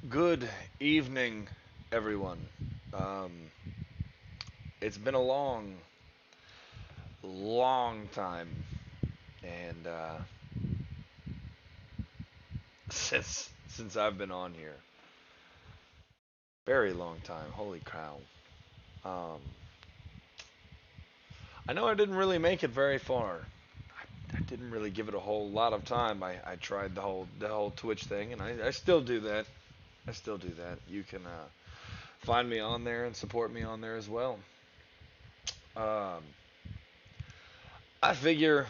Good evening, everyone. Um, it's been a long time, and since I've been on here, very long time. Holy cow! Um, I know I didn't really make it very far. I didn't really give it a whole lot of time. I tried the whole Twitch thing, and I still do that. I still do that. You can find me on there and support me on there as well. Um, I figure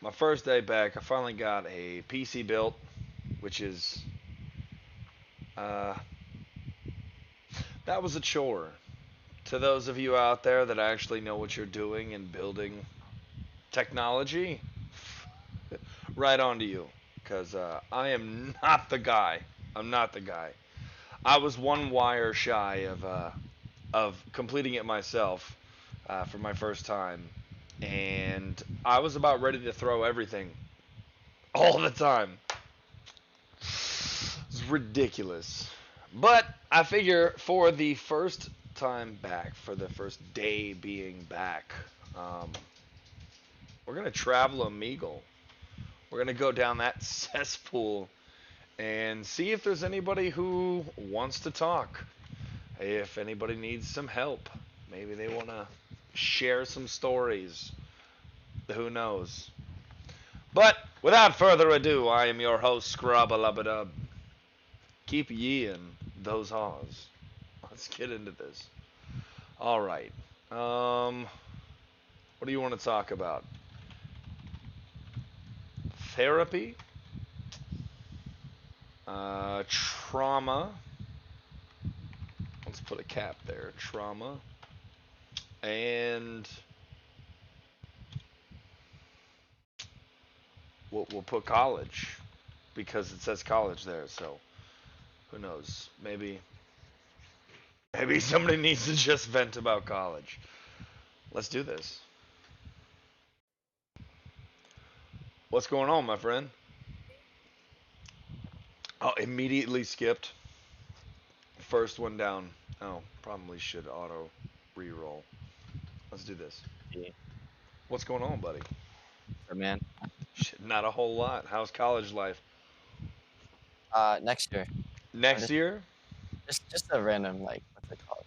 my first day back, I finally got a PC built, which is uh, that was a chore. To those of you out there that actually know what you're doing in building technology, right on to you, because I am not the guy. I'm not the guy. I was one wire shy of completing it myself for my first time, and I was about ready to throw everything all the time. It's ridiculous. But I figure for the first time back, for the first day being back, um, we're going to travel Omegle. We're going to go down that cesspool and see if there's anybody who wants to talk. If anybody needs some help, maybe they want to share some stories. Who knows? But without further ado, I am your host, Scrubb Keep ye in those haws. Let's get into this. All right. What do you want to talk about? Therapy, trauma. Let's put a cap there. Trauma, and we'll put college because it says college there. So who knows? Maybe somebody needs to just vent about college. Let's do this. What's going on, my friend? Oh, immediately skipped. First one down. Oh, probably should auto re-roll. Let's do this. Yeah, What's going on, buddy? man. Shit, not a whole lot. How's college life? Next year. I'm Next just year? just a random what's it called?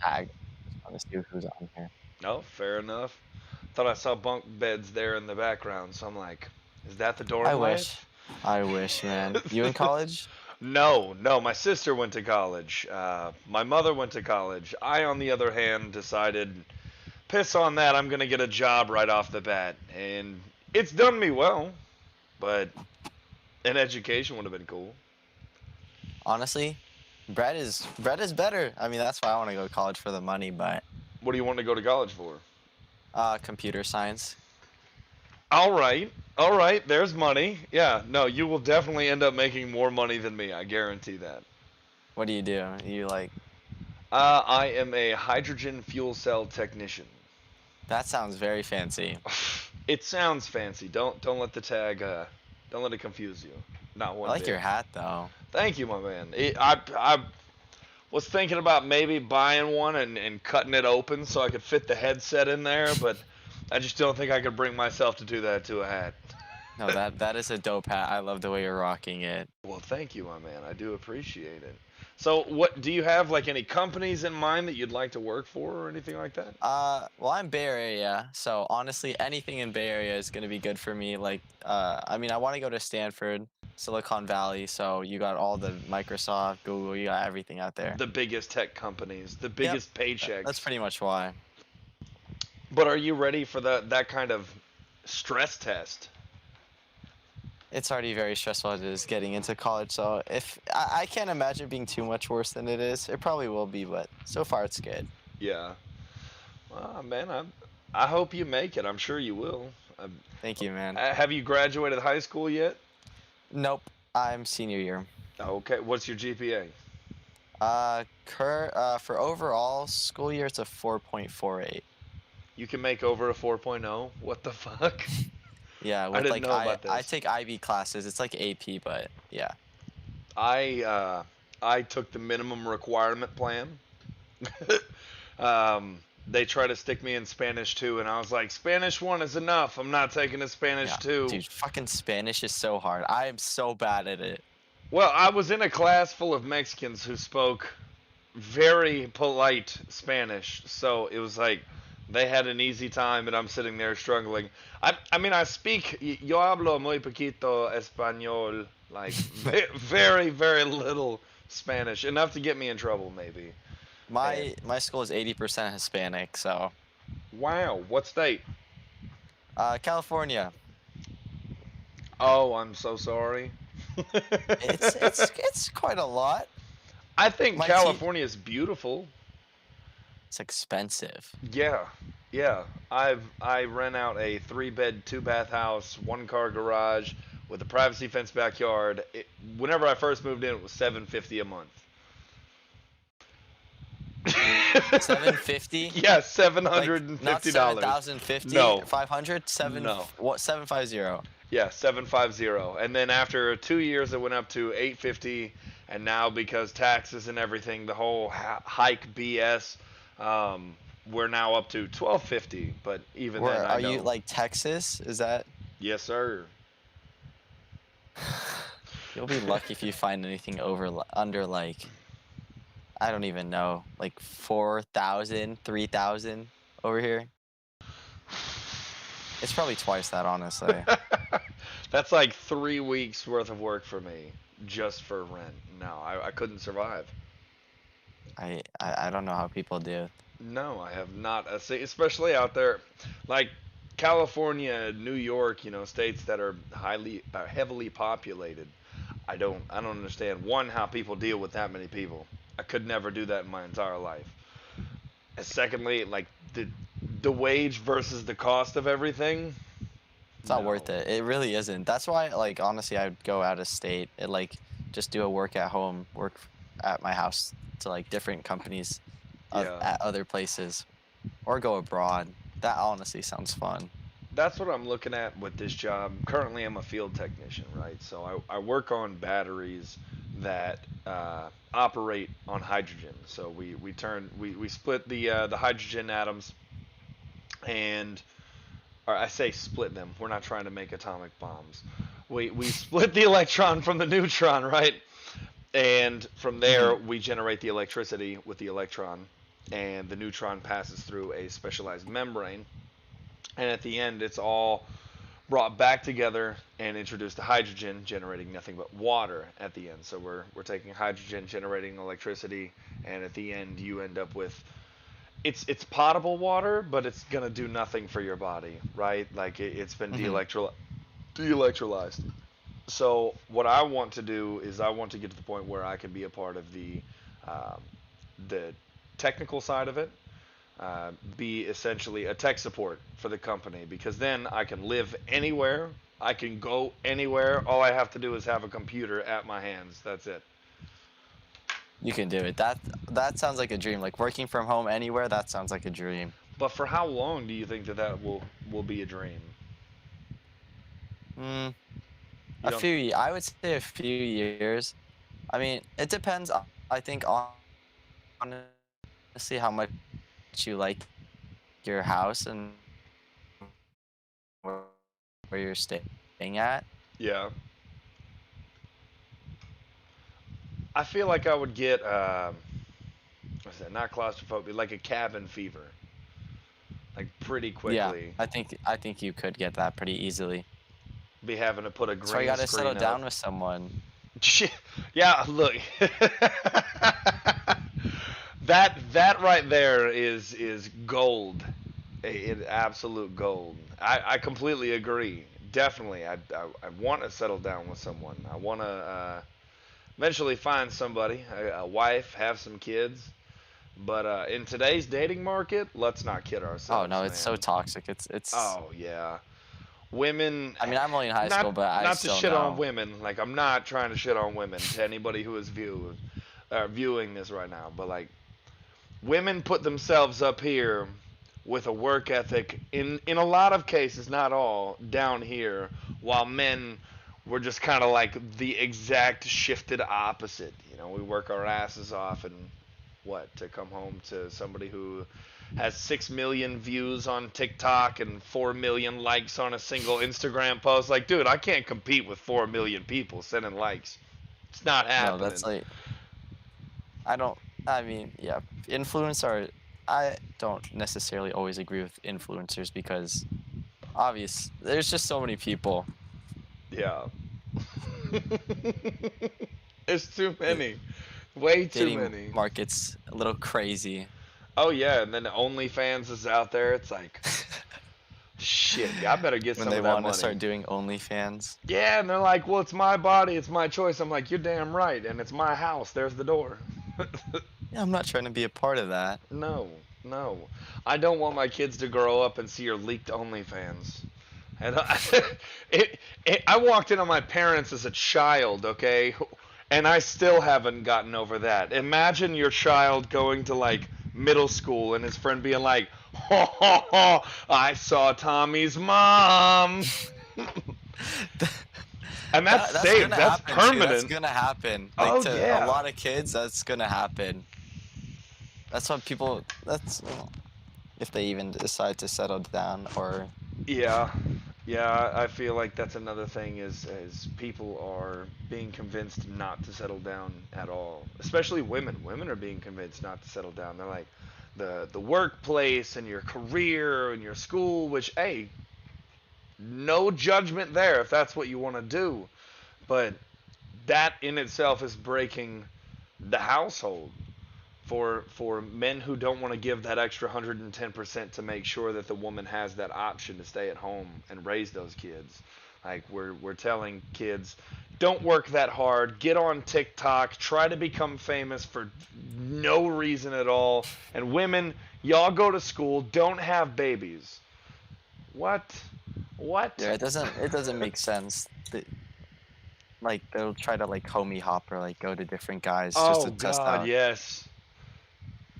Tag. Just want to see who's on here. No, fair enough. Thought I saw bunk beds there in the background, so I'm like, is that the I dorm wish. life? I wish, man. You in college? No. My sister went to college. My mother went to college. I, on the other hand, decided, piss on that. I'm gonna get a job right off the bat, and it's done me well. But an education would have been cool. Honestly, bread is better. I mean, that's why I want to go to college for the money, but What do you want to go to college for? computer science. All right. There's money. Yeah, no, you will definitely end up making more money than me. I guarantee that. What do you do? You I am a hydrogen fuel cell technician. that sounds very fancy. It sounds fancy. Don't let the tag don't let it confuse you. Not I one like bit. your hat though. Thank you, my man. I was thinking about maybe buying one and cutting it open so I could fit the headset in there, but I just don't think I could bring myself to do that to a hat. No, that is a dope hat. I love the way you're rocking it. Well, thank you, my man. I do appreciate it. So, what do you have like any companies in mind that you'd like to work for or anything like that? Well, I'm Bay Area, so honestly, anything in Bay Area is gonna be good for me. I mean, I want to go to Stanford, Silicon Valley, so you got all the Microsoft, Google, you got everything out there. The biggest tech companies, the Yep, biggest that's paychecks. pretty much why. But are you ready for that kind of stress test? It's already very stressful as it is getting into college, so if I can't imagine being too much worse than it is. It probably will be, but so far it's good. Yeah. Man, I hope you make it. I'm sure you will. Thank you, man. Have you graduated high school yet? Nope, I'm senior year. Okay. What's your GPA? For overall school year, it's a 4.48. You can make over a 4.0. What the fuck? Yeah, I with didn't know about I this. take IB classes. It's like AP, but yeah. I I took the minimum requirement plan. um, they try to stick me in Spanish 2, and I was like, Spanish 1 is enough. I'm not taking a Spanish Yeah, 2. dude, fucking Spanish is so hard. I am so bad at it. Well, I was in a class full of Mexicans who spoke very polite Spanish, so it was like they had an easy time, and I'm sitting there struggling. I mean, I speak, yo hablo muy poquito español, like very, very little Spanish, enough to get me in trouble, maybe. And My school is 80% Hispanic, so wow, what state? California. Oh, I'm so sorry. It's quite a lot. I think My te California is beautiful. It's expensive. Yeah, yeah. I rent out a 3-bed, 2-bath house, 1-car garage with a privacy fence backyard. Whenever I first moved in, it was $750 a month. 750? Yeah, seven Like hundred and not fifty dollars. 7,050, No, 500, no. what 750? Yeah, 750. And then after 2 years, it went up to 850. And now because taxes and everything, the whole hike BS, we're now up to 1250. But even then, Where I are you, know. like Texas? Is that Yes, sir. you'll be lucky if you find anything under like I don't even know, like 4,000, 3,000 over here. It's probably twice that, honestly. That's like 3 weeks worth of work for me just for rent. No, I couldn't survive. I don't know how people do. No, I have not. Especially out there, like California, New York, states that are heavily populated. I don't understand one how people deal with that many people. I could never do that in my entire life. And secondly, like the wage versus the cost of everything. It's not No. worth it. It really isn't. That's why, like, honestly, I'd go out of state and like just do a work at home, at my house to like different companies Yeah. at other places, or go abroad. That honestly sounds fun. That's what I'm looking at with this job. Currently, I'm a field technician, right? So I work on batteries that operate on hydrogen. So we split the hydrogen atoms, and or I say split them. We're not trying to make atomic bombs. We split the electron from the neutron, right? And from there, Hmm. we generate the electricity with the electron, and the neutron passes through a specialized membrane, and at the end, it's all brought back together and introduced to hydrogen, generating nothing but water at the end. So we're taking hydrogen, generating electricity, and at the end, you end up with it's potable water, but it's gonna do nothing for your body, right? Like it's been Hmm. deelectrolyzed. So what I want to do is I want to get to the point where I can be a part of um, the technical side of it, be essentially a tech support for the company because then I can live anywhere, I can go anywhere. All I have to do is have a computer at my hands. That's it. You can do it. That sounds like a dream. Like working from home anywhere, that sounds like a dream. But for how long do you think that will be a dream? Mm, You don't. I would say a few years. I mean, it depends. I think honestly how much you like your house and where, where you're staying at. Yeah. I feel like I would get what's that? Not claustrophobia, like a cabin fever, like pretty Yeah, quickly. I think you could get that pretty easily. Be having to put a That's why you green got to settle screen up. down with someone. Yeah, look. That right there is gold. Absolute gold. I completely agree. Definitely. I want to settle down with someone. I want to eventually find somebody, a wife, have some kids. But in today's dating market, let's not kid Oh ourselves, no, it's so man. toxic. It's. Oh yeah, women. I mean, I'm only in high school, Not but I not to still shit on know. women. Like I'm not trying to shit on women to anybody who is viewing this right now. But like women put themselves up here with a work ethic in a lot of cases, not all, down here, while men we're just kind of like the exact shifted opposite. You know, we work our asses off and what to come home to somebody who has 6 million views on TikTok and 4 million likes on a single Instagram post. Like, dude, I can't compete with 4 million people sending likes. It's not No, happening. that's like I don't. I mean, yeah, influencer. I don't necessarily always agree with influencers because there's just so many people. Yeah. It's too The many. Way too dating many. market's a little crazy. Oh yeah, and then OnlyFans is out there. It's like, shit, I better get When some they of that want to money. start doing OnlyFans. Yeah, and they're like, well, it's my body, it's my choice. I'm like, you're damn right, and it's my house. There's the door. Yeah, I'm not trying to be a part of that. No, no. I don't want my kids to grow up and see your leaked OnlyFans. And I walked in on my parents as a child, okay? And I still haven't gotten over that. Imagine your child going to like middle school and his friend being like, ho ho ho, I saw Tommy's mom. And that's That's safe. gonna That's happen too. That's permanent. gonna happen. Like Oh to a yeah. lot of kids, that's gonna happen. That's what people. That's if they even decide to settle down or Yeah. Yeah, I feel like that's another thing is people are being convinced not to settle down at all. Especially women. Women are being convinced not to settle down. They're like the workplace and your career and your school, which hey, no judgment there if that's what you want to do. But that in itself is breaking the household for men who don't want to give that extra 110% to make sure that the woman has that option to stay at home and raise those kids. Like we're telling kids, don't work that hard, get on TikTok, try to become famous for no reason at all. And women, y'all go to school, don't have babies. What? What? yeah, it doesn't make sense. Like they'll try to like homie hop or like go to different guys just Oh to test God, out. yes.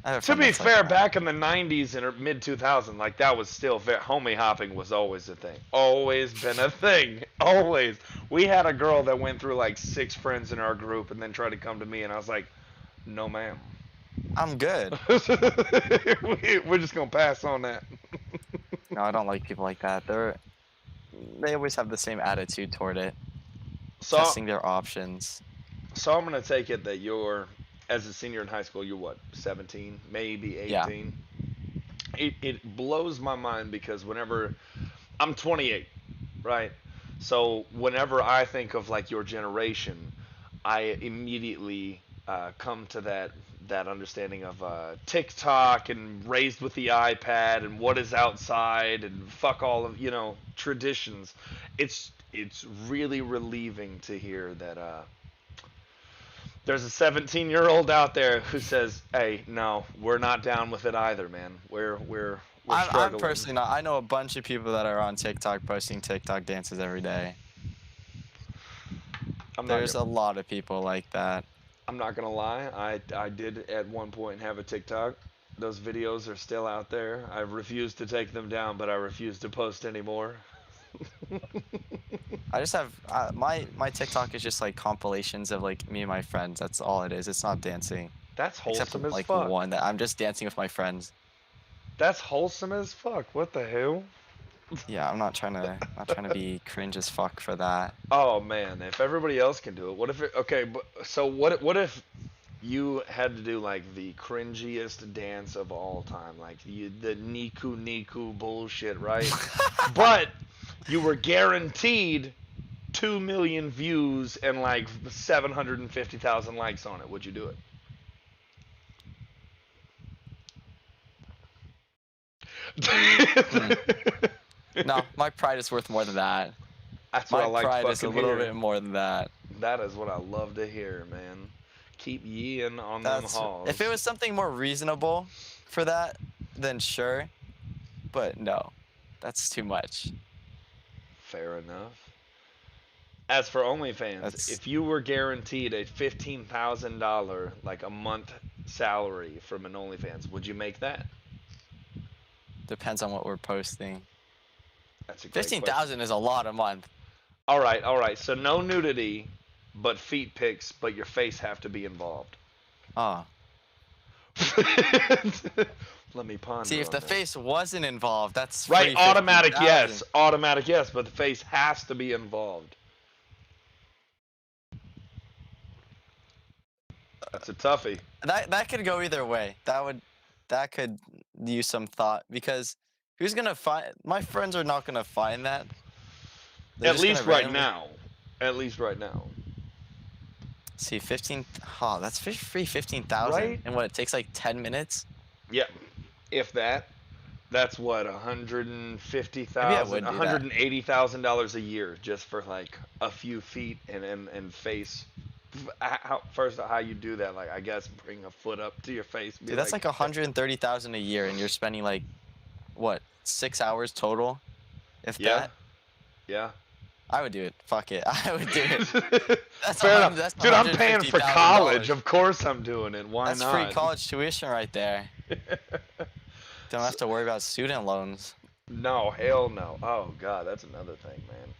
I have a To friend be that's like fair, that. back in the 90s and mid 2000s, like that was still fair. Homie hopping was always a thing. Always been a thing. Always. We had a girl that went through like 6 friends in our group and then tried to come to me, and I was like, no, ma'am. I'm good. We're just going to pass on that. No, I don't like people like that. They always have the same attitude toward it, So, testing their options. so I'm going to take it that you're, as a senior in high school, you're what, 17, maybe Yeah. 18? It blows my mind because whenever I'm 28, right? So whenever I think of like your generation, I immediately come to that understanding of TikTok and raised with the iPad and what is outside and fuck all of traditions. It's really relieving to hear that there's a 17-year-old out there who says, "Hey, no, we're not down with it either, man. We're I'm struggling." personally not. I know a bunch of people that are on TikTok posting TikTok dances every day. I'm not There's gonna a lot of people like that. I'm not gonna lie. I did at one point have a TikTok. Those videos are still out there. I refuse to take them down, but I refuse to post anymore. I just have my TikTok is just like compilations of like me and my friends. That's all it is. It's not dancing, That's except wholesome for as like fuck. one that I'm just dancing with my friends. That's wholesome as fuck. What the hell? Yeah, I'm not trying to be cringe as fuck for that. Oh man, if everybody else can do it, what if it? Okay, but so what if you had to do like the cringiest dance of all time, like the Niku Niku bullshit, right? But you were guaranteed 2 million views and like 750,000 likes on it. Would you do Hmm. it? No, my pride is worth more than that. That's what I My like to pride is a fucking little hear. bit more than that. That is what I love to hear, man. Keep yeeing on them That's if it halls. was something more reasonable for that, then sure. But no, that's too much. Fair enough. As for OnlyFans, That's if you were guaranteed a $15,000 like a month salary from an OnlyFans, would you make that? depends on what we're posting. That's a great question. 15,000 is a lot a month. All right, all right. So no nudity, but feet pics, but your face have to be involved. Oh. Let me See, ponder if on the that. face wasn't involved, that's Right, free automatic 15,000. yes, automatic yes, but the face has to be involved. That's a toughie. That could go either way. That could use some thought because who's gonna find? My friends are not gonna find that. They're At just gonna least right randomly now. At least right now. see 15. Oh, that's free 15,000, Right? and what it takes like 10 minutes. Yep. If that, that's what, 150,000, Maybe I dollars, would do that. $180,000 a year just for like a few feet and face. First, how you do that? Like, I guess bring a foot up to your face, and be Dude, that's like, like 130,000 a year, and you're spending like what 6 hours total, if yeah, that. yeah. I would do it. Fuck it. I would do it. That's a Fair hundred. enough, That's one dude. I'm hundred paying fifty for thousand college. dollars. Of course, I'm doing it. Why That's free not? college tuition right there. Don't have So, to worry about student loans. no, hell no. Oh god, that's another thing, man.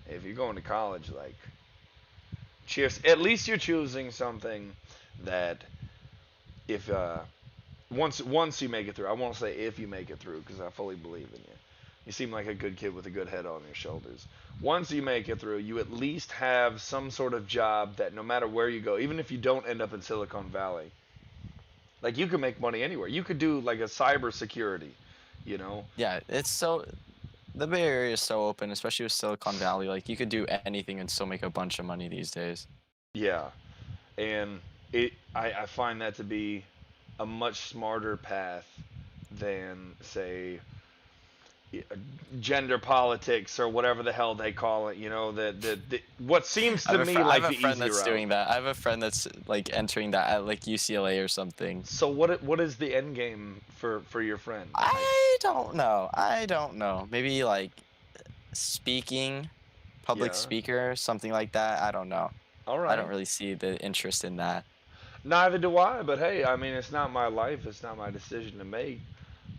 If you're going to college, like, cheers. At least you're choosing something that, if once you make it through, I won't say if you make it through because I fully believe in you. You seem like a good kid with a good head on your shoulders. Once you make it through, you at least have some sort of job that no matter where you go, even if you don't end up in Silicon Valley, like you can make money anywhere. You could do like a cyber security, you know? Yeah, it's so the Bay Area is so open, especially with Silicon Valley. Like you could do anything and still make a bunch of money these days. Yeah. And I find that to be a much smarter path than, say, gender politics or whatever the hell they call it. You know, the what seems to me I have like a the friend easy that's route. doing that. I have a friend that's like entering that at like UCLA or something. So what is the end game for your friend? Like, I don't know. I don't know. Maybe like speaking, public yeah, speaker, something like that. I don't know. all I don't right. really see the interest in that. Neither do I, but hey, I mean, it's not my life. It's not my decision to make.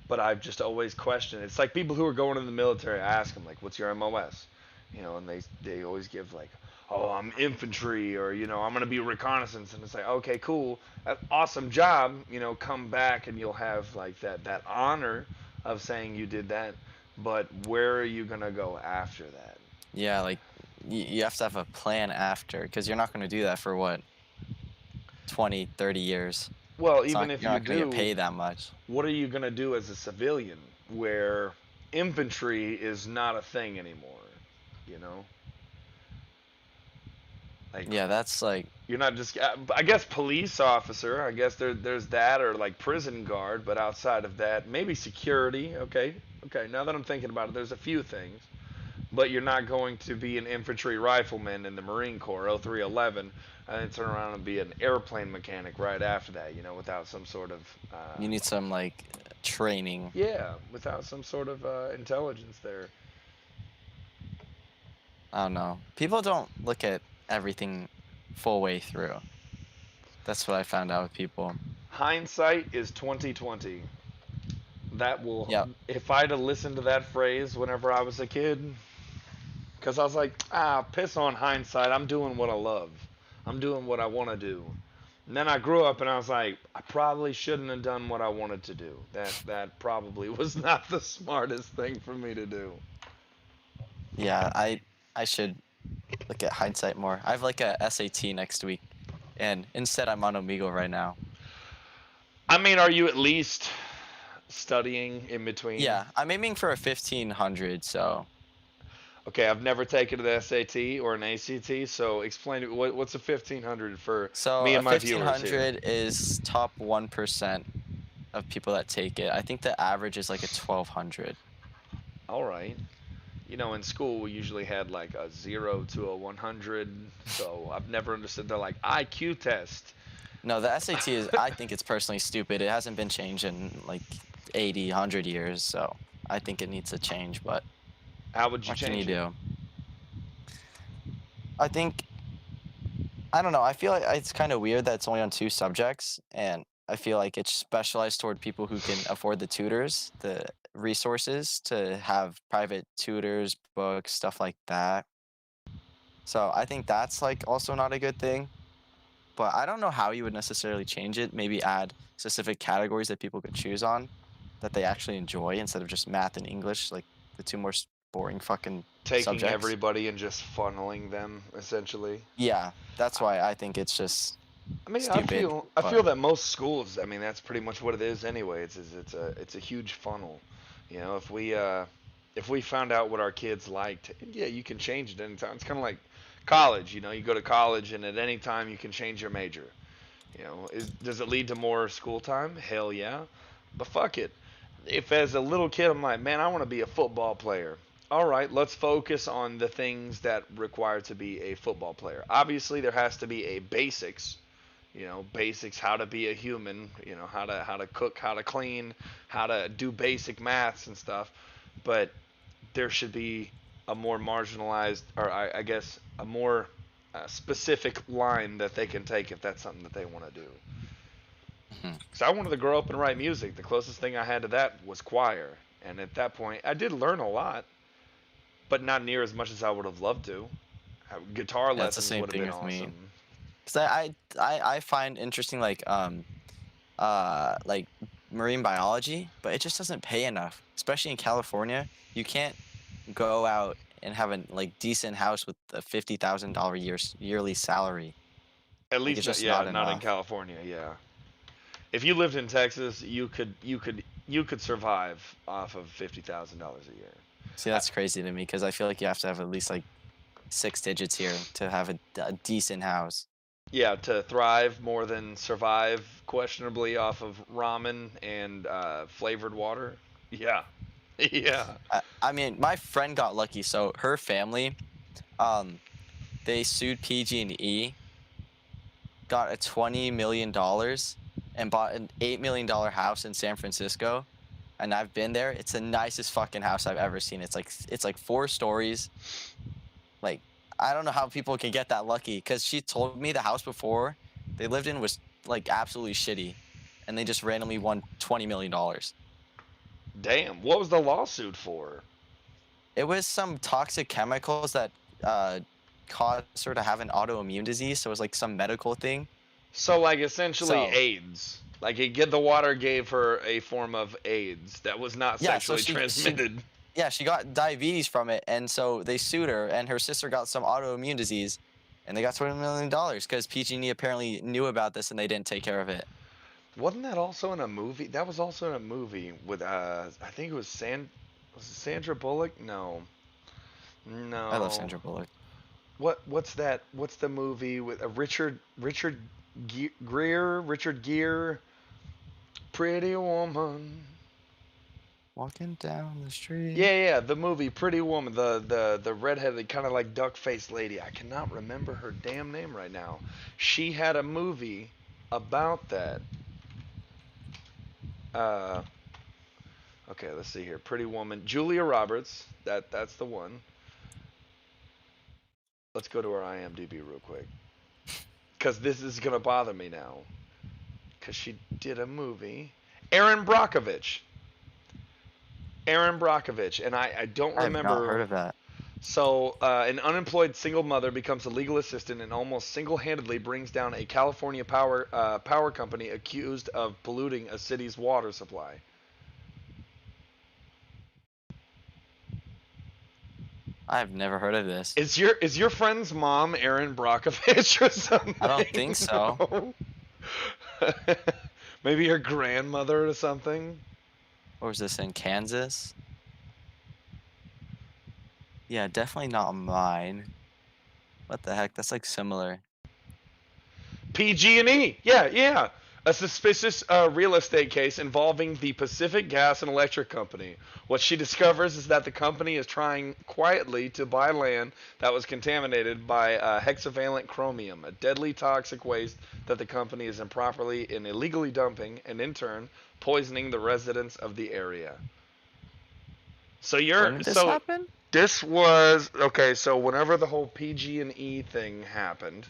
But I've just always questioned. It's like people who are going in the military. I ask them like, "What's your MOS?" You know, and they always give like, "Oh, I'm infantry," or I'm gonna be reconnaissance, and it's like, okay, cool, awesome job. Come back and you'll have like that honor of saying you did that. But where are you gonna go after that? Yeah, like you have to have a plan after because you're not going to do that for what 20, 30 years. Well, It's even not if you're you not going to get do, paid that much. what are you gonna do as a civilian where infantry is not a thing anymore? You know, like Yeah, that's like you're not just, I guess, police officer. I guess there's that, or like prison guard. But outside of that, maybe security. Okay, okay. Now that I'm thinking about it, there's a few things. But you're not going to be an infantry rifleman in the Marine Corps, 0311, and then turn around and be an airplane mechanic right after that. Without some sort of, you need some like training. yeah, without some sort of intelligence there. I don't know. People don't look at everything full way through. That's what I found out with people. Hindsight is 2020. That will, Yep. if I'd have listened to that phrase whenever I was a kid, because I was like, piss on hindsight. I'm doing what I love. I'm doing what I want to do. And then I grew up and I was like, I probably shouldn't have done what I wanted to do. That probably was not the smartest thing for me to do. Yeah, I should look at hindsight more. I have like a SAT next week, and instead I'm on Omegle right now. I mean, are you at least studying in between? Yeah, I'm aiming for a 1500. So Okay, I've never taken the SAT or an ACT, so explain it. What's a 1500 for so me a and my viewers here? 1500 is top 1% of people that take it. I think the average is like a 1200. All right. In school we usually had like a 0 to a 100, so I've never understood the like IQ test. No, the SAT is, I think it's personally stupid. It hasn't been changed in like 80, 100 years, so I think it needs to change, but How would you what can you change it? do? I think, I don't know, I feel like it's kind of weird that it's only on two subjects, and I feel like it's specialized toward people who can afford the tutors, the resources to have private tutors, books, stuff like that. So I think that's like also not a good thing. But I don't know how you would necessarily change it. Maybe add specific categories that people could choose on that they actually enjoy instead of just math and English, like the two more boring fucking Taking subjects. everybody and just funneling them essentially. Yeah, that's why I think it's just I mean, stupid. I feel But that most schools. I mean, that's pretty much what it is anyway. It's a huge funnel. You know, if we found out what our kids liked, yeah, you can change it anytime. It's kind of like college. You know, you go to college and at any time you can change your major. You know, does it lead to more school time? Hell yeah, but fuck it. If as a little kid I'm like, man, I want to be a football player. All right, let's focus on the things that require to be a football player. Obviously, there has to be a basics, basics, how to be a human, how to cook, how to clean, how to do basic maths and stuff. But there should be a more marginalized, or I guess a more specific line that they can take if that's something that they want to do. mhm, Because I wanted to grow up and write music. The closest thing I had to that was choir, and at that point I did learn a lot, but not near as much as I would have loved to. Guitar yeah, it's the lessons same would have thing been with me. awesome. Cause I find interesting like marine biology, but it just doesn't pay enough, especially in California. You can't go out and have a like decent house with a $50,000 yearly salary. At Like least it's not, just yeah, not not in enough. California. Yeah, if you lived in Texas, you could survive off of $50,000 a year. See, Uh, that's crazy to me because I feel like you have to have at least like 6 digits here to have a decent house. yeah, to thrive more than survive questionably off of ramen and flavored water. Yeah, yeah. I mean, my friend got lucky. So her family, um, they sued PG&E, got a $20 million, and bought an $8 million house in San Francisco. And I've been there. It's the nicest fucking house I've ever seen. It's like 4 stories. Like I don't know how people can get that lucky. Cause she told me the house before they lived in was like absolutely shitty, and they just randomly won $20 million. Damn, what was the lawsuit for? It was some toxic chemicals that uh, caused her to have an autoimmune disease. So it was like some medical thing. So like essentially So AIDS. Like the water gave her a form of AIDS that was not yeah, so sexually she transmitted. yeah, she got diabetes from it, and so they sued her, and her sister got some autoimmune disease, and they got $20 million because PG&E apparently knew about this and they didn't take care of it. Wasn't that also in a movie? That was also in a movie with I think it was Sandra Bullock? No. I love No. Sandra Bullock. What's that? What's the movie with Richard Gere, Pretty Woman. Walking down the street. Yeah, the movie Pretty Woman, the redheaded kind of like duck faced lady. I cannot remember her damn name right now. She had a movie about that. Uh, okay, let's see here. Pretty Woman, Julia Roberts. That's the one. Let's go to her IMDb real quick, cause this is gonna bother me now. Cause she did a movie. Aaron Brockovich. Aaron Brockovich, and I don't I have not remember. heard of that. So, an unemployed single mother becomes a legal assistant and almost single-handedly brings down a California power company accused of polluting a city's water supply. I have never heard of this. Is your friend's mom Erin Brockovich or I don't think something? so. No. Maybe your grandmother or something. Or is this in Kansas? Yeah, definitely not mine. What the heck? That's like similar. PG&E. Yeah, yeah. A suspicious real estate case involving the Pacific Gas and Electric Company. What she discovers is that the company is trying quietly to buy land that was contaminated by hexavalent chromium, a deadly toxic waste that the company is improperly and illegally dumping, and in turn poisoning the residents of the area. So When you're did this so happen? this was okay. So whenever the whole PG&E thing happened,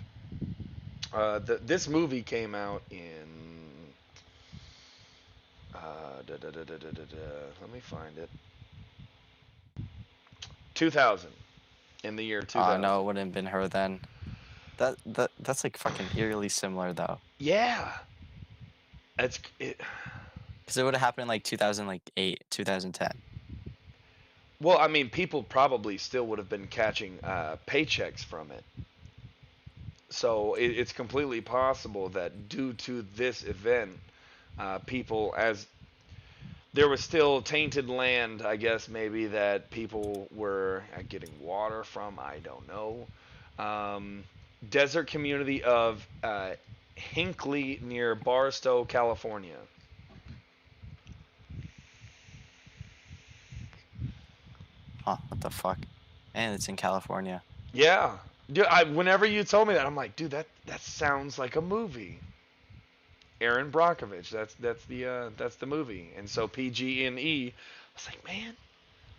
this movie came out in let me find it. 2000. in the year 2000. No, it wouldn't have been her then. That's like fucking eerily similar though, Yeah, it's it. because it would have happened in like 2008, 2010. Well, I mean, people probably still would have been catching paychecks from it. So it's completely possible that due to this event, people, as there was still tainted land, I guess maybe that people were getting water from. I don't know. Um, Desert community of Hinckley near Barstow, California. Huh? What the fuck? And it's in California. Yeah. Dude, whenever you told me that, I'm like, dude, that sounds like a movie. Aaron Brockovich. That's the movie. And so PG&E. I was like, man,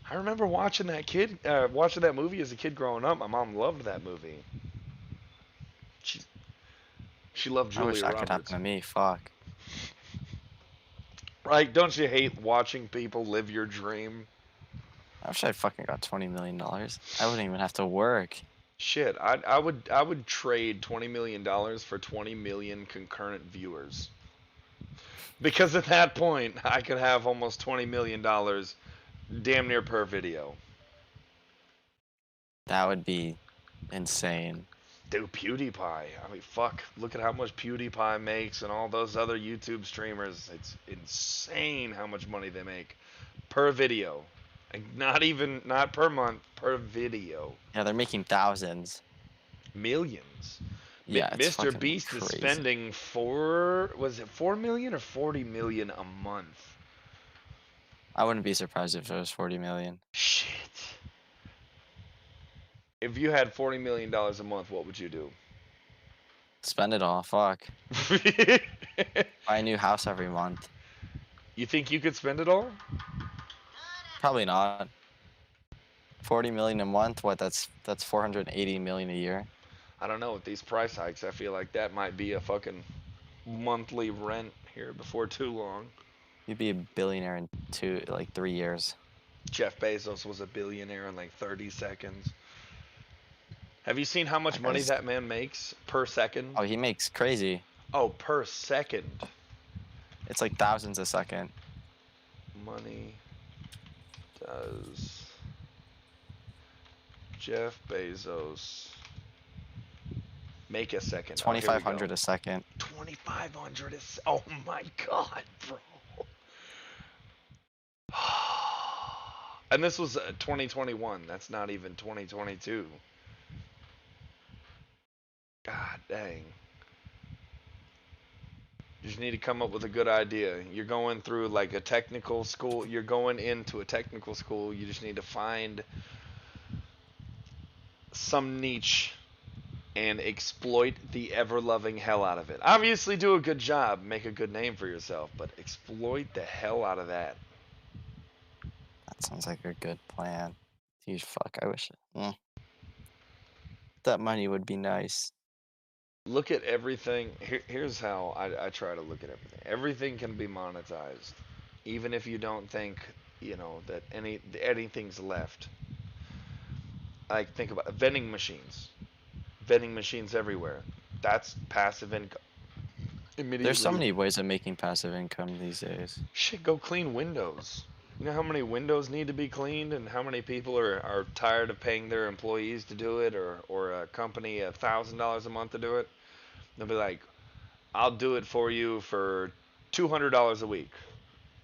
I remember watching that movie as a kid growing up. My mom loved that movie. She she loved I wish Julia that could happen Roberts. to me. Fuck. Right? Don't you hate watching people live your dream? I wish I fucking got $20 million. I wouldn't even have to work. Shit, I would trade $20 million for 20 million concurrent viewers. Because at that point, I could have almost $20 million damn near per video. That would be insane. Dude, PewDiePie. I mean, fuck. Look at how much PewDiePie makes and all those other YouTube streamers. It's insane how much money they make per video. Like, not per month, per video. Yeah, they're making thousands. Millions. Yeah, it's Mr. fucking Beast is crazy. spending was it 4 million or 40 million a month? I wouldn't be surprised if it was 40 million. Shit. If you had $40 million a month, what would you do? Spend it all. Fuck. Buy a new house every month. You think you could spend it all? Probably not. 40 million a month. What? That's 480 million a year. I don't know. With these price hikes, I feel like that might be a fucking monthly rent here before too long. You'd be a billionaire in 3 years. Jeff Bezos was a billionaire in like 30 seconds. Have you seen how much That money guy's- that man makes per second? Oh, he makes crazy. Oh, per second. It's like thousands a second. Money does Jeff Bezos make a second? 2,500 a second. 2,500 is. Oh my god, bro. And this was 2021. That's not even 2022. God dang. You just need to come up with a good idea. You're going through like a technical school. You're going into a technical school. You just need to find some niche and exploit the ever-loving hell out of it. Obviously, do a good job, make a good name for yourself, but exploit the hell out of that. That sounds like a good plan. Geez, fuck. I wish. That money would be nice. Look at everything. Here's how I try to look at everything. Everything can be monetized, even if you don't think, that anything's left. Like, think about vending machines. Vending machines everywhere. That's passive income. Immediately. There's so many ways of making passive income these days. Shit, go clean windows. You know how many windows need to be cleaned, and how many people are tired of paying their employees to do it, or a company $1,000 a month to do it? They'll be like, I'll do it for you for $200 a week.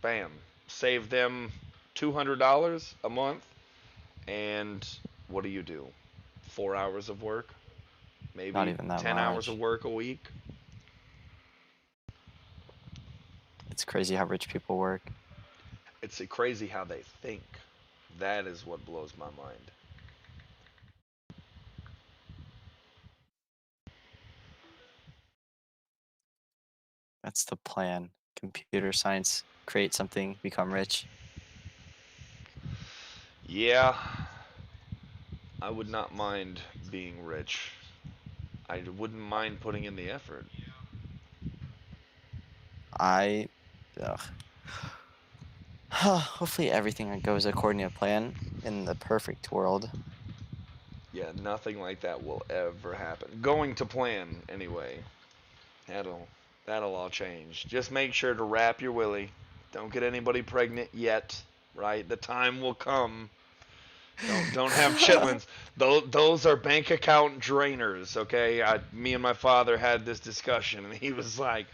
Bam. Save them $200 a month. And what do? 4 hours of work? Maybe Not even that 10 hours much. of work a week? It's crazy how rich people work. It's crazy how they think. That is what blows my mind. That's the plan. Computer science, create something, become rich. Yeah, I would not mind being rich. I wouldn't mind putting in the effort. Ugh. Hopefully everything goes according to plan in the perfect world. Yeah, nothing like that will ever happen. Going to plan anyway. That'll that'll all change. Just make sure to wrap your willy. Don't get anybody pregnant yet, right? The time will come. Don't have chitlins. Those are bank account drainers, okay? Me and my father had this discussion, and he was like,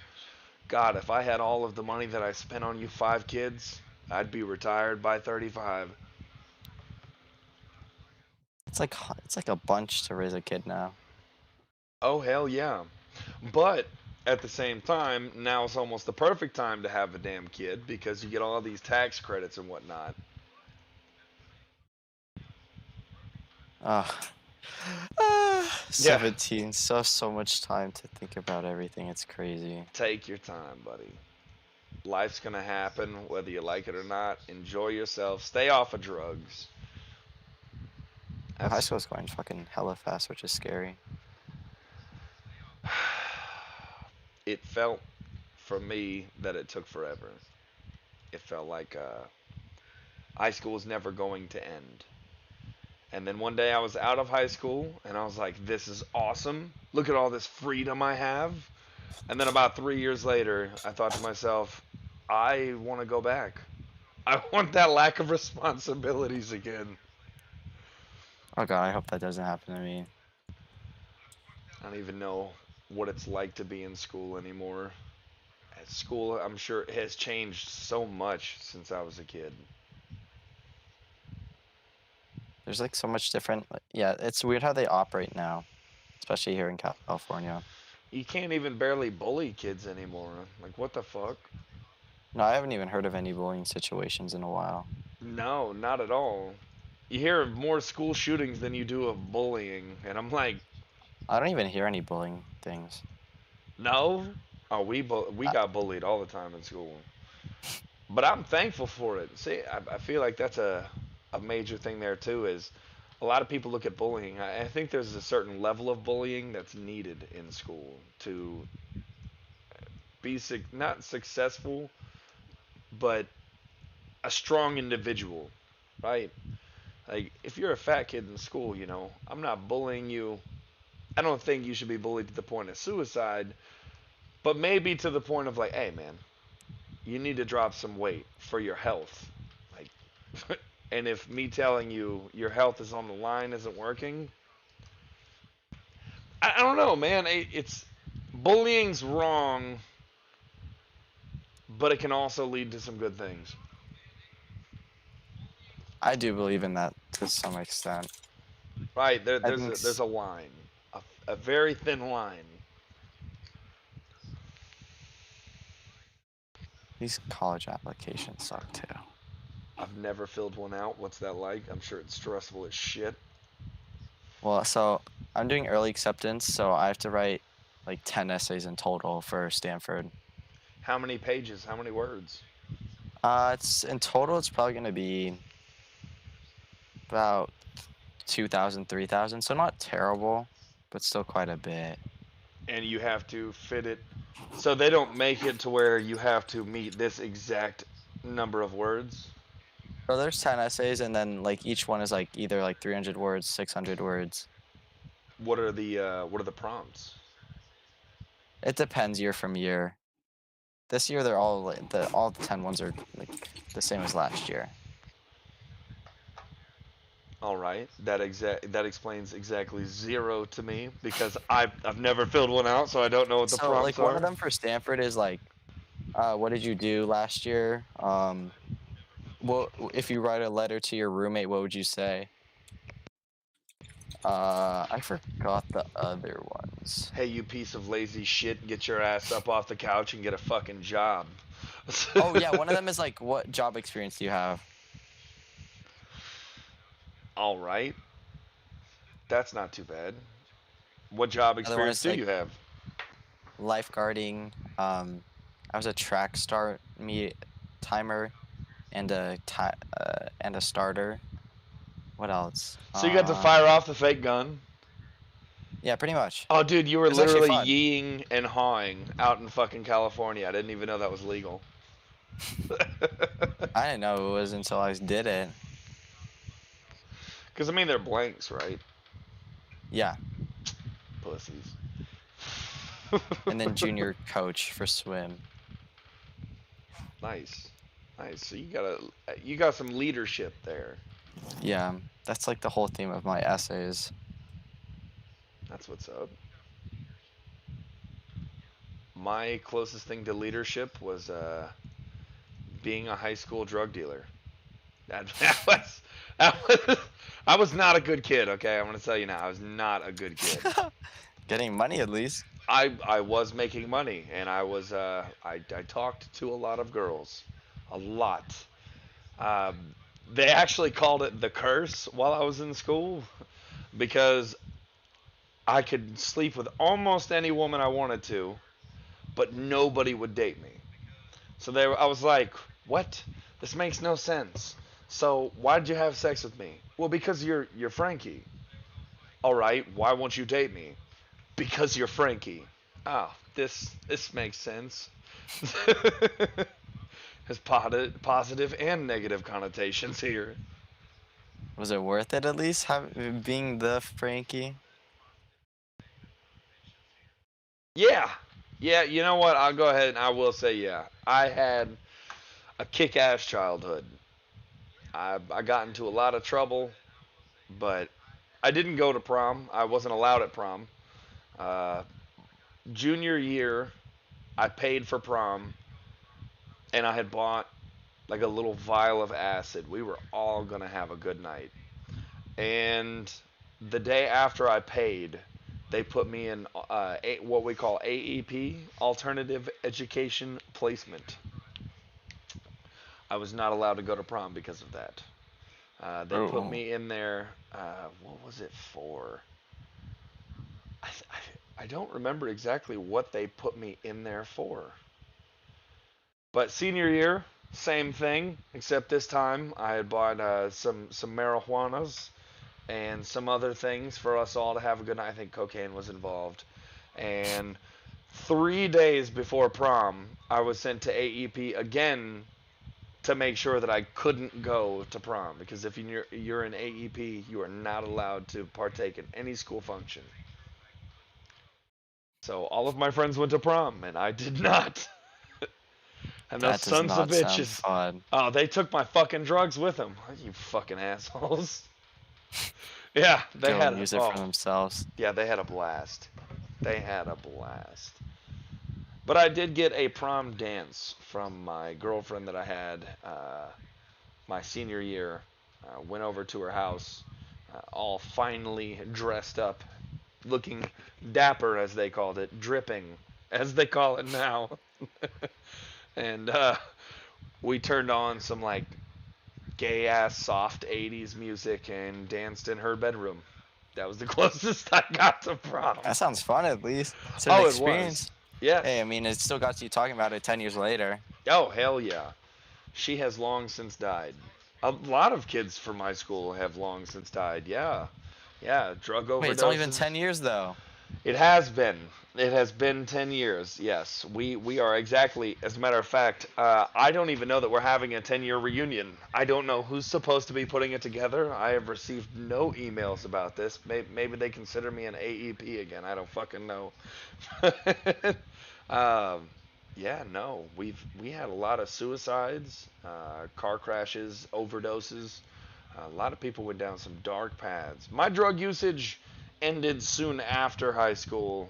"God, if I had all of the money that I spent on you 5 kids, I'd be retired by 35." It's like a bunch to raise a kid now. Oh hell yeah! But at the same time, now is almost the perfect time to have a damn kid because you get all these tax credits and whatnot. Ugh. Yeah, 17, so much time to think about everything. It's crazy. take your time, buddy. Life's gonna happen whether you like it or not. Enjoy yourself. Stay off of drugs. High That's school's going fucking hella fast, which is scary. it felt for me that it took forever. It felt like high school was never going to end. And then one day I was out of high school and I was like, this is awesome. Look at all this freedom I have. And then about 3 years later, I thought to myself, I want to go back. I want that lack of responsibilities again. Oh god, I hope that doesn't happen to me. I don't even know what it's like to be in school anymore. At school, I'm sure it has changed so much since I was a kid. There's like so much different. Yeah, it's weird how they operate now, especially here in California. You can't even barely bully kids anymore. Like, what the fuck? No, I haven't even heard of any bullying situations in a while. No, not at all. You hear of more school shootings than you do of bullying, and I'm like, I don't even hear any bullying things. no. Oh, we I, got bullied all the time in school, but I'm thankful for it. See, I feel like that's a major thing there too. Is a lot of people look at bullying. I think there's a certain level of bullying that's needed in school to be not successful, but a strong individual, right? Like if you're a fat kid in school, I'm not bullying you. I don't think you should be bullied to the point of suicide, but maybe to the point of like, hey man, you need to drop some weight for your health. Like and if me telling you your health is on the line isn't working, I don't know, man. It's bullying's wrong, but it can also lead to some good things. I do believe in that to some extent. Right? There, I there's think a, there's a line, a very thin line. these college applications suck too. I've never filled one out. What's that like? I'm sure it's stressful as shit. Well, so I'm doing early acceptance, so I have to write like 10 essays in total for Stanford. How many pages? How many words? It's in total, it's probably gonna be about 2,000, 3,000. So not terrible, but still quite a bit. And you have to fit it. So they don't make it to where you have to meet this exact number of words. So there's 10 essays, and then like each one is like either like 300 words, 600 words. What are the prompts? It depends year from year. This year they're all like, all the 10 ones are like the same as last year. All right, that explains exactly zero to me because I've never filled one out, so I don't know what the So like prompts one of are. them for Stanford is like, what did you do last year? Well, if you write a letter to your roommate, what would you say? I forgot the other ones. Hey, you piece of lazy shit, get your ass up off the couch and get a fucking job. Oh yeah, one of them is like, what job experience do you have? All right, that's not too bad. What job Another one experience is do like you have? lifeguarding. I was a track start meet timer and and a starter. What else? So you got to fire off the fake gun. Yeah, pretty much. Oh, dude, you were It was actually literally fun. yeeing and hawing out in fucking California. I didn't even know that was legal. I didn't know it was until I did it. Because I mean, they're blanks, right? Yeah, Pussies. and then junior coach for swim. Nice, nice. So you got some leadership there. Yeah, that's like the whole theme of my essays. That's what's up. My closest thing to leadership was being a high school drug dealer. That was I was not a good kid. Okay, I'm gonna tell you now. I was not a good kid. Getting money at least. I was making money, and I talked to a lot of girls, a lot. They actually called it the curse while I was in school because I could sleep with almost any woman I wanted to, but nobody would date me. I was like, what? This makes no sense. So why'd you have sex with me? Well, because you're Frankie. All right, why won't you date me? Because you're Frankie. Oh, this makes sense. Has positive and negative connotations here. Was it worth it at least being the Frankie? Yeah, yeah. You know what? I'll go ahead and I will say yeah. I had a kick-ass childhood. I got into a lot of trouble, but I didn't go to prom. I wasn't allowed at prom. Uh, Junior year, I paid for prom, and I had bought like a little vial of acid. We were all gonna have a good night. And the day after I paid, they put me in what we call AEP, Alternative Education Placement. I was not allowed to go to prom because of that. They put Oh, me in there. What was it for? I don't remember exactly what they put me in there for. But senior year, same thing, except this time I had bought some marijuanas and some other things for us all to have a good night. I think cocaine was involved. And 3 days before prom, I was sent to AEP again to make sure that I couldn't go to prom because if you're in AEP, you are not allowed to partake in any school function. So all of my friends went to prom and I did not. And those that does sons of not sound bitches, fun. oh, they took my fucking drugs with them. You fucking assholes. Yeah, they Go had and use it for oh, themselves. yeah, they had a blast. They had a blast. But I did get a prom dance from my girlfriend that I had my senior year. Went over to her house, all finely dressed up, looking dapper as they called it, dripping as they call it now. And we turned on some like gay ass soft 80s music and danced in her bedroom. That was the closest I got to prom. That sounds fun at least. It's an Oh, it was. experience. Yes. Hey, I mean, it still got you talking about it 10 years later. Oh, hell yeah. She has long since died. A lot of kids from my school have long since died. Yeah. Yeah, drug Wait, it's only been overdoses. 10 years though. It has been. It has been 10 years. Yes. We are exactly, as a matter of fact, I don't even know that we're having a 10-year reunion. I don't know who's supposed to be putting it together. I have received no emails about this. Maybe they consider me an AEP again. I don't fucking know. um, yeah, no. We had a lot of suicides, car crashes, overdoses. A lot of people went down some dark paths. My drug usage ended soon after high school.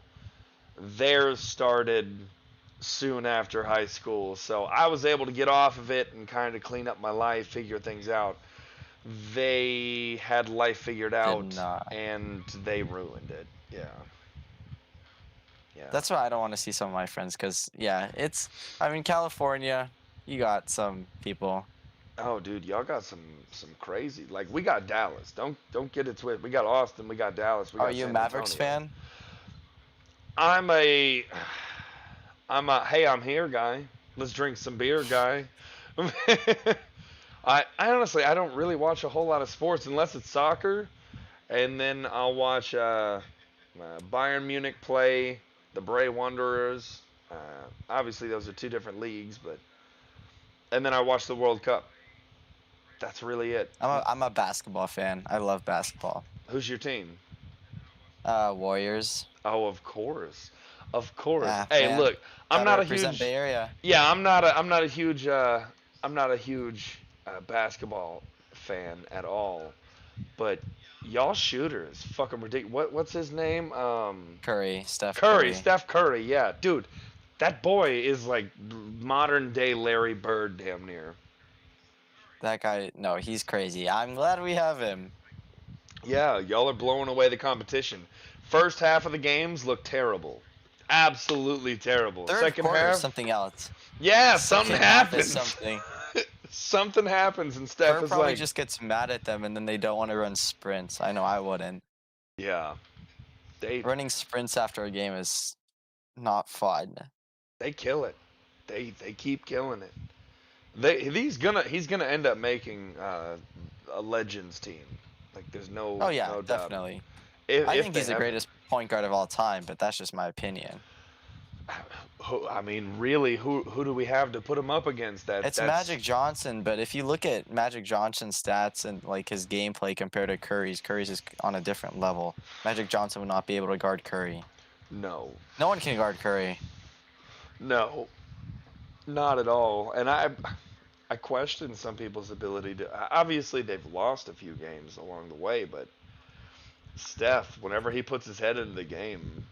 Theirs started soon after high school. So I was able to get off of it and kind of clean up my life, figure things out. They had life figured Did out not. and they ruined it. Yeah. Yeah. That's why I don't want to see some of my friends because, yeah, I mean, California, you got some people. Oh, dude, y'all got some crazy. Like we got Dallas. Don't get it twisted. We got Austin. We got Dallas. We Are got you a San Mavericks Antonio. fan? I'm a I'm a hey, I'm here guy. Let's drink some beer guy. I honestly I don't really watch a whole lot of sports unless it's soccer, and then I'll watch Bayern Munich play the Bray Wanderers. Obviously, those are two different leagues, but and then I watch the World Cup. That's really it. I'm a basketball fan. I love basketball. Who's your team? Warriors. Oh, of course, of course. Ah, Hey, man. look, I'm Gotta not a represent huge. Bay Area. Yeah, I'm not a huge. I'm not a huge basketball fan at all. But y'all shooters, fucking ridiculous. What's his name? Curry, Steph Curry, Curry. Steph Curry. Yeah, dude, that boy is like modern day Larry Bird, damn near. That guy, no, he's crazy. I'm glad we have him. Yeah, y'all are blowing away the competition. First half of the games look terrible, absolutely terrible. Third Second quarter is half, something else. yeah, something Second half is happens. something. Something happens, and Steph Kerr is probably like, just gets mad at them and then they don't want to run sprints. I know I wouldn't. yeah, they Running sprints after a game is not fun. they kill it. They keep killing it. He's gonna end up making a legends team. Like there's Oh yeah, no doubt. definitely. I If think they he's the have, greatest point guard of all time, but that's just my opinion. I mean, really, who do we have to put him up against? It's That's Magic Johnson, but if you look at Magic Johnson's stats and like his gameplay compared to Curry's is on a different level. Magic Johnson would not be able to guard Curry. no, No one can guard Curry. no, not at all. And I question some people's ability to. Obviously, they've lost a few games along the way, but Steph, whenever he puts his head into the game,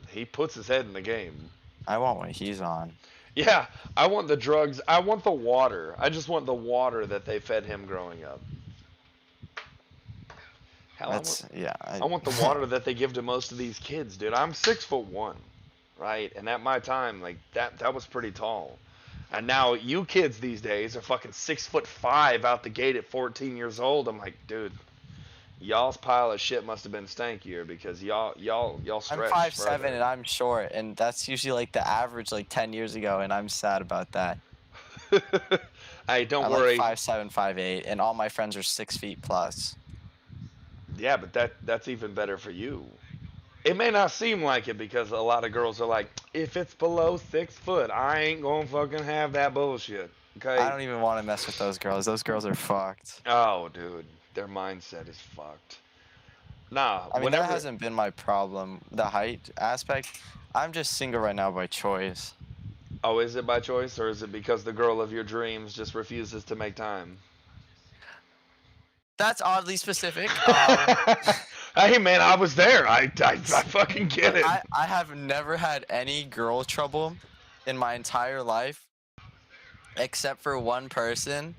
he puts his head in the game. I want what he's on. Yeah, I want the drugs. I want the water. I just want the water that they fed him growing up. Hell, That's yeah. I want the water that they give to most of these kids, dude. I'm 6'1", right? And at my time, like that was pretty tall. And now you kids these days are fucking 6'5" out the gate at 14 years old. I'm like, dude, y'all's pile of shit must have been stankier because y'all I'm stretched 5'7" further. and I'm short, and that's usually like the average like 10 years ago, and I'm sad about that. Hey, I don't like worry. 5'7", 5'8", and all my friends are 6 feet plus. Yeah, but that's even better for you. It may not seem like it because a lot of girls are like, if it's below 6 foot, I ain't gonna fucking have that bullshit. I Okay? don't even want to mess with those girls. Those girls are fucked. Oh, dude, their mindset is fucked. Nah, I mean, that whenever. hasn't been my problem, the height aspect. I'm just single right now by choice. Oh, is it by choice or is it because the girl of your dreams just refuses to make time? That's oddly specific. Hey, man, I was there. I fucking get But it. I have never had any girl trouble in my entire life, except for one person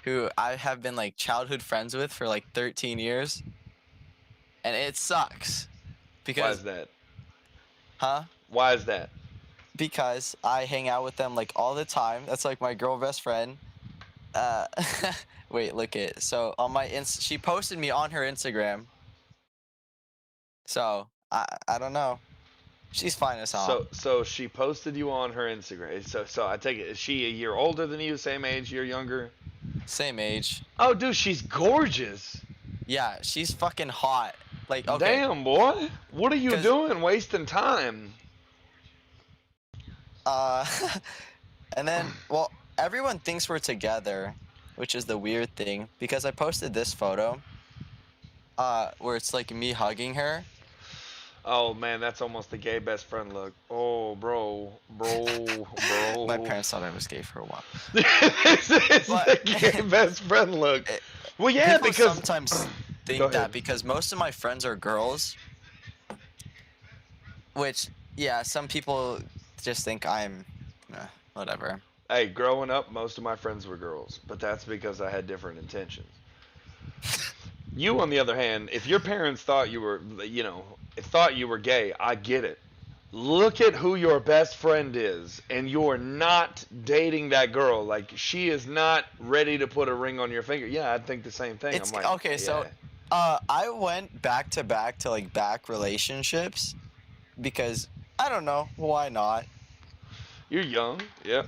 who I have been like childhood friends with for like 13 years, and it sucks Why because, is that? huh? Why is that? Because I hang out with them like all the time. That's like my girl best friend. Uh, wait, look it. So on my she posted me on her Instagram. So I don't know. She's fine as hell. So she posted you on her Instagram. So I take it, is she a year older than you, same age, year younger? Same age. Oh, dude, she's gorgeous. Yeah, she's fucking hot. Like, okay, Damn, boy. What are you 'cause doing wasting time? uh, and then well, everyone thinks we're together, which is the weird thing because I posted this photo, where it's like me hugging her. Oh, man, that's almost the gay best friend look. Oh, bro. My parents thought I was gay for a while. This is But the gay best friend look. it- Well, yeah, people because. sometimes Go think ahead. that because most of my friends are girls, which yeah, some people just think I'm whatever. Hey, growing up, most of my friends were girls, but that's because I had different intentions. You, on the other hand, if your parents thought you were, thought you were gay, I get it. Look at who your best friend is, and you're not dating that girl. Like, she is not ready to put a ring on your finger. Yeah, I'd think the same thing. It's I'm like, okay, so yeah. I went back to back to like back relationships because I don't know why not. You're young. Yeah.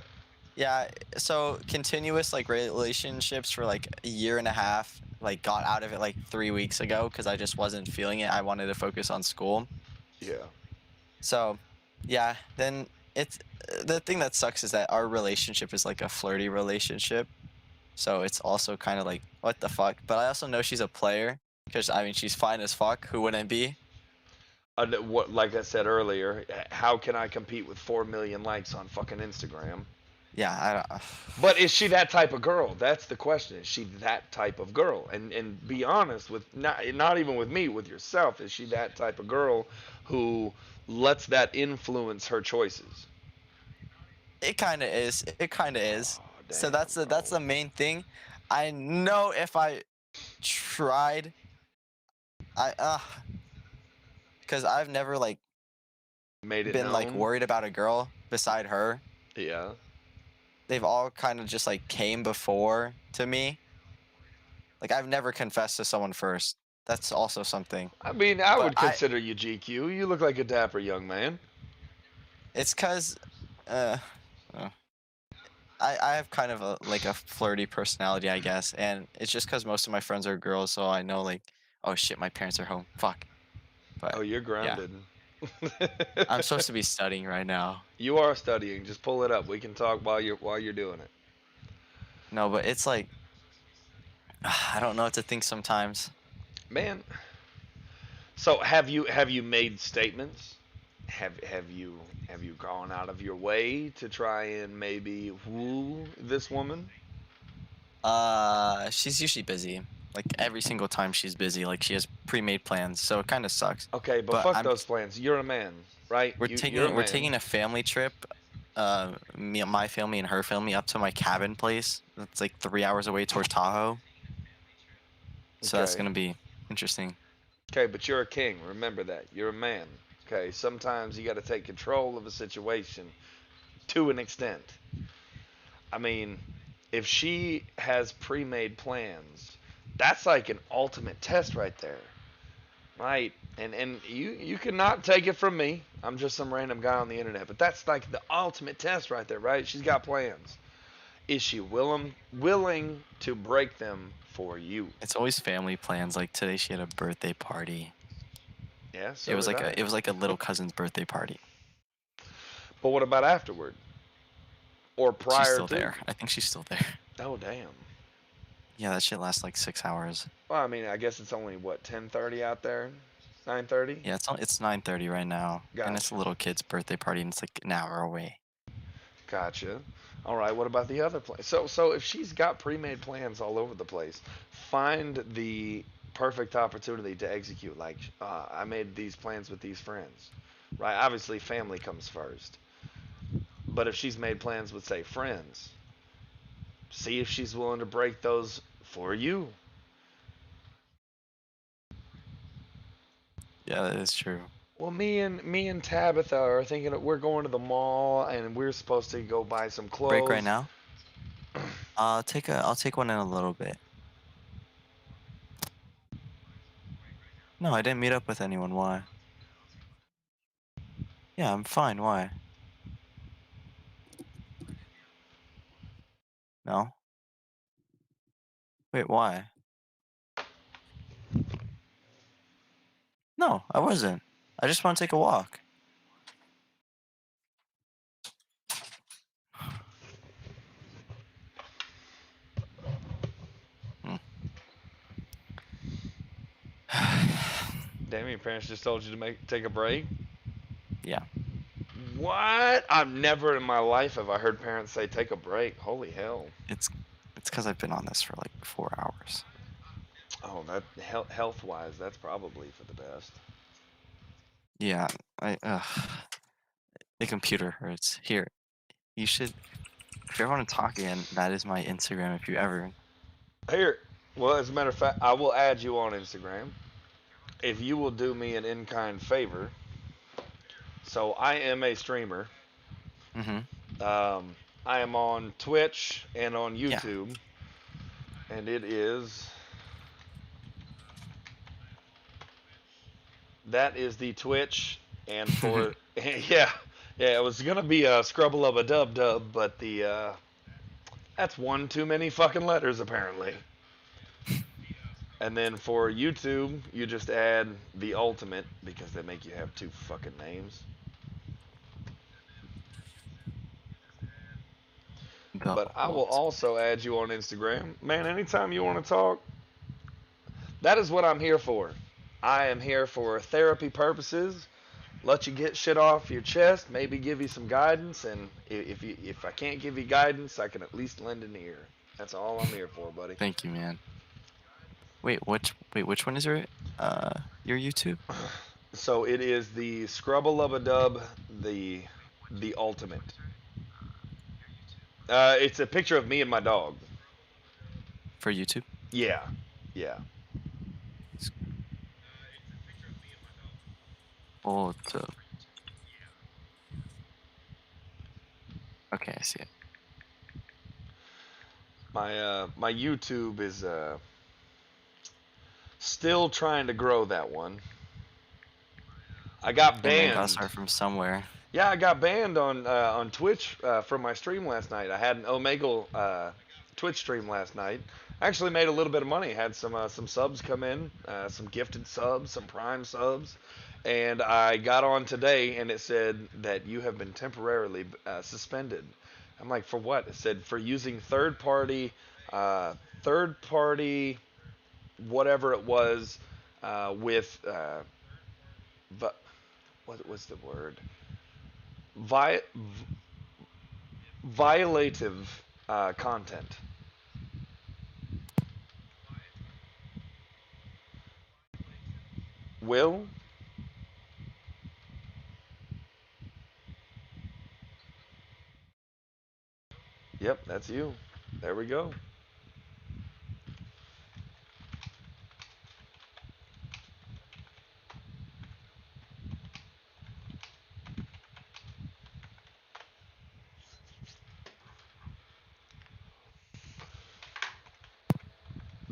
Yeah, so continuous like relationships for like a year and a half. Like got out of it like 3 weeks ago because I just wasn't feeling it. I wanted to focus on school. Yeah. So, yeah, then it's the thing that sucks is that our relationship is like a flirty relationship. So it's also kind of like what the fuck. But I also know she's a player because I mean she's fine as fuck. Who wouldn't be? what, like I said earlier, how can I compete with 4 million likes on fucking Instagram? Yeah, I don't. But is she that type of girl? That's the question. Is she that type of girl? And be honest with, not even with me, with yourself. Is she that type of girl who lets that influence her choices? It kind of is. It kind of is. Oh So damn, that's bro. the main thing. I know if I tried, I because I've never like Made it been like known. worried about a girl beside her. Yeah. They've all kind of just like came before to me. Like I've never confessed to someone first. That's also something. I mean, I But would consider you GQ. You look like a dapper young man. it's cause uh, uh, I have kind of a like a flirty personality, I guess, and it's just cause most of my friends are girls, so I know like, oh shit, my parents are home. Fuck. But Oh, you're yeah, grounded. I'm supposed to be studying right now. You are studying. Just pull it up. We can talk while you're doing it. No, but it's like I don't know what to think sometimes. Man, so have you made statements? Have you gone out of your way to try and maybe woo this woman? She's usually busy. Like every single time she's busy. Like she has pre-made plans, so it kind of sucks. Okay, but But fuck those plans. You're a man, right? You're a we're man. taking a family trip. Me, my family, and her family up to my cabin place. It's like 3 hours away towards Tahoe. So that's Okay. gonna be interesting. Okay, but you're a king. Remember that. You're a man. Okay, sometimes you got to take control of a situation to an extent. I mean, if she has pre-made plans, that's like an ultimate test right there. Right? And you cannot take it from me. I'm just some random guy on the internet, but that's like the ultimate test right there, right? She's got plans. Is she willing to break them for you? It's always family plans. Like today, she had a birthday party. Yeah, It so was did like I. a little cousin's birthday party. But what about afterward or She's prior still to? there. I think she's still there. Oh damn. Yeah, that shit lasts like 6 hours. Well, I mean, I guess it's only what 10:30 out there, 9:30. Yeah, it's 9:30 right now, and it's a Gotcha, little kid's birthday party, and it's like an hour away. gotcha. All right. What about the other plan? So if she's got pre-made plans all over the place, find the perfect opportunity to execute. Like, I made these plans with these friends, right? Obviously, family comes first. But if she's made plans with, say, friends, see if she's willing to break those for you. Yeah, that is true. Well, me and Tabitha are thinking that we're going to the mall and we're supposed to go buy some Break right clothes. now. I'll take one in a little bit. No, I didn't meet up with anyone. Why? Yeah, I'm fine. Why? No. Wait, why? No, I wasn't. I just want to take a walk. Hmm. Damn, your parents just told you to take a break. Yeah, What? I've never in my life have I heard parents say take a break. Holy hell. it's it's because I've been on this for like 4 hours. Oh, that health wise, that's probably for the best. Yeah, I the computer hurts. Here, you should. If you ever want to talk again, that is my Instagram. If you ever. Here, well, as a matter of fact, I will add you on Instagram if you will do me an in-kind favor. So I am a streamer. Mm-hmm. I am on Twitch and on Yeah. YouTube, and it is that is the Twitch, and for yeah, yeah, it was gonna be a scrubble of a dub dub, but the that's one too many fucking letters apparently. And then for YouTube, you just add the ultimate because they make you have two fucking names. The But I will ultimate. also add you on Instagram. Man, anytime you want to talk, that is what I'm here for. I am here for therapy purposes. let you get shit off your chest, maybe give you some guidance, and if I can't give you guidance, I can at least lend an ear. That's all I'm here for, buddy. Thank you, man. Which one is your YouTube? So it is the Scrubba-Lubba-Dub, the ultimate. It's a picture of me and my dog. For YouTube? Yeah, yeah. Oh, okay, I see it. My YouTube is still trying to grow that one. I got Hey man, gotta banned. start from somewhere. Yeah, I got banned on Twitch from my stream last night. I had an Omegle Twitch stream last night. I actually made a little bit of money. Had some subs come in, some gifted subs, some Prime subs, and I got on today and it said that you have been temporarily suspended. I'm like, for what? It said for using uh, third party, whatever it was, with what was the word? Vi- Violative content. Will? Yep, that's you. There we go.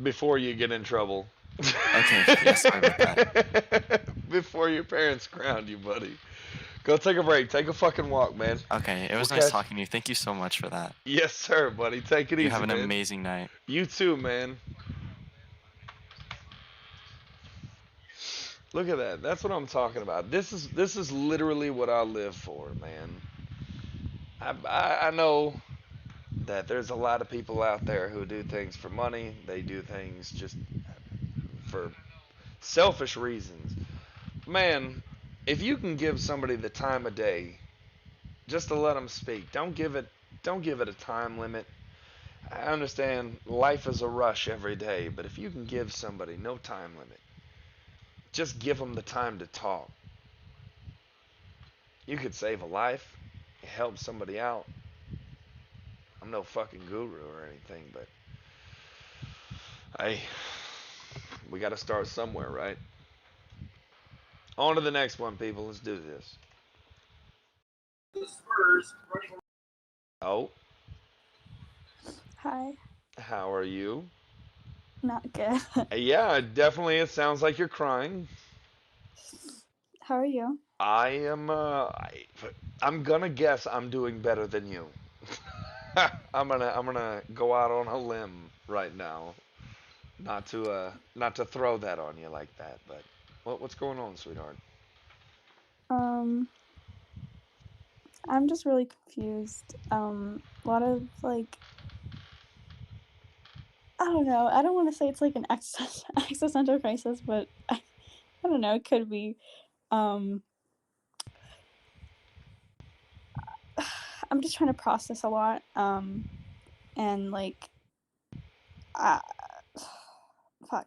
Before you get in trouble. Okay, yeah, sorry about that. Before your parents ground you, buddy. Go take a break. Take a fucking walk, man. Okay, it We'll was nice catch. talking to you. Thank you so much for that. Yes, sir, buddy. Take it You have easy, an man. amazing night. You too, man. Look at that. That's what I'm talking about. This is literally what I live for, man. I know that there's a lot of people out there who do things for money. They do things just for selfish reasons. Man, if you can give somebody the time of day just to let them speak, don't give it a time limit. I understand life is a rush every day, but if you can give somebody no time limit, just give them the time to talk. You could save a life, help somebody out. I'm no fucking guru or anything, but hey, we got to start somewhere, right? On to the next one, people. Let's do this. Oh, Hi. how are you? Not good. Yeah, definitely. It sounds like you're crying. How are you? I am. I'm gonna guess I'm doing better than you. I'm gonna go out on a limb right now, not to throw that on you like that. But what's going on, sweetheart? Um, I'm just really confused. A lot of like, I don't know. I don't want to say it's like an existential crisis, but I don't know. It could be. Um, I'm just trying to process a lot. And like, uh, fuck.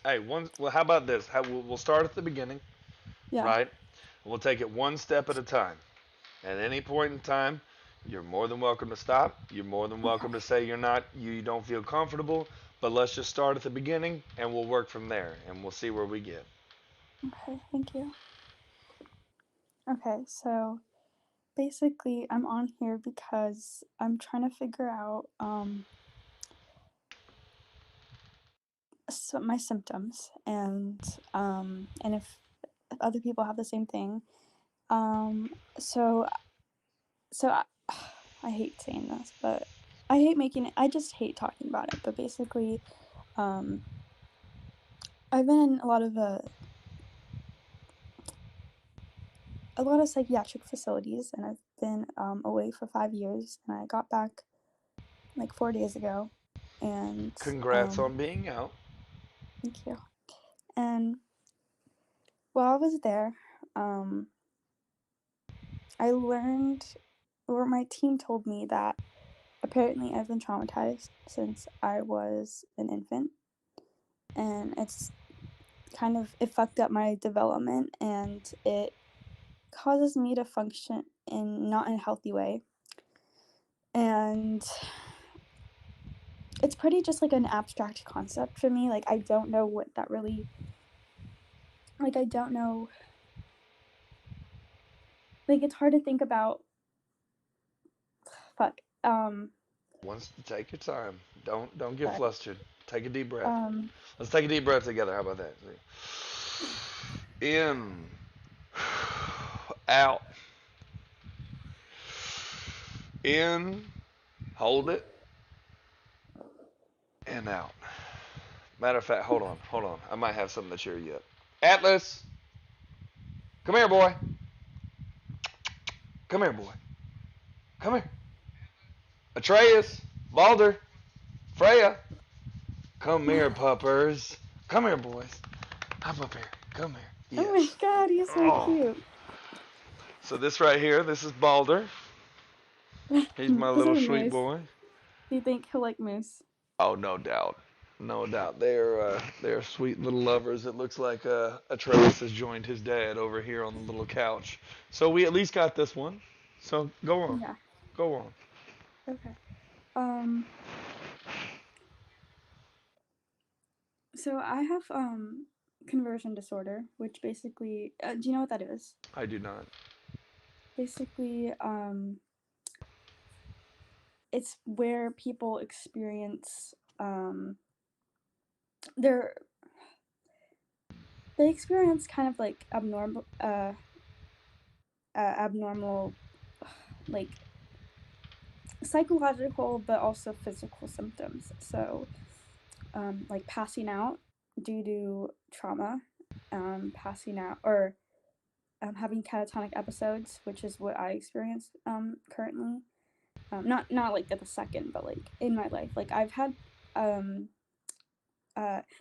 Hey, well, how about this? We'll start at the beginning, Yeah. right? We'll take it one step at a time. At any point in time, you're more than welcome to stop. You're more than welcome Okay. to say you don't feel comfortable. But let's just start at the beginning, and we'll work from there, and we'll see where we get. Okay. Thank you. Okay. So basically, I'm on here because I'm trying to figure out my symptoms and if other people have the same thing. Um, so so I hate saying this, but I hate making it. I just hate talking about it. But basically, um, I've been in a lot of psychiatric facilities, and I've been away for 5 years, and I got back like 4 days ago, and Congrats on being out. thank you. And while I was there, I learned, or my team told me that apparently I've been traumatized since I was an infant, and it's kind of, it fucked up my development, and it causes me to function in not in a healthy way. And it's pretty just like an abstract concept for me. Like, I don't know what that really, like, I don't know, like, it's hard to think about. Fuck. Once, take your time. Don't get Sorry. flustered. Take a deep breath. Um, Let's take a deep breath together. How about that? In, out, in, hold it, and out. Matter of fact, hold on. I might have something to cheer you up. Atlas, come here, boy. Come here, boy. Come here. Atreus, Balder, Freya, come here, puppers. Come here, boys. Hop up here. Come here. oh my Yes. god, he's so Oh. cute. So this right here, this is Balder. He's my Those little are sweet Moose. boy. Do you think he'll like Moose? Oh, no doubt. No doubt. They're sweet little lovers. It looks like Atreus has joined his dad over here on the little couch. So we at least got this one. So go on. Yeah. Go on. Okay. So I have conversion disorder, which basically, do you know what that is? I do not. Basically, it's where people experience they're they experience kind of like abnormal, like psychological but also physical symptoms. So like passing out due to trauma, passing out, or having catatonic episodes, which is what I experience currently. Not like at the second, but like in my life, like I've had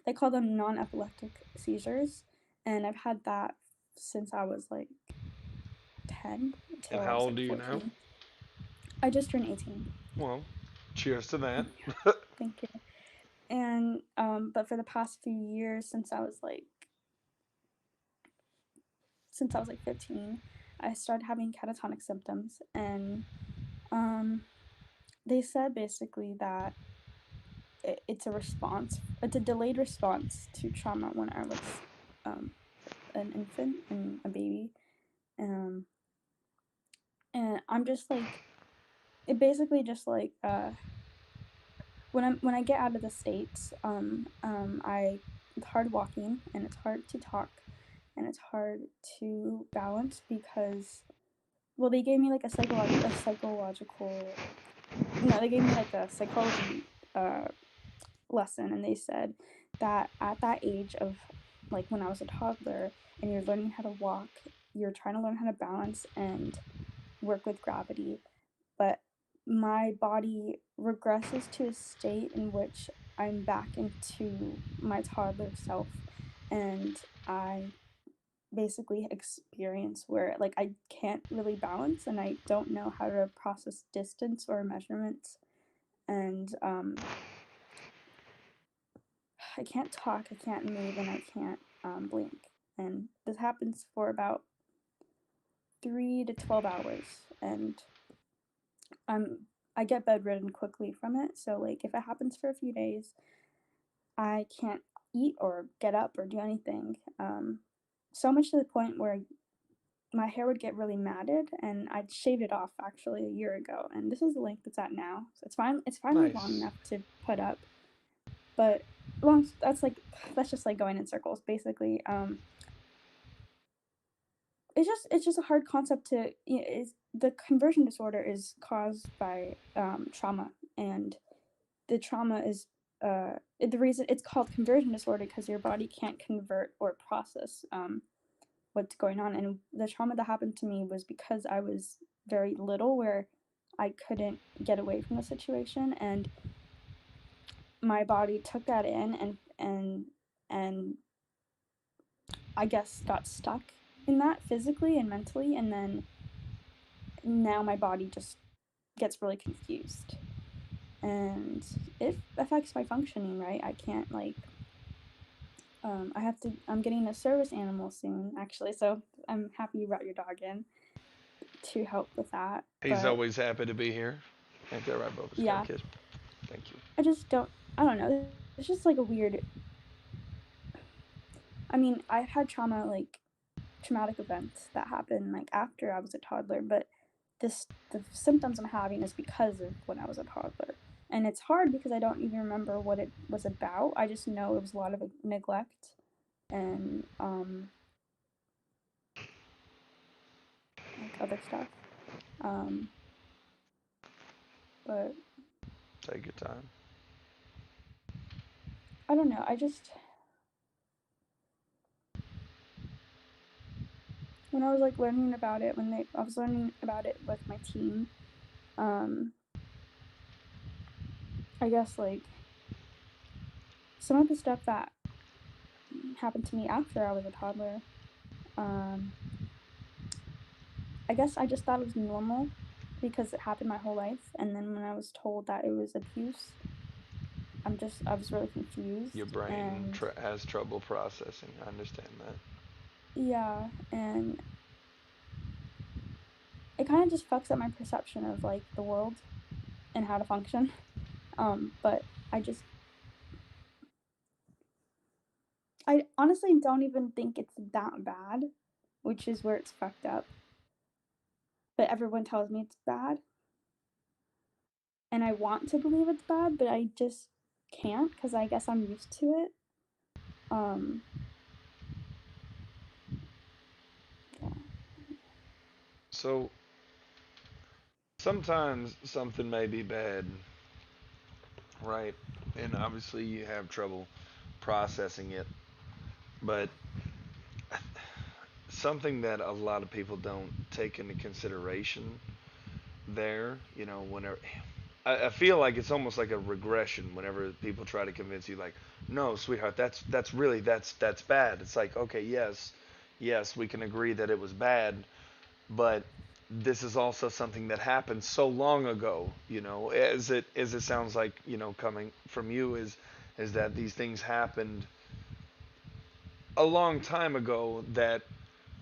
they call them non-epileptic seizures, and I've had that since I was like 10 until And I how was old like are you 14. now? I just turned 18. Well, cheers to that. Thank you. And but for the past few years, since I was like 15, I started having catatonic symptoms, and they said basically that it's a delayed response to trauma when I was an infant and a baby. Um, and I'm just like, it basically just like when I get out of the states, it's hard walking, and it's hard to talk, and it's hard to balance because, well, they gave me like a psychological, no, they gave me like a psychology lesson, and they said that at that age of, like, when I was a toddler and you're learning how to walk, you're trying to learn how to balance and work with gravity, but my body regresses to a state in which I'm back into my toddler self, and I basically experience where like I can't really balance, and I don't know how to process distance or measurements, and I can't talk, I can't move, and I can't blink. And this happens for about 3 to 12 hours, and I get bedridden quickly from it. So like if it happens for a few days, I can't eat or get up or do anything. So much to the point where my hair would get really matted, and I'd shaved it off actually a year ago. And this is the length it's at now. So it's finally long Nice. enough to put up. But that's just like going in circles basically. It's just a hard concept to, is the conversion disorder is caused by trauma, and the trauma is the reason it's called conversion disorder because your body can't convert or process what's going on. And the trauma that happened to me was because I was very little, where I couldn't get away from the situation, and my body took that in and I guess got stuck in that physically and mentally, and then now my body just gets really confused, and it affects my functioning, right? I can't like I'm getting a service animal soon actually, so I'm happy you brought your dog in to help with that. He's But always happy to be here. Ain't that right, Bubba's? Got a yeah, kiss. Thank you. I just don't, I don't know. It's just like a weird, I mean, I've had traumatic events that happened like after I was a toddler, but the symptoms I'm having is because of when I was a toddler. And it's hard because I don't even remember what it was about. I just know it was a lot of neglect and like other stuff. Um but Take your time. I don't know. I just when I was like learning about it when I was learning about it with my team, um I guess like some of the stuff that happened to me after I was a toddler, um I guess I just thought it was normal because it happened my whole life. And then when I was told that it was abuse, I was really Your confused. brain And has trouble processing. I understand that. yeah, and it kind of just fucks up my perception of like the world and how to function. But I just, I honestly don't even think it's that bad, which is where it's fucked up. But everyone tells me it's bad. And I want to believe it's bad, but I just can't because I guess I'm used to it. Um, yeah. So sometimes something may be bad, right? And obviously you have trouble processing it. But something that a lot of people don't take into consideration there, whenever I feel like it's almost like a regression whenever people try to convince you, like, no, sweetheart, that's really that's bad. It's like, okay, yes, we can agree that it was bad, but this is also something that happened so long ago. As it sounds like, coming from you is that these things happened a long time ago. That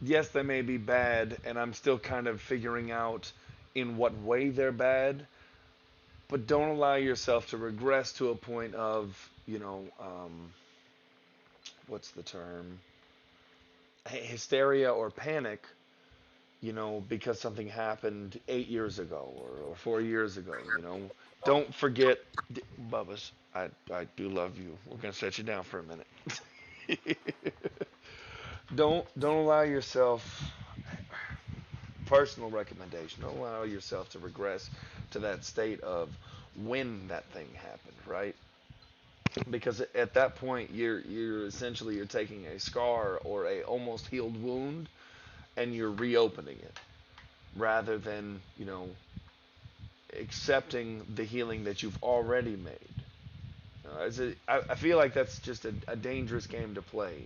yes, they may be bad, and I'm still kind of figuring out in what way they're bad, but don't allow yourself to regress to a point of, what's the term? Hysteria or panic, because something happened 8 years ago or 4 years ago. Don't forget, Bubba's. I do love you. We're gonna set you down for a minute. Don't allow yourself. Personal recommendation: don't allow yourself to regress to that state of when that thing happened, right? Because at that point you're essentially you're taking a scar or a almost healed wound and you're reopening it rather than accepting the healing that you've already made. I feel like that's just a dangerous game to play.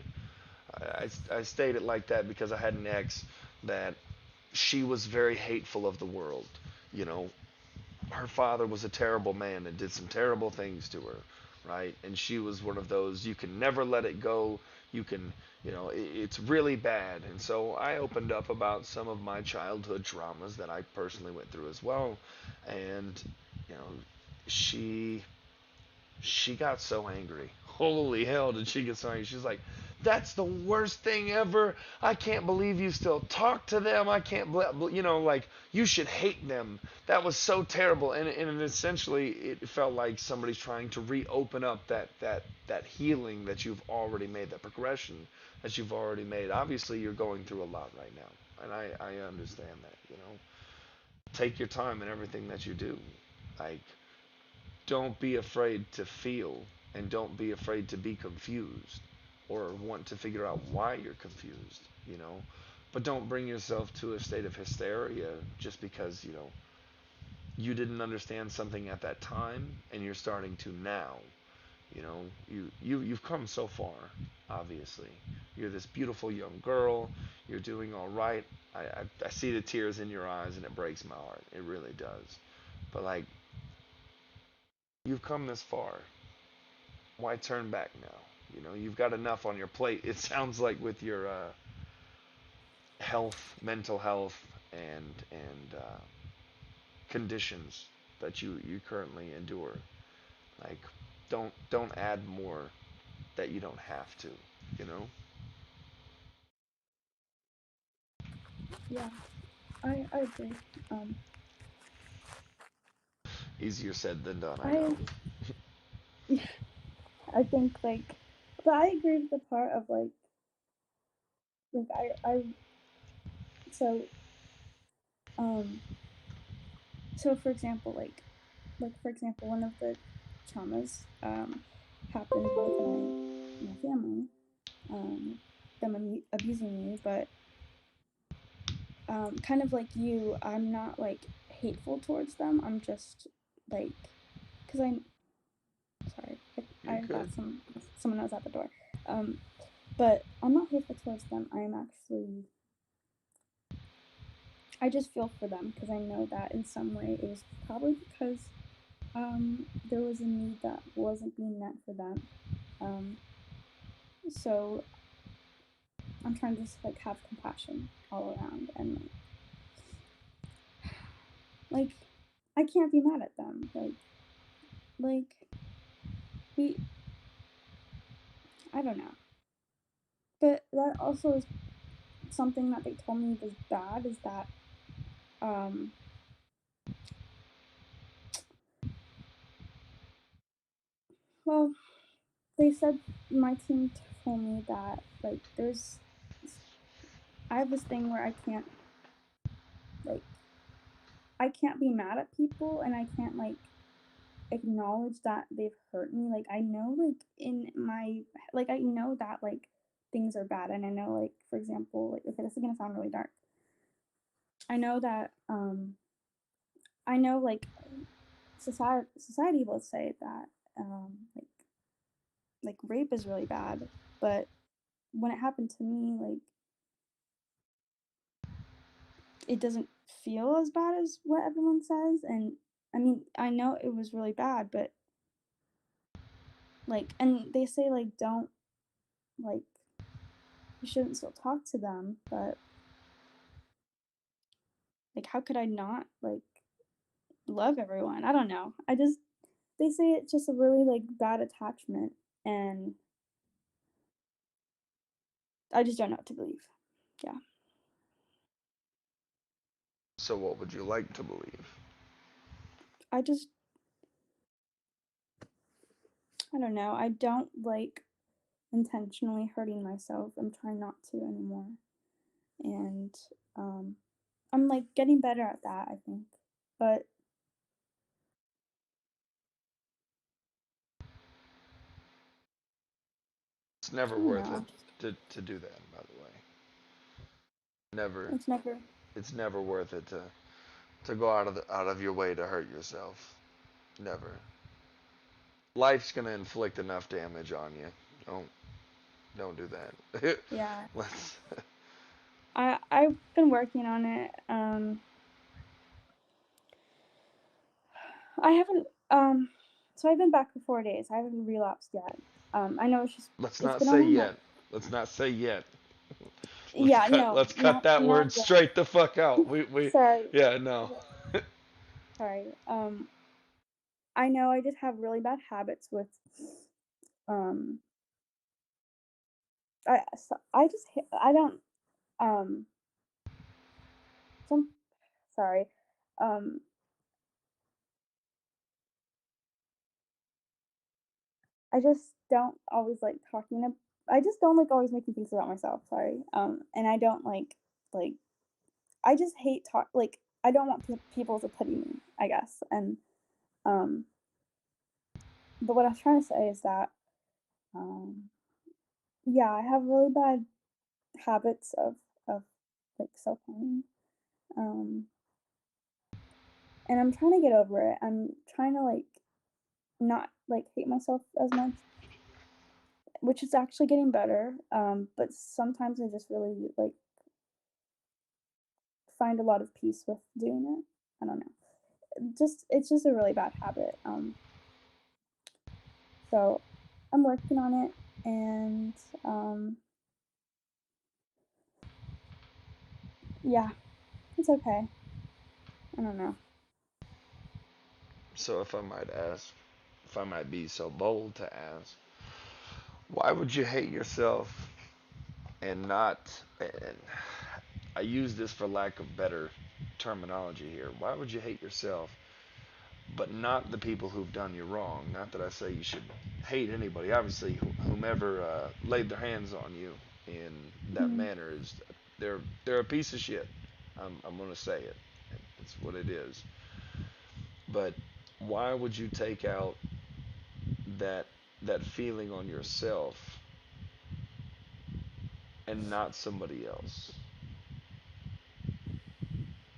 I state it like that because I had an ex that she was very hateful of the world. You know, her father was a terrible man and did some terrible things to her, right? And she was one of those, you can never let it go. You can, it's really bad. And so I opened up about some of my childhood traumas that I personally went through as well. And, you know, she she got so angry. Holy hell, did she get so angry? She's like, that's the worst thing ever. I can't believe you still talk to them. I can't believe, like, you should hate them. That was so terrible. And essentially, it felt like somebody's trying to reopen up that healing that you've already made, that progression that you've already made. Obviously, you're going through a lot right now. And I understand that. Take your time in everything that you do. Like, don't be afraid to feel and don't be afraid to be confused or want to figure out why you're confused, but don't bring yourself to a state of hysteria just because you didn't understand something at that time and you're starting to now. You know, you've come so far. Obviously, you're this beautiful young girl. You're doing all right. I see the tears in your eyes, and it breaks my heart. It really does. But like, you've come this far. Why turn back now? You know, you've got enough on your plate. It sounds like with your health, mental health, and conditions that you currently endure. Like, don't add more that you don't have to. You know. Yeah, I agree. Um, Easier said than done, I I know. I think like, but I agree with the part of like I so um so for example like for example one of the traumas happened with my family, them abusing me, but kind of like you, I'm not like hateful towards them. I'm just like, because I sorry, You're I got good. someone else at the door. Um, but I'm not hateful towards them. I'm actually, I just feel for them because I know that in some way it was probably because there was a need that wasn't being met for them. Um, so I'm trying to just like have compassion all around and like I can't be mad at them. Like we I don't know. But that also is something that they told me was bad is that um well they said my team told me that like there's I have this thing where like I can't be mad at people and I can't like acknowledge that they've hurt me. Like I know like in my like I know that like things are bad and I know like for example like okay this is gonna sound really dark. I know that I know like society will say that like rape is really bad, but when it happened to me, like it doesn't feel as bad as what everyone says. And I mean, I know it was really bad, but like, and they say like don't like you shouldn't still talk to them, but like how could I not like love everyone? I don't know. I just they say it's just a really like bad attachment, and I just don't know what to believe. Yeah, So what would you like to believe? I just I don't know. I don't like intentionally hurting myself. I'm trying not to anymore. And um I'm like getting better at that, I think. But It's never I don't worth know. it to do that, by the way. Never. It's never It's never worth it to go out of your way to hurt yourself. Never. Life's gonna inflict enough damage on you. Don't do that. yeah. Let's. I've been working on it. I haven't so I've been back for 4 days. I haven't relapsed yet. I know Let's it's not been say only a month. yet. Let's not say yet. Let's Yeah, cut. no, Let's cut that not word yet. straight the fuck out. We. Sorry. Yeah. No. Sorry. I know I just have really bad habits with um I just I don't um some sorry. Um I just don't always like I just don't like always making things about myself, sorry. And I don't like I just hate talk like I don't want people to pity me, I guess. And um but what I was trying to say is that um yeah, I have really bad habits of like self-harming. Um and I'm trying to get over it. I'm trying to like not like hate myself as much, which is actually getting better. But sometimes I just really like find a lot of peace with doing it. I don't know. Just it's just a really bad habit. So I'm working on it, and yeah, it's okay. I don't know. So if I might ask, if I might be so bold to ask, why would you hate yourself and not, and I use this for lack of better terminology here. Why would you hate yourself, but not the people who've done you wrong? Not that I say you should hate anybody. Obviously, whomever laid their hands on you in that Mm, manner is they're a piece of shit. I'm gonna say it. It's what it is. But why would you take out that that feeling on yourself and not somebody else?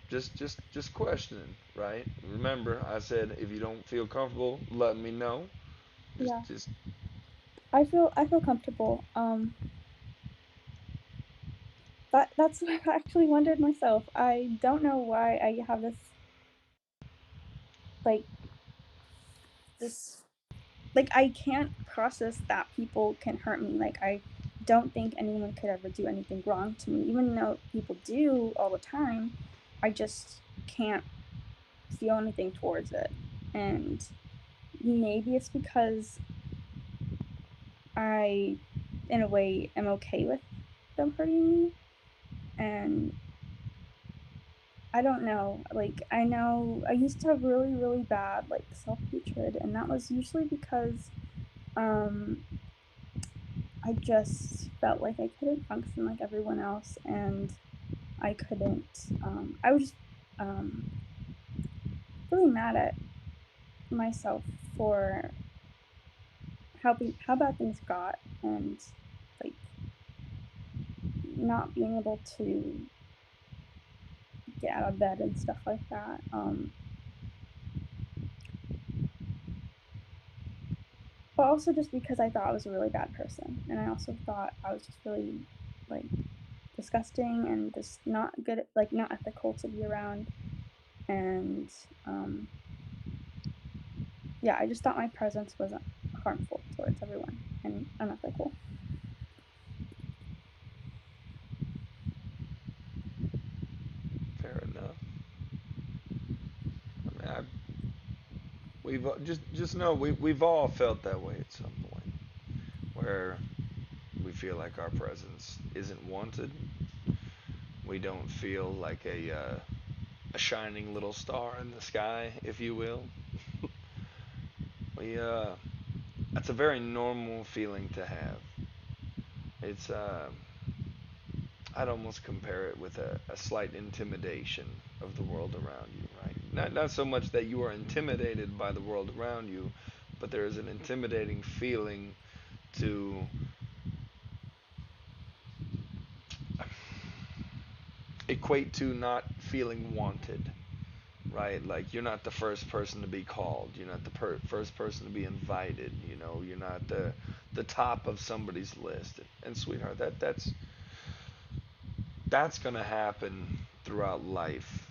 Just questioning, right? Remember, I said if you don't feel comfortable, let me know. Just yeah, just I feel comfortable. That's what I've actually wondered myself. I don't know why I have like this like I can't process that people can hurt me. Like I don't think anyone could ever do anything wrong to me, even though people do all the time. I just can't feel anything towards it. And maybe it's because I, in a way, am okay with them hurting me. And I don't know. Like, I know I used to have really, really bad, like, self hatred. And that was usually because um, I just felt like I couldn't function like everyone else. And I couldn't, I was just um, really mad at myself for how bad things got, and like not being able to get out of bed and stuff like that. But also just because I thought I was a really bad person, and I also thought I was just really like disgusting and just not good, like not ethical to be around. And um, yeah, I just thought my presence was harmful towards everyone and unethical. fair enough. I mean, we've just know we've all felt that way at some point, where we feel like our presence isn't wanted. We don't feel like a shining little star in the sky, if you will. We That's a very normal feeling to have. It's I'd almost compare it with a slight intimidation of the world around you, right? Not so much that you are intimidated by the world around you, but there is an intimidating feeling to equate to not feeling wanted, right? Like you're not the first person to be called, you're not the first person to be invited, you're not the top of somebody's list. And sweetheart, that's going to happen throughout life.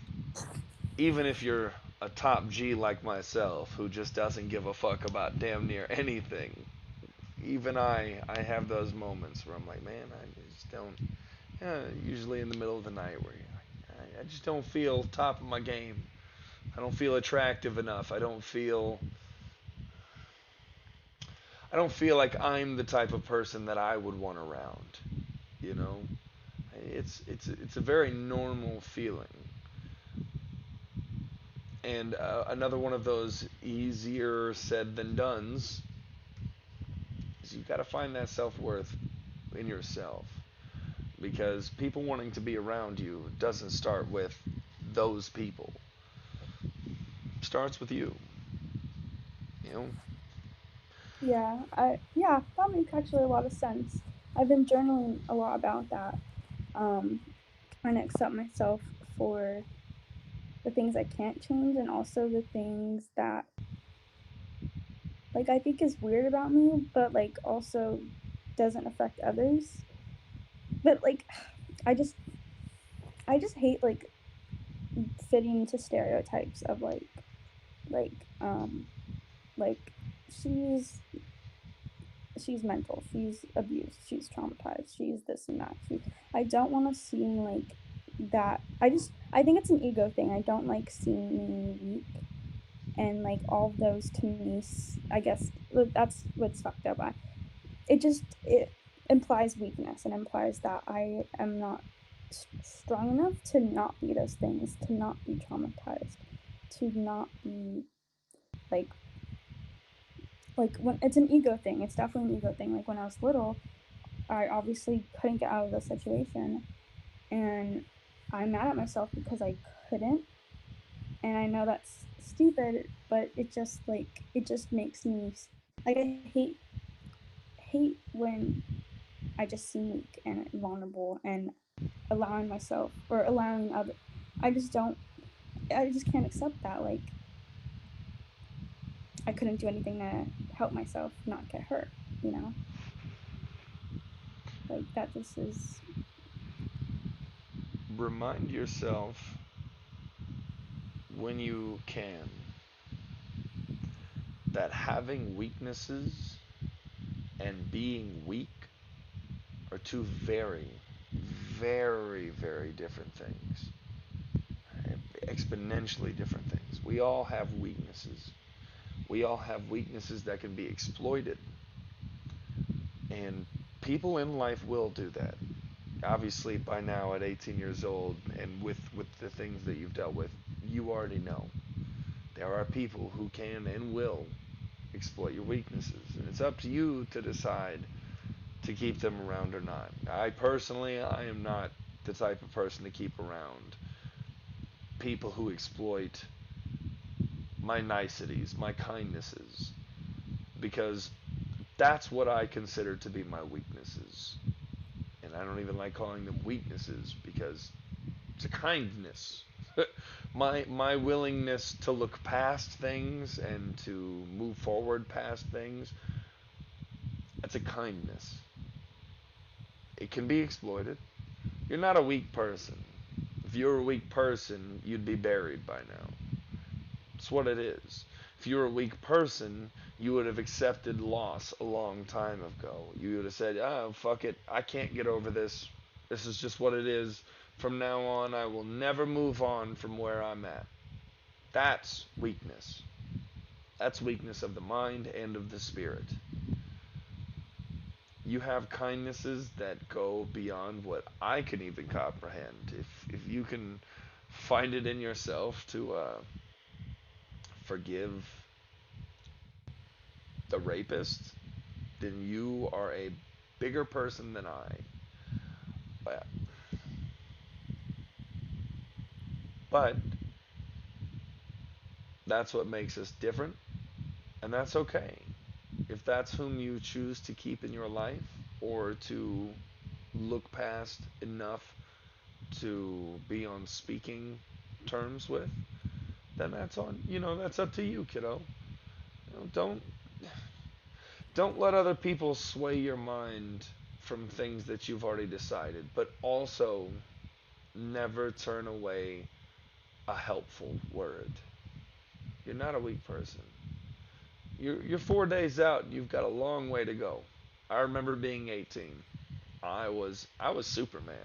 Even if you're a top G like myself who just doesn't give a fuck about damn near anything, even I have those moments where I'm like, man, I just don't. Usually in the middle of the night where I just don't feel top of my game. I don't feel attractive enough. I don't feel like I'm the type of person that I would want around. You know, it's a very normal feeling. And another one of those easier said than done's is you got to find that self worth in yourself, because people wanting to be around you doesn't start with those people. It starts with you. You know, Yeah, that makes actually a lot of sense. I've been journaling a lot about that. Um, Trying to accept myself for the things I can't change and also the things that like I think is weird about me, but like also doesn't affect others. But like I just I just hate like fitting into stereotypes of like like she's she's mental, she's abused, she's traumatized, she's this and that. I don't want to seem like that. I think it's an ego thing. I don't like seeming weak, and like all of those to me, I guess that's what's fucked up. It implies weakness and implies that I am not strong enough to not be those things, to not be traumatized, to not be like when it's an ego thing. It's definitely an ego thing. Like when I was little, I obviously couldn't get out of the situation, and I'm mad at myself because I couldn't. And I know that's stupid, but it just makes me like I hate when I just seem weak and vulnerable and allowing myself or allowing other. I just don't. I just can't accept that. Like I couldn't do anything to help myself not get hurt. You know, like that just is. Remind yourself when you can that having weaknesses and being weak are two very, very, very different things. Exponentially different things. We all have weaknesses. We all have weaknesses that can be exploited. And people in life will do that. Obviously, by now at 18 years old, and with the things that you've dealt with, you already know. There are people who can and will exploit your weaknesses. And it's up to you to decide to keep them around or not. I am not the type of person to keep around people who exploit my niceties, my kindnesses, because that's what I consider to be my weaknesses. And I don't even like calling them weaknesses because it's a kindness. My willingness to look past things and to move forward past things, that's a kindness. It can be exploited. You're not a weak person. If you were a weak person, you'd be buried by now. It's what it is. If you were a weak person, you would have accepted loss a long time ago. You would have said, "Oh, fuck it. I can't get over this. This is just what it is. From now on, I will never move on from where I'm at." That's weakness. That's weakness of the mind and of the spirit. You have kindnesses that go beyond what I can even comprehend. If you can find it in yourself to forgive the rapist, then you are a bigger person than I. But, but that's what makes us different, and that's okay. If that's whom you choose to keep in your life or to look past enough to be on speaking terms with, then that's up to you, kiddo. Don't let other people sway your mind from things that you've already decided, but also never turn away a helpful word. You're not a weak person. You're 4 days out. You've got a long way to go. I remember being 18. I was Superman.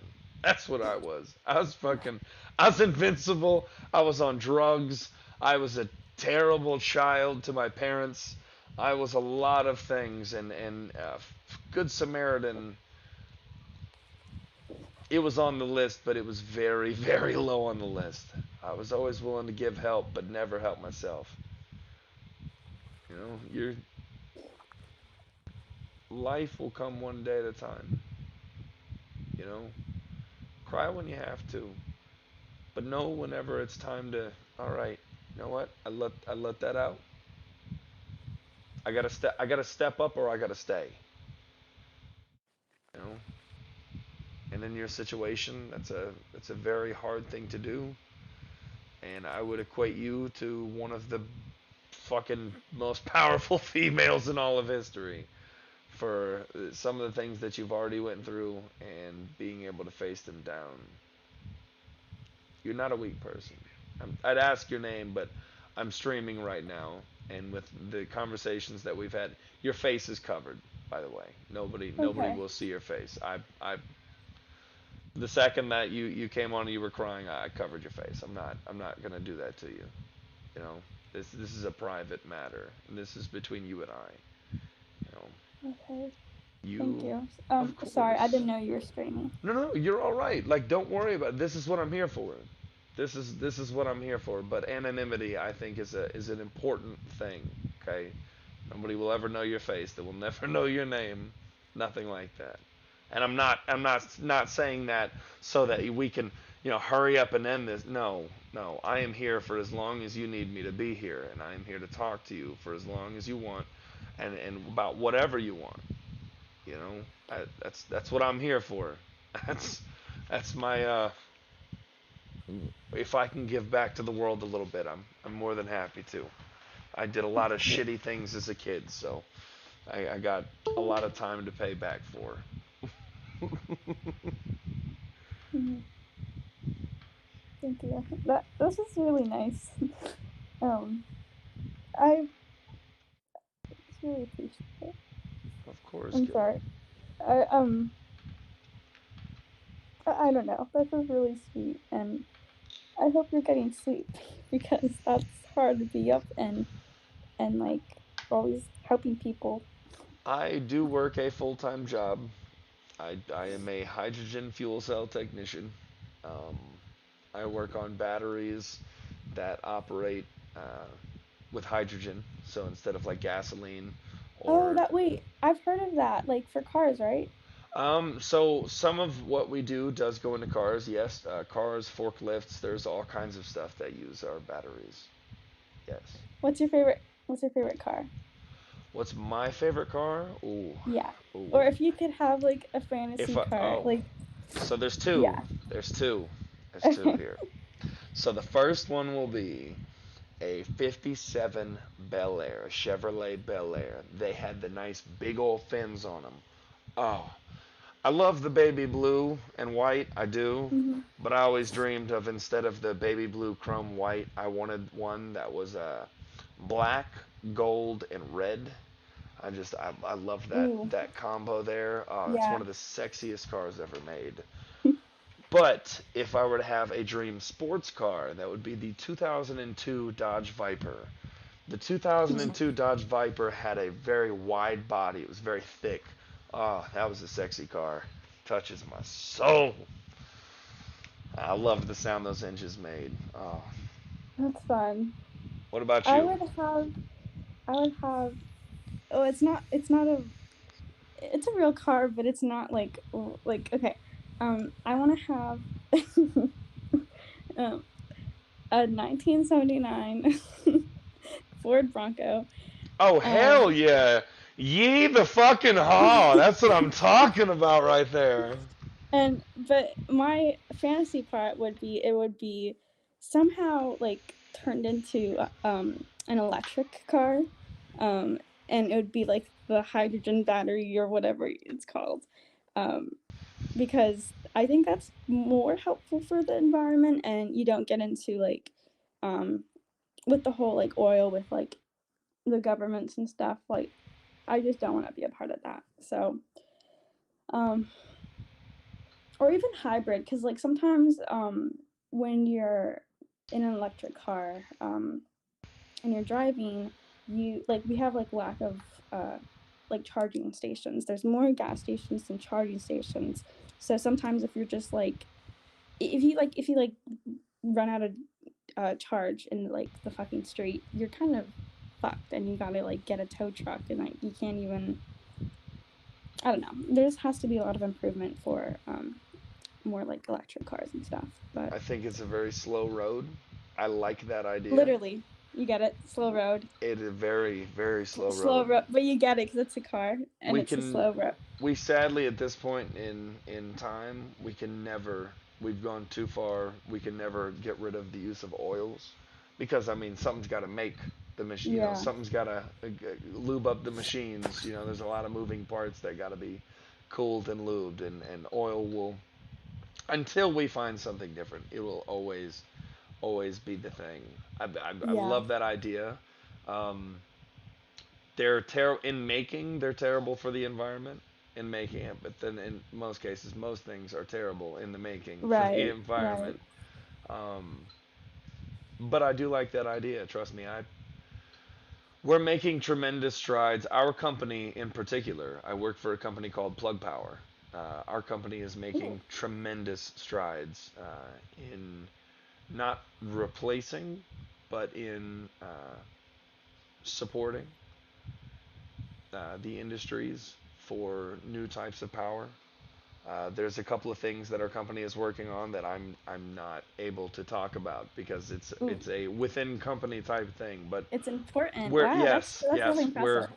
That's what I was. I was invincible. I was on drugs. I was a terrible child to my parents. I was a lot of things, and Good Samaritan. It was on the list, but it was very, very low on the list. I was always willing to give help, but never help myself. Your life will come one day at a time. You know, cry when you have to, but know whenever it's time to. All right, you know what? I let that out. I gotta step up, or I gotta stay. You know, and in your situation, that's a very hard thing to do. And I would equate you to one of the fucking most powerful females in all of history for some of the things that you've already went through and being able to face them down. You're not a weak person. I'd ask your name, but I'm streaming right now, and with the conversations that we've had, your face is covered. By the way, nobody Okay. will see your face. The second that you came on and you were crying, I covered your face. I'm not gonna do that to you. You know, this is a private matter. And this is between you and I. You know, Okay. Thank you, you. of Sorry, I course. didn't know you were streaming. No, you're all right. Like, don't worry about it. This is what I'm here for. This is what I'm here for. But anonymity, I think, is an important thing. Okay, nobody will ever know your face. They will never know your name. Nothing like that. And I'm not saying that so that we can hurry up and end this. No. I am here for as long as you need me to be here, and I am here to talk to you for as long as you want, and about whatever you want. You know, that's what I'm here for. That's that's my if I can give back to the world a little bit, I'm more than happy to. I did a lot of shitty things as a kid, so I got a lot of time to pay back for. Mhm. Thank you. This is really nice. um, I just really appreciate it. Of course, I'm Gilly. sorry. I don't know. This is really sweet, and I hope you're getting sleep because that's hard to be up and like always helping people. I do work a full-time job. I am a hydrogen fuel cell technician. Um, I work on batteries that operate with hydrogen. So instead of like gasoline Oh, or that wait, I've heard of that. Like for cars, right? so some of what we do does go into cars. Yes, cars, forklifts. There's all kinds of stuff that use our batteries. Yes. What's your favorite car? What's my favorite car? Yeah. Ooh. Or if you could have like a If fantasy I car, oh, like so there's two. yeah. There's two. There's two Okay. here. So the first one will be a 57 Bel Air, a Chevrolet Bel Air. They had the nice big old fins on them. Oh, I love the baby blue and white, I do, Hmm. but I always dreamed of instead of the baby blue chrome white, I wanted one that was black, gold, and red. I love Ooh. that combo there. It's one Yeah. of the sexiest cars ever made. But if I were to have a dream sports car, that would be the 2002 Dodge Viper. The Hmm. 2002 Dodge Viper had a very wide body. It was very thick. Oh, that was a sexy car. Touches my soul. I love the sound those engines made. Oh, That's fun. what about I you? would have I would have oh, it's not a it's a real car, but it's not like okay. I want to have um, a 1979 Ford Bronco. Oh, hell Um, yeah. Yee the fucking haw. That's what I'm talking about right there. and but my fantasy part would be it would be somehow like turned into an electric car. Um, and it would be like the hydrogen battery or whatever it's called. Um, because I think that's more helpful for the environment and you don't get into like um with the whole like oil with like the governments and stuff like I just don't want to be a part of that. So um or even hybrid cuz like sometimes when you're in an electric car and you're driving you like we have like lack of uh like charging stations. There's more gas stations than charging stations. So sometimes if you're just like if you like run out of charge in like the fucking street, you're kind of fucked, and you gotta like get a tow truck, and like you can't even. I don't know. There has to be a lot of improvement for more like electric cars and stuff. But I think it's a very slow road. I like that idea. literally, you get it. Slow road, It is a very, very slow slow road. road, but you get it because it's a car and We it's a can, slow road. we sadly at this point in time, we can never. We've gone too far. We can never get rid of the use of oils, because I mean something's got to make. the machine. You know, Yeah. something's got to lube up the machines. You know, there's a lot of moving parts that got to be cooled and lubed, and oil will, until we find something different, it will always be the thing. I Yeah. love that idea. Um, they're terrible in making. They're terrible for the environment in making it, but then in most cases, most things are terrible in the making for the Right. Right. environment. Um, but I do like that idea. Trust me, I we're making tremendous strides. Our company, in particular, I work for a company called Plug Power. Our company is Cool. making tremendous strides in not replacing, but in supporting the industries for new types of power. There's a couple of things that our company is working on that I'm not able to talk about because Ooh, it's a within company type thing. But it's important. we're Wow, that's really impressive.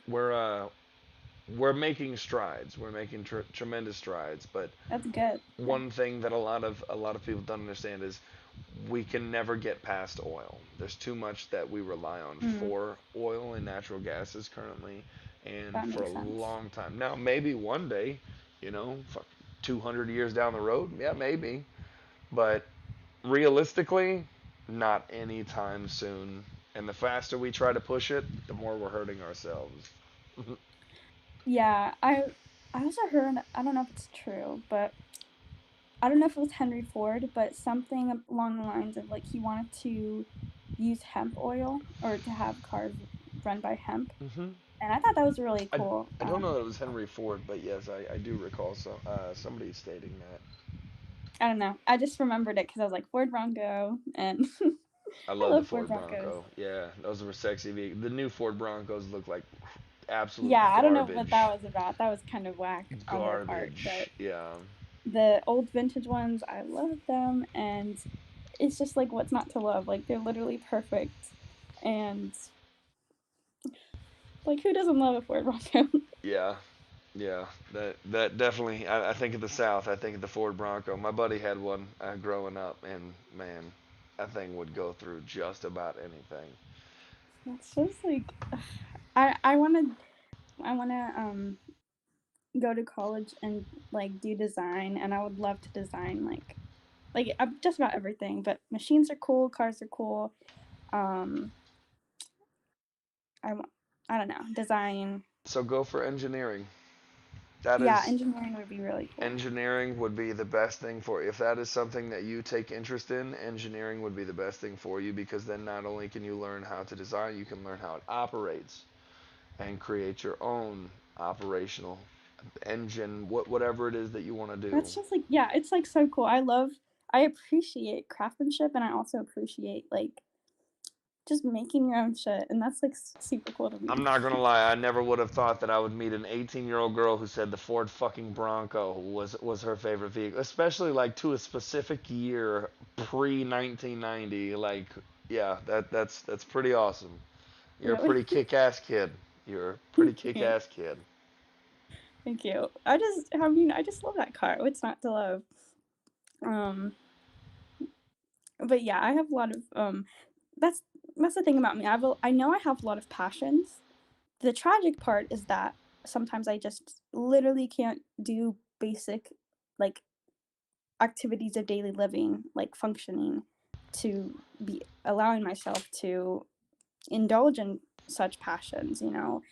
we're making strides. We're making tremendous strides. But That's good. Yeah. one thing that a lot of people don't understand is we can never get past oil. There's too much that we rely on Mm, for oil and natural gases currently, and that for a makes sense. long time. Now, maybe one day, 200 years down the road, yeah, maybe, but realistically, not anytime soon. And the faster we try to push it, the more we're hurting ourselves. Yeah, I also heard, I don't know if it's true, but I don't know if it was Henry Ford, but something along the lines of like he wanted to use hemp oil or to have cars run by hemp, hmm and I thought that was really I, cool. I don't know that it was Henry Ford, but yes, I do recall somebody stating that. I don't know. I just remembered it because I was like Ford Bronco, and I I love the love Ford Ford Broncos. Bronco. Yeah, those were sexy vehicles. The new Ford Broncos look like absolute Yeah, I don't know what that garbage. was about. That was kind of whack on their part, but Garbage. Yeah. the old vintage ones, I love them, and it's just like what's not to love? Like they're literally perfect, and like who doesn't love a Ford Bronco? Yeah. Yeah. That definitely. I think of the South. I think of the Ford Bronco. My buddy had one growing up, and man, that thing would go through just about anything. It's just like I want to go to college and like do design, and I would love to design just about everything. But machines are cool, cars are cool. Um, I want I don't know, design. So go for engineering. That Yeah, is engineering would be really cool. engineering would be the best thing for you. If that is something that you take interest in, engineering would be the best thing for you because then not only can you learn how to design, you can learn how it operates and create your own operational engine, whatever it is that you want to do. That's just like yeah, it's like so cool. I appreciate craftsmanship, and I also appreciate like just making your own shit, and that's like super cool to me. I'm not gonna lie, I never would have thought that I would meet an 18-year-old girl who said the Ford fucking Bronco was her favorite vehicle, especially like to a specific year pre 1990. Like, yeah, that's pretty awesome. You're a Really? pretty kick-ass kid. You're a pretty Thank you. kick-ass kid. Thank you. I just love that car. What's not to love? Um, but yeah, I have a lot of that's that's the thing about me. I know I have a lot of passions. The tragic part is that sometimes I just literally can't do basic like activities of daily living, like functioning to be allowing myself to indulge in such passions, you know.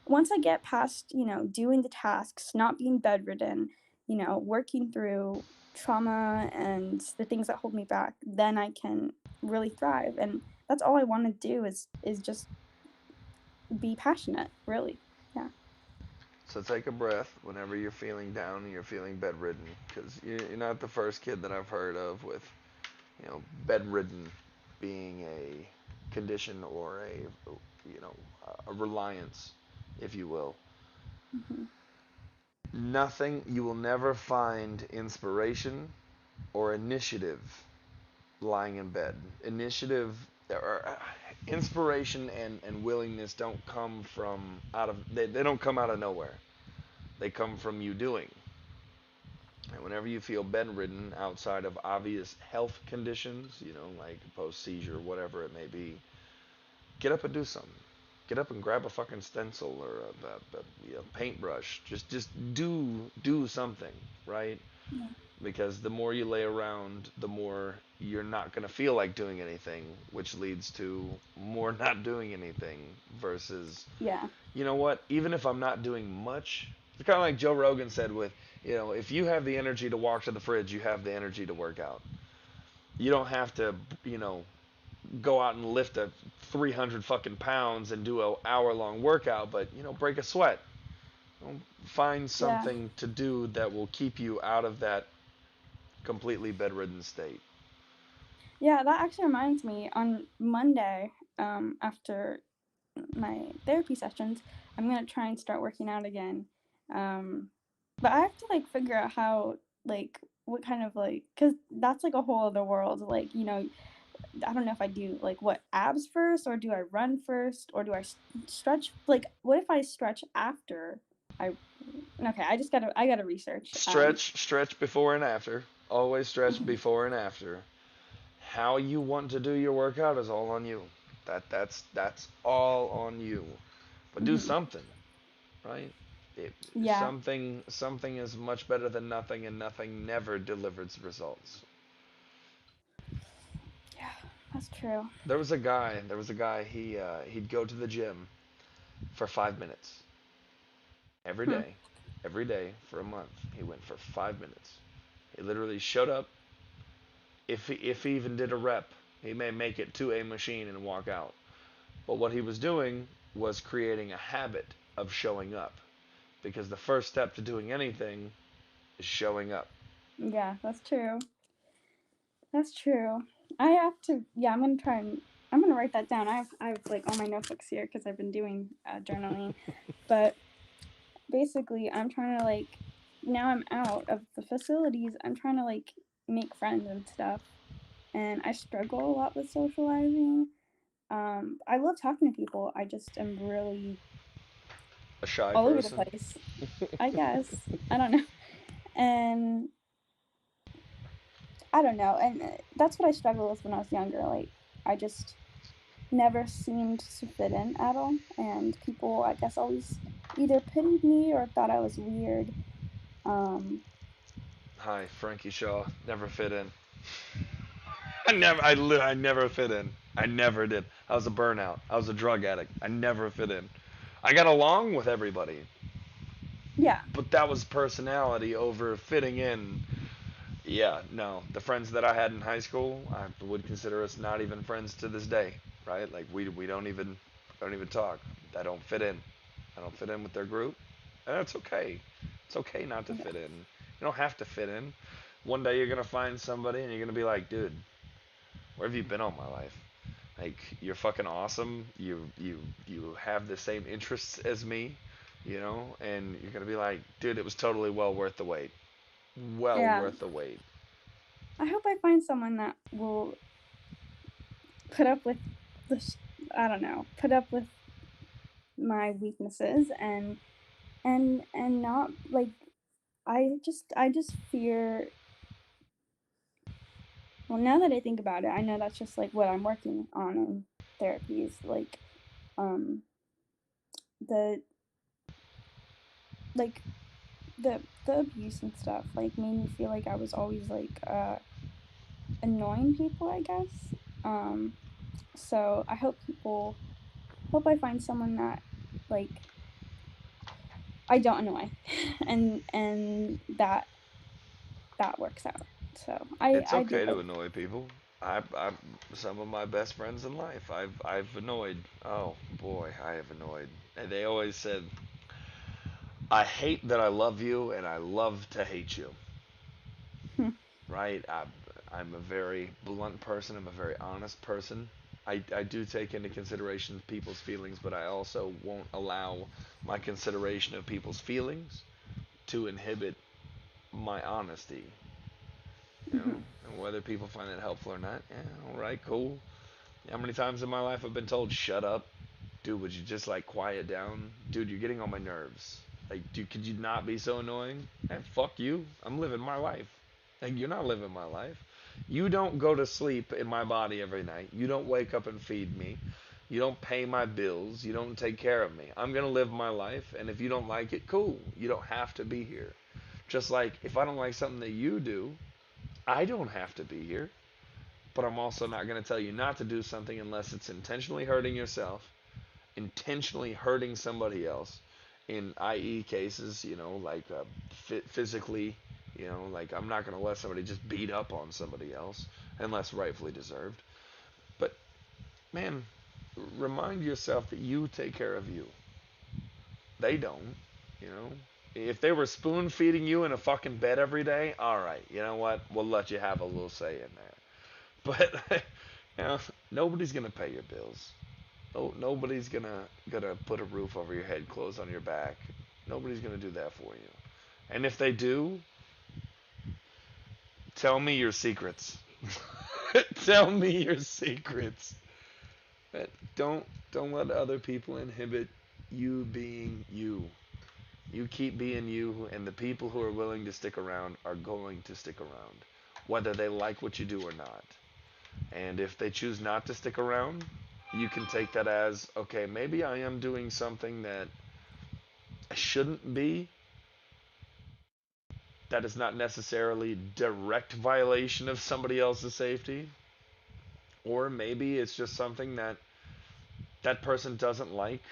Once I get past, doing the tasks, not being bedridden, working through trauma and the things that hold me back, then I can really thrive. And that's all I want to do is just be passionate, really. Yeah. So take a breath whenever you're feeling down and you're feeling bedridden, because you're not the first kid that I've heard of with, bedridden being a condition or you know, a reliance, if you will. Hmm. Nothing, you will never find inspiration or initiative lying in bed. Initiative or inspiration and willingness don't come from they don't come out of nowhere. They come from you doing. And whenever you feel bedridden outside of obvious health conditions, like post seizure, whatever it may be, get up and do something. Get up and grab a fucking stencil or a paintbrush. Just do something, right? Yeah. Because the more you lay around, the more you're not going to feel like doing anything, which leads to more not doing anything versus, Yeah. you know what, even if I'm not doing much, it's kind of like Joe Rogan said with, if you have the energy to walk to the fridge, you have the energy to work out. You don't have to, you know, go out and lift a 300 fucking pounds and do a hour long workout, but, break a sweat. Find Yeah. something to do that will keep you out of that completely bedridden state. Yeah, that actually reminds me on Monday, after my therapy sessions, I'm gonna try and start working out again. But I have to like figure out how, like, what kind of like, because that's like a whole other world. Like, I don't know if I do like what abs first, or do I run first, or do I stretch? Like, what if I stretch after I? Okay, I gotta research. Stretch before and after. Always stretch Mhm. before and after. How you want to do your workout is all on you. That's all on you. But do Mhm. something, right? It, Yeah, something is much better than nothing, and nothing never delivers results. yeah, that's true. There was a guy. He'd go to the gym for 5 minutes Hmm. every day for a month. He went for 5 minutes. He literally showed up. If he even did a rep, he may make it to a machine and walk out. But what he was doing was creating a habit of showing up, because the first step to doing anything is showing up. Yeah, that's true. That's true. I have to. Yeah, I'm gonna try and I'm gonna write that down. I have like all my notebooks here because I've been doing journaling. But basically, I'm trying to like, now I'm out of the facilities. I'm trying to like make friends and stuff, and I struggle a lot with socializing. I love talking to people. I just am really A shy all over the person. place. I guess I don't know, and I don't know, and that's what I struggled with when I was younger. Like, I just never seemed to fit in at all, and people, I guess, always either pitied me or thought I was weird. Um, Hi, Frankie Shaw. Never fit in. I never fit in. I never did. I was a burnout. I was a drug addict. I never fit in. I got along with everybody, yeah, but that was personality over fitting in. Yeah, no. The friends that I had in high school, I would consider us not even friends to this day, right? Like we don't even talk. I don't fit in. I don't fit in with their group, and that's okay. It's okay not to yeah, fit in. You don't have to fit in. One day you're gonna find somebody, and you're gonna be like, dude, where have you been all my life? Like, you're fucking awesome. You have the same interests as me, and you're gonna be like, dude, it was totally well worth the wait. Well yeah. worth the wait. I hope I find someone that will put up with the, I don't know, put up with my weaknesses, and not like, I just fear. Well, now that I think about it, I know that's just like what I'm working on in therapy is like, um the like the abuse and stuff like made me feel like I was always like annoying people, I guess. Um so hope I find someone that like I don't annoy and that works out. So It's I do okay to hope. annoy people. I some of my best friends in life, I've annoyed. Oh boy, I have annoyed. And they always said, I hate that I love you, and I love to hate you. Right? I'm a very blunt person. I'm a very honest person. I do take into consideration people's feelings, but I also won't allow my consideration of people's feelings to inhibit my honesty. Hmm. And whether people find it helpful or not, yeah, all right, cool. How many times in my life I've been told, shut up? Dude, would you just like quiet down? Dude, you're getting on my nerves. Like, dude, could you not be so annoying? And fuck you. I'm living my life. Like, you're not living my life. You don't go to sleep in my body every night. You don't wake up and feed me. You don't pay my bills. You don't take care of me. I'm going to live my life, and if you don't like it, cool. You don't have to be here. Just like if I don't like something that you do, I don't have to be here. But I'm also not going to tell you not to do something unless it's intentionally hurting yourself, intentionally hurting somebody else. In i.e. cases, like physically, like I'm not going to let somebody just beat up on somebody else unless rightfully deserved. But man, remind yourself that you take care of you. They don't, you know. If they were spoon feeding you in a fucking bed every day, all right, you know what? We'll let you have a little say in there. But nobody's gonna pay your bills. No, nobody's gonna put a roof over your head, clothes on your back. Nobody's gonna do that for you. And if they do, tell me your secrets. Tell me your secrets. But don't let other people inhibit you being you. You keep being you, and the people who are willing to stick around are going to stick around, whether they like what you do or not. And if they choose not to stick around, you can take that as, okay, maybe I am doing something that I shouldn't be. That is not necessarily direct violation of somebody else's safety. Or maybe it's just something that that person doesn't like,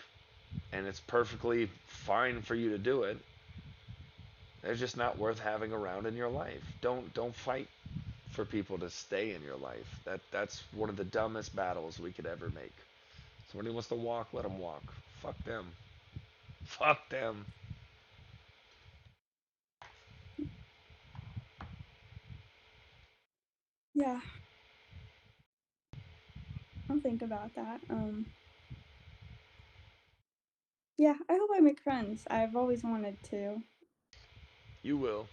and it's perfectly fine for you to do it. They're just not worth having around in your life. Don't fight for people to stay in your life. That's one of the dumbest battles we could ever make. Somebody wants to walk, let them walk. Fuck them. Fuck them. Yeah, I'll think about that. Yeah, I hope I make friends. I've always wanted to. You will.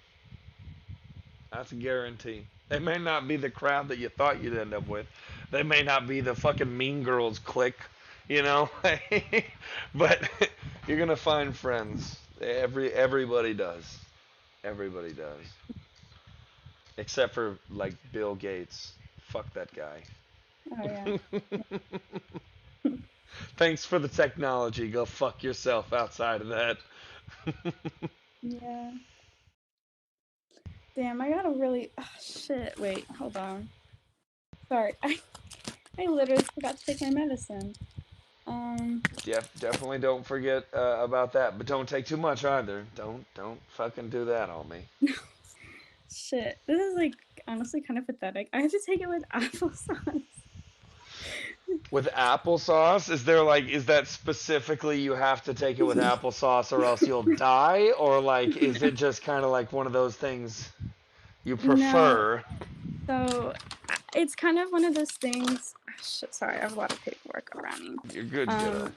That's a guarantee. They may not be the crowd that you thought you'd end up with. They may not be the fucking Mean Girls clique, you know. But you're gonna find friends. Everybody does. Everybody does. Except for like Bill Gates. Fuck that guy. Oh yeah. Thanks for the technology. Go fuck yourself outside of that. Yeah. Damn, I gotta really. Oh, shit. Wait, hold on. Sorry, I literally forgot to take my medicine. Definitely don't forget about that, but don't take too much either. Don't fucking do that on me. Shit. This is like honestly kind of pathetic. I have to take it with applesauce. With applesauce, is that specifically you have to take it with applesauce or else you'll die, or like is it just kind of like one of those things you No, prefer? so it's kind of one of those things. Shit, sorry, I have a lot of paperwork around me. You're good, kiddo.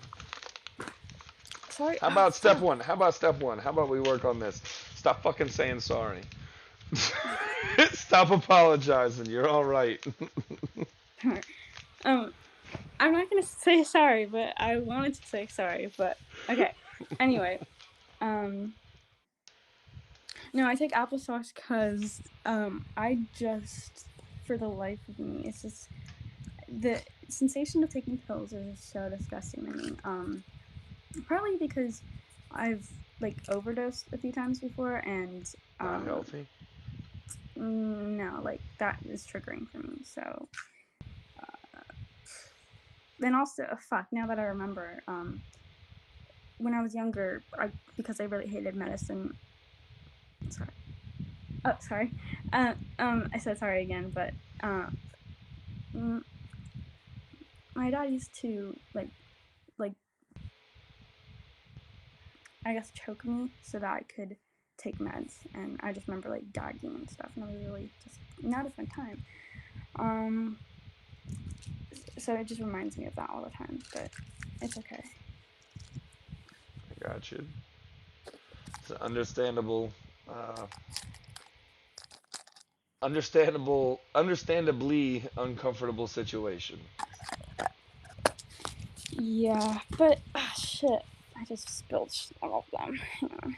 Sorry. How about step one? How about step one? How about we work on this? Stop fucking saying sorry. Stop apologizing. You're all right. I'm not gonna say sorry, but I wanted to say sorry. But okay. Anyway, no, I take applesauce because I just, for the life of me, it's just the sensation of taking pills is so disgusting to me. Probably because I've like overdosed a few times before, and Not healthy. no, like that is triggering for me. So, then also, fuck. Now that I remember, when I was younger, because I really hated medicine. Sorry. Oh, sorry. I said sorry again, but my dad used to like I guess choke me so that I could take meds, and I just remember like gagging and stuff, and it was really just not a fun time. So it just reminds me of that all the time, but it's okay. I got you. It's an uh, understandably uncomfortable situation. Yeah, but shit, I just spilled all of them. Hang on.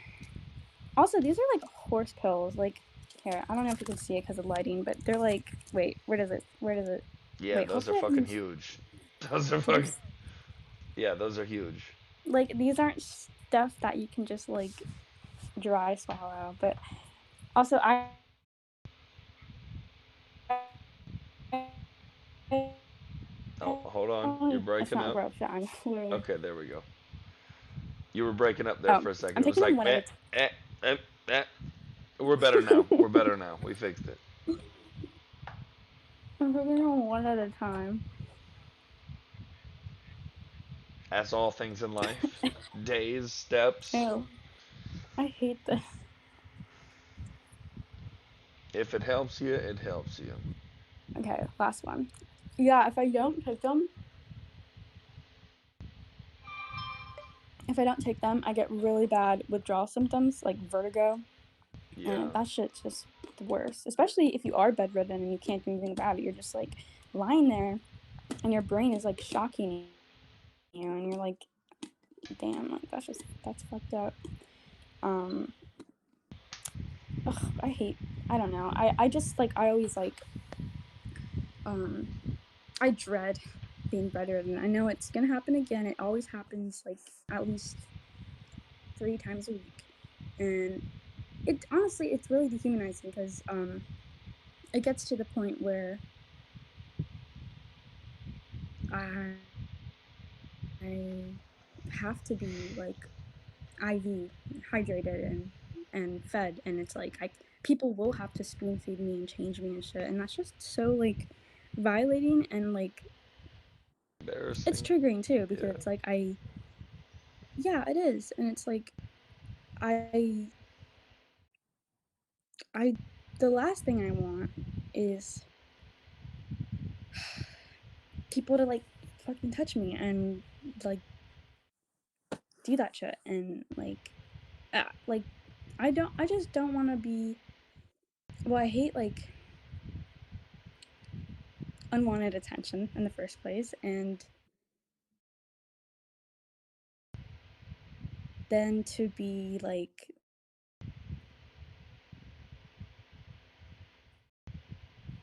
Also, these are like horse pills. Like, here, I don't know if you can see it because of lighting, but they're like, wait, where does it? Yeah, Wait, those are hopefully I fucking can. huge. Those are They're, fucking. Yeah, those are huge. Like these aren't stuff that you can just like dry swallow. But also, Oh, hold on. it's You're not breaking up. growth. I'm literally. Okay, there we go. You were breaking up there Oh, for a second. I'm It was taking them like, one at a eh, eh, eh. We're better now. We're better now. We fixed it. I'm taking them one at a time. As all things in life, days, steps. Ew, I hate this. If it helps you, it helps you. Okay, last one. Yeah, if I don't take them, I get really bad withdrawal symptoms like vertigo, Yeah. and that shit's just the worst. Especially if you are bedridden and you can't do anything about it. You're just like lying there, and your brain is like shocking you, and you're like, damn, like that's fucked up. Um, ugh, I don't know. I just like I always like I dread being bedridden. I know it's gonna happen again. It always happens like at least 3 times a week, and it honestly it's really dehumanizing because it gets to the point where I have to be like IV hydrated and fed, and it's like people will have to spoon feed me and change me and shit, and that's just so like violating and like it's Embarrassing. triggering too because Yeah. it's like yeah, it is, and it's like I I the last thing I want is people to like fucking touch me and like do that shit and like I just don't want to be well I hate like unwanted attention in the first place and then to be like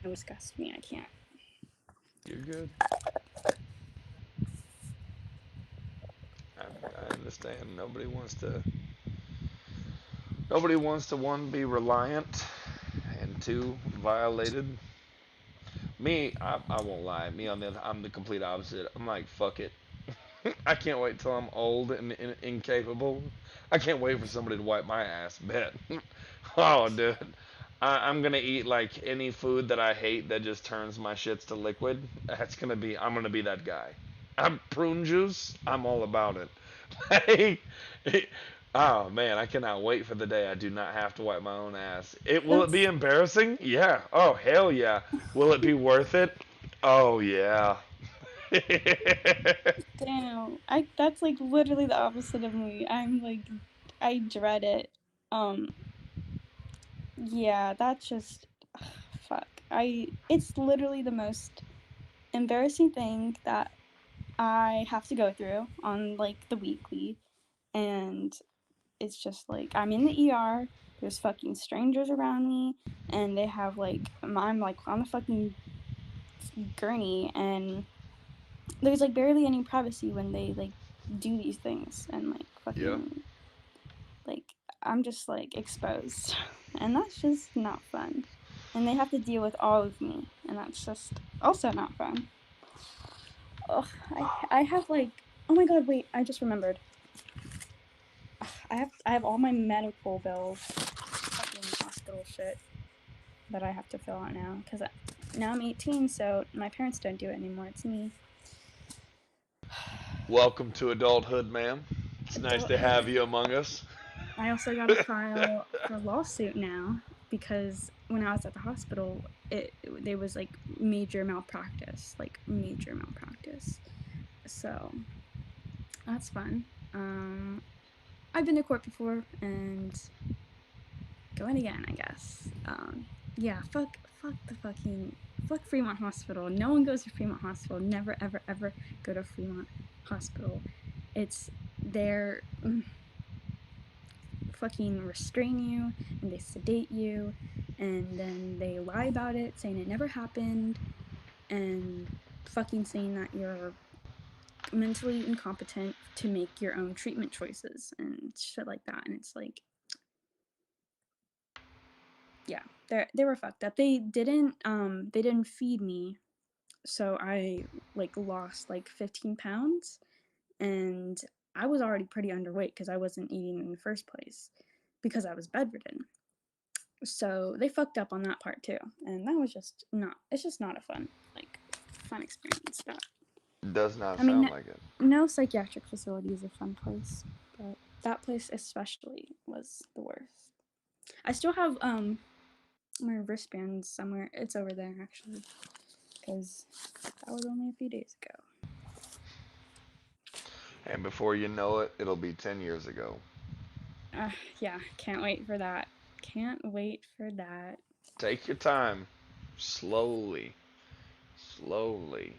it disgusts me. I can't. You're good. I understand. Nobody wants to one be reliant and two violated. Me, I won't lie. Me on the other, I'm the complete opposite. I'm like fuck it. I can't wait till I'm old and incapable. I can't wait for somebody to wipe my ass. Bet. Oh, dude. I'm gonna eat like any food that I hate that just turns my shits to liquid. I'm gonna be that guy. I'm prune juice. I'm all about it. Like, oh man, I cannot wait for the day I do not have to wipe my own ass. Will it be That's embarrassing? Yeah. Oh hell yeah. Will it be worth it? Oh yeah. damn. I that's like literally the opposite of me. I'm like I dread it. Um yeah, that's just fuck. It's literally the most embarrassing thing that I have to go through on like the weekly and it's just like I'm in the ER, there's fucking strangers around me and they have like I'm like on the fucking gurney and there's like barely any privacy when they like do these things and like Yeah. fucking like I'm just like exposed and that's just not fun. And they have to deal with all of me and that's just also not fun. Ugh, I have like oh my god, wait, I just remembered. I have all my medical bills, fucking hospital shit that I have to fill out now because now I'm 18, so my parents don't do it anymore. It's me. Welcome to adulthood, ma'am. It's nice to Adulthood. have you among us. I also got to file for a lawsuit now because when I was at the hospital, there was like major malpractice, like major malpractice. So that's fun. I've been to court before and going again, I guess. Yeah, fuck Fremont Hospital. No one goes to Fremont Hospital. Never, ever, ever go to Fremont Hospital. It's they're fucking restrain you and they sedate you and then they lie about it, saying it never happened and fucking saying that you're mentally incompetent to make your own treatment choices and shit like that. And it's like, yeah, they were fucked up. They didn't feed me, so I like lost like 15 pounds, and I was already pretty underweight because I wasn't eating in the first place because I was bedridden. So they fucked up on that part too, and that was just not. It's just not a fun experience. That Does not I mean, sound like it. no psychiatric facility is a fun place, but that place especially was the worst. I still have my wristbands somewhere. It's over there actually, because that was only a few days ago. And before you know it, it'll be 10 years ago. Yeah, can't wait for that. Can't wait for that. Take your time. Slowly. Slowly.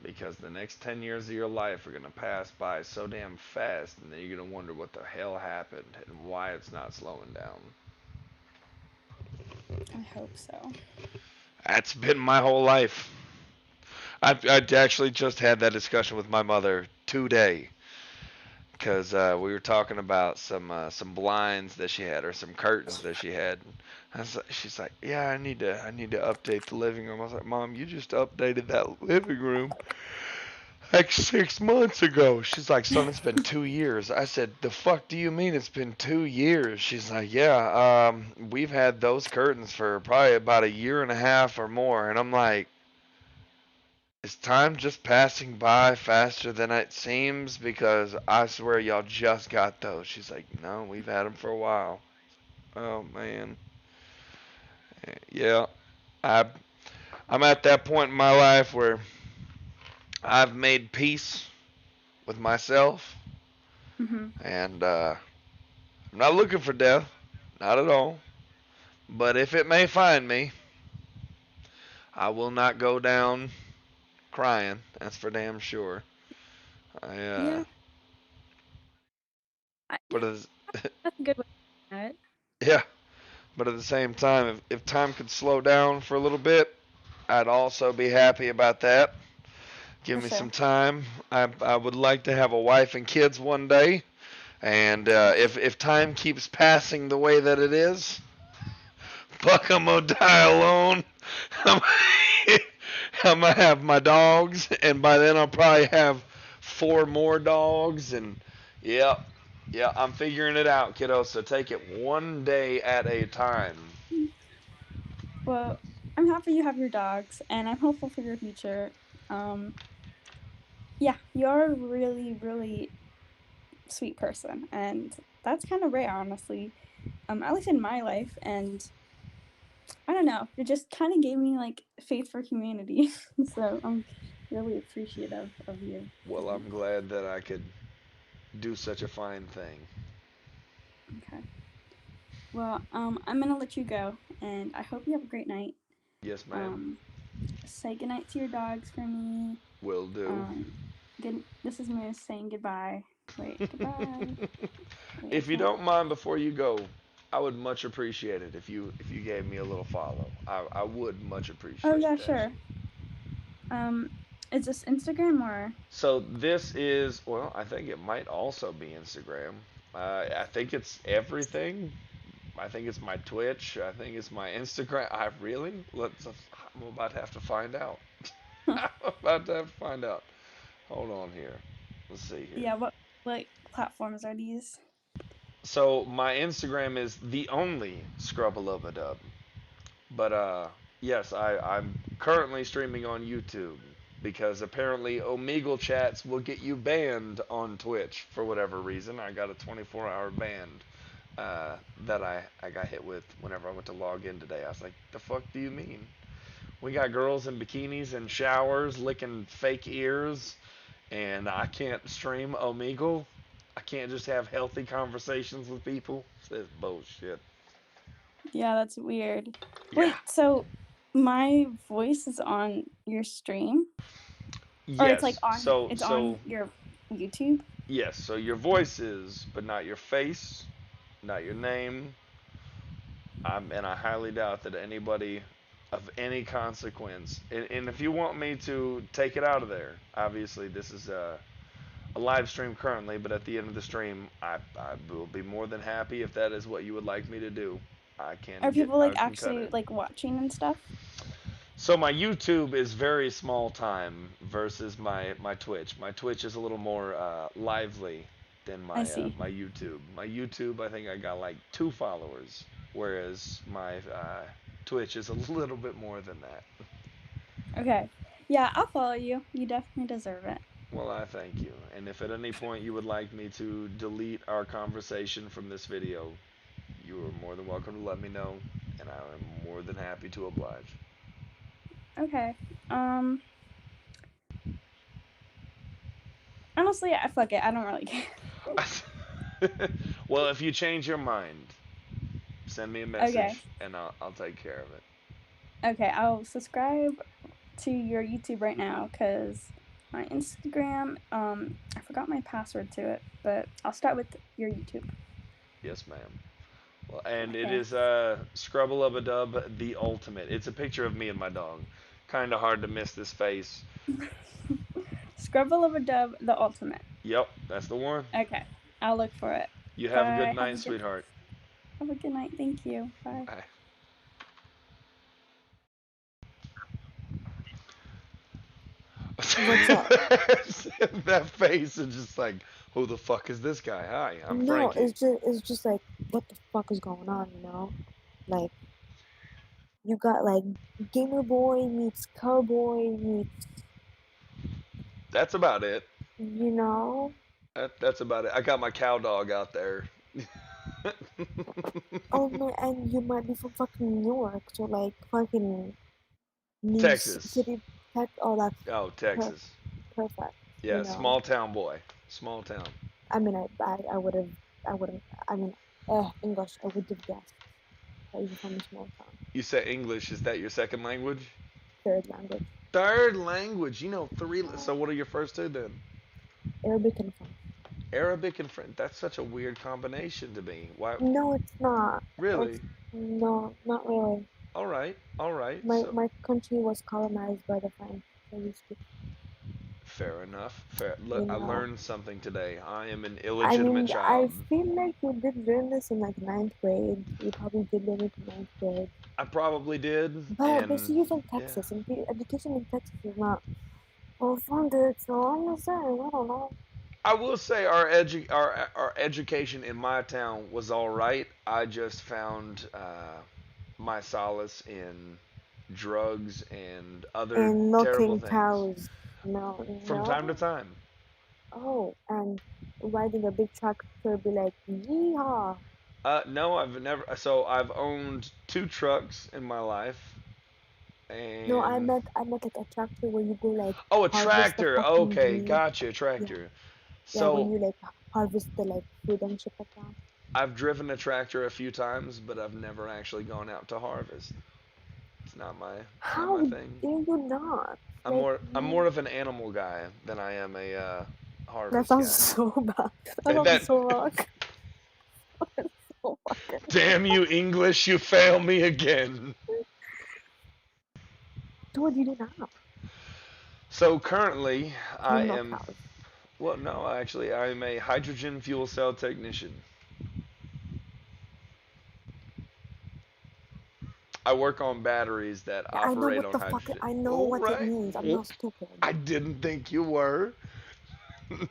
Because the next 10 years of your life are going to pass by so damn fast, and then you're going to wonder what the hell happened and why it's not slowing down. I hope so. That's been my whole life. I actually just had that discussion with my mother today because we were talking about some blinds that she had or some curtains that she had. She's like, yeah, I need to update the living room. I was like, Mom, you just updated that living room like 6 months ago. She's like, son, it's been 2 years. I said, the fuck do you mean it's been 2 years? She's like, yeah, we've had those curtains for probably about a year and a half or more. And I'm like, is time just passing by faster than it seems? Because I swear y'all just got those. She's like, no, we've had them for a while. Oh man, yeah. I I'm at that point in my life where I've made peace with myself, Mhm. and I'm not looking for death, not at all. But if it may find me, I will not go down crying. That's for damn sure. I Yeah, but as, that's a good way to look at it. yeah, but at the same time, if time could slow down for a little bit, I'd also be happy about that. Give For me sure. some time. I would like to have a wife and kids one day. And if time keeps passing the way that it is, fuck, I'm gonna die alone. I'm, I'm gonna have my dogs, and by then I'll probably have 4 more dogs. And yeah, yeah, I'm figuring it out, kiddo. So take it one day at a time. Well, I'm happy you have your dogs, and I'm hopeful for your future. Um, yeah, you're a really, really sweet person, and that's kind of rare, honestly. At least in my life, and I don't know, it just kind of gave me like faith for humanity. So I'm really appreciative of you. Well, I'm glad that I could do such a fine thing. Okay. Well, I'm gonna let you go, and I hope you have a great night. Yes, ma'am. Um, say goodnight to your dogs for me. Will do. Um, good. This is Moose saying goodbye. Wait, goodbye. Wait, I If you can't. don't mind, before you go, I would much appreciate it if you gave me a little follow. I would much Oh appreciate yeah, that. sure. Um, is this Instagram or? So this is, well, I think it might also be Instagram. I think it's everything. I think it's my Twitch. I think it's my Instagram. I really? I'm about to have to find out. I'm about to have to find out. Hold on here. Let's see here. Yeah, what platforms are these? So my Instagram is the only Scrubbalubadub. But yes, I'm currently streaming on YouTube because apparently Omegle chats will get you banned on Twitch for whatever reason. I got a 24-hour ban that I got hit with whenever I went to log in today. I was like, the fuck do you mean? We got girls in bikinis and showers licking fake ears, and I can't stream Omegle. I can't just have healthy conversations with people. It's bullshit. Yeah, that's weird. Yeah. Wait, so my voice is on your stream, or it's like Yes. on So it's on so your YouTube? yes. So your voice is, but not your face, not your name. And I highly doubt that anybody of any consequence. And if you want me to take it out of there, obviously this is a live stream currently, but at the end of the stream, I will be more than happy if that is what you would like me to do. Are people like I can cut actually it. like watching and stuff? So my YouTube is very small time versus my Twitch. My Twitch is a little more lively than I see. my YouTube. My YouTube, I think I got like 2 followers, whereas my Twitch is a little bit more than that. Okay. Yeah, I'll follow you. You definitely deserve it. Well, I thank you. And if at any point you would like me to delete our conversation from this video, you are more than welcome to let me know, and I am more than happy to oblige. Okay. Um. Honestly, I fuck it. I don't really care. Well, if you change your mind, send me a Okay. message and I'll take care of it. Okay. I'll subscribe to your YouTube right now because my Instagram. I forgot my password to it, but I'll start with your YouTube. Yes, ma'am. Well, and it Okay. is Scrubble the ultimate. It's a picture of me and my dog. Kind of hard to miss this face. Scrubble of a dub, the ultimate. Yep, that's the one. Okay. I'll look for it. You have a good Bye. night, sweetheart. Have a good night. Thank you. Bye. Bye. What's up? That face is just like, who the fuck is this guy? Hi, I'm No, Frankie. it's just like, what the fuck is going on, you know? Like, you got like Gamer Boy meets Cowboy meets, That's about it. you know? That's about it. I got my cow dog out there. Oh man, and you might be from fucking New York, so like fucking Texas. City, Tech, oh that's Oh, per- Texas. perfect, you Yeah, know? small town boy. Small town. I mean, I would've, I mean, English, I would have guessed that you're from a small town, You say English. Is that your second language? third language, Third language. You know three. So what are your first two then? Arabic and French. Arabic and French. That's such a weird combination to me. Why? No, it's not. Really? It's no, not really. All right. All right. My So my country was colonized by the French, so we speak. fair enough. Fair. You Look, I know, learned something today. I am an I illegitimate mean, I child. feel like you did learn this in like ninth grade. You probably did learn it in ninth grade. I probably did. But see, And you're from yeah. Texas, and education in Texas is not well funded. So I'm just saying, I don't know. I will say our education in my town was all right. I just found my solace in drugs and other And terrible milking things cows, no, from time to no. time. Oh, and riding a big tractor, be like, yeehaw. No, I've never. So I've owned 2 trucks in my life, No, and I meant like a tractor where you go like oh, a harvest the tractor. fucking Okay, wheat. gotcha, Yeah, tractor. yeah, when So you like harvest the like food and shit like that. I've driven a tractor a few times, but I've never actually gone out to harvest. It's not How my dare thing. you not? Like, I'm more of an animal guy than I am a that harvest sounds guy. so bad. That That sounds so wrong. So fucking. damn you English, you fail me again. Dude, you do not. So currently You I milk am cows. well no, actually I'm a hydrogen fuel cell technician. I work on batteries that Yeah, I know operate what on the fuck. hydrogen. I know All what it right. means. I'm not Oops. stupid. I didn't think you were.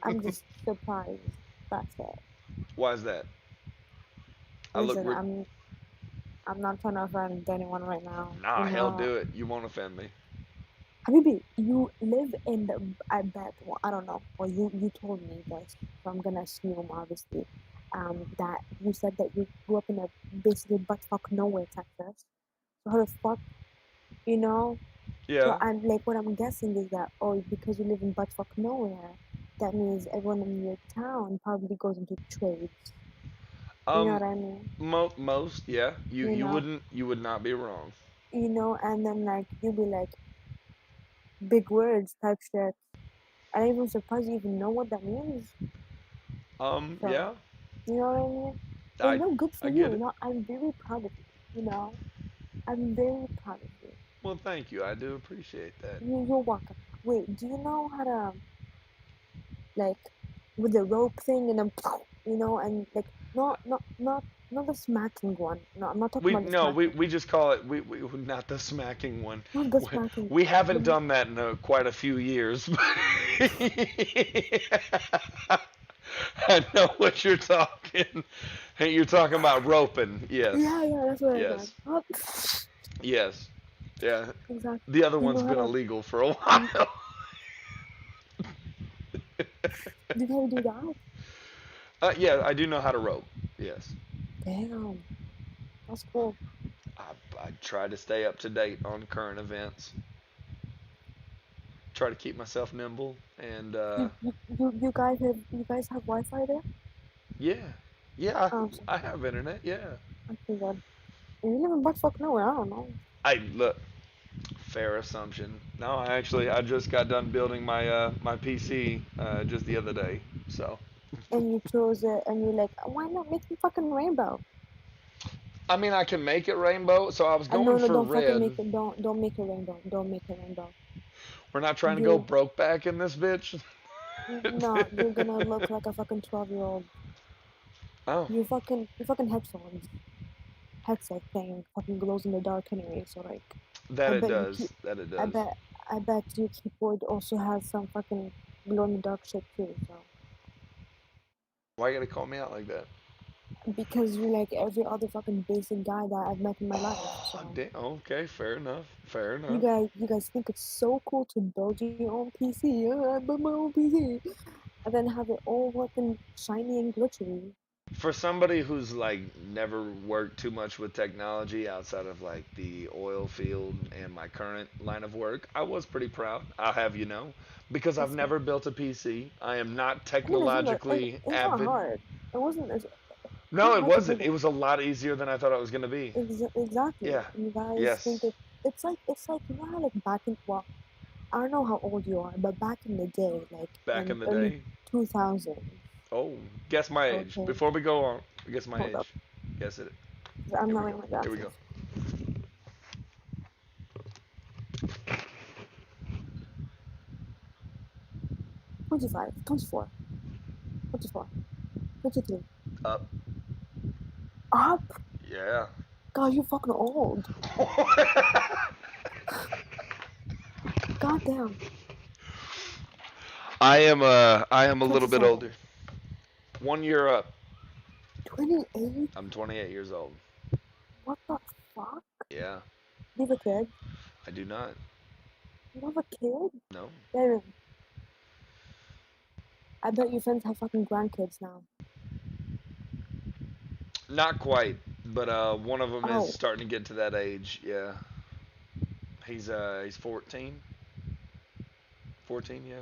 I'm just surprised. That's it. Why is that? I look Listen, I'm not trying to offend anyone right now. Nah, You hell know, do it. You won't offend me. Habibi, you live in the, I bet, well, I don't know, or you told me this, so I'm gonna assume, obviously, that you said that you grew up in a basically buttfuck nowhere, Texas. So how the fuck, you know? So Yeah. I'm like, what I'm guessing is that, oh, because you live in buttfuck nowhere, that means everyone in your town probably goes into trades. You know Um what I mean? most, yeah. You know, You would not be wrong. and then like you'll be like big words type shit. I'm even surprised you even know what that means. So, Yeah. you know what I mean? And I no, good for I you. get You it. know, I'm very proud of you. You know, I'm very proud of you. Well, thank you. I do appreciate that. You're welcome. Wait, do you know how to like with the rope thing and then and like not the smacking one. No, I'm not talking We about the no, we smacking. we just call it we not the smacking one. Not the We, smacking. we haven't The, done that in quite a few years. I know what you're talking. Hey, you're talking about roping. Yes. yeah, that's what I meant. Yes. Oh, Yes. Yeah. exactly. The other Do you one's know how been to? illegal for a Do while. you know how to do that? Yeah, I do know how to rope. Yes. Damn, that's cool. I try to stay up to date on current events. Try to keep myself nimble and You guys have Wi-Fi there? yeah. Yeah, So, I have internet. Yeah. okay, good. And you live in buttfuck nowhere. I don't know. I look, fair assumption. No, I just got done building my PC just the other day. So, And you chose it, and you're like, why not make me fucking rainbow? I mean, I can make it rainbow, so I was No, going no, for don't fucking red. make it. Don't make it rainbow. Don't make it rainbow. We're not trying to go You broke back in this bitch. no, you're gonna look like a fucking 12-year-old. Oh, Your fucking headset thing fucking glows in the dark anyway. So like, that I it bet you does. keep. That it I does. bet. I bet your keyboard also has some fucking glow in the dark shit too. So Why you gotta call me out like that? because you're like every other fucking basic guy that I've met in my life. Oh, So damn. Okay, fair enough. Fair you enough. guys, you guys think it's so cool to build your own PC? I built my own PC, and then have it all fucking shiny and glittery. For somebody who's like never worked too much with technology outside of like the oil field and my current line of work, I was pretty proud. I'll have you know, because I've That's never built a PC. I am not I mean, technologically it's not avid. hard. It wasn't. It's No, not it hard to wasn't. build It it. was a lot easier than I thought it was gonna be. Exactly. Yeah. You guys think Yes. it's like you know how like back in well I don't know how old you are, but back in the day, like Back in in the early day. 2000s. Oh, guess my age. Okay, Before we go on, guess my hold up. age. Guess it. 'Cause I'm Here not we go. wearing my Here we go. glasses. 25, 24, 24, 23. Up. Up? Yeah. God, you're fucking old. God damn. I am a little bit 27. older. 1 year up. 28? I'm 28 years old. What the fuck? Yeah. You have a kid? I do not. You have a kid? No. Damn. I bet your friends have fucking grandkids now. Not quite, but one of them is Oh, starting to get to that age. Yeah. He's 14. 14, yeah.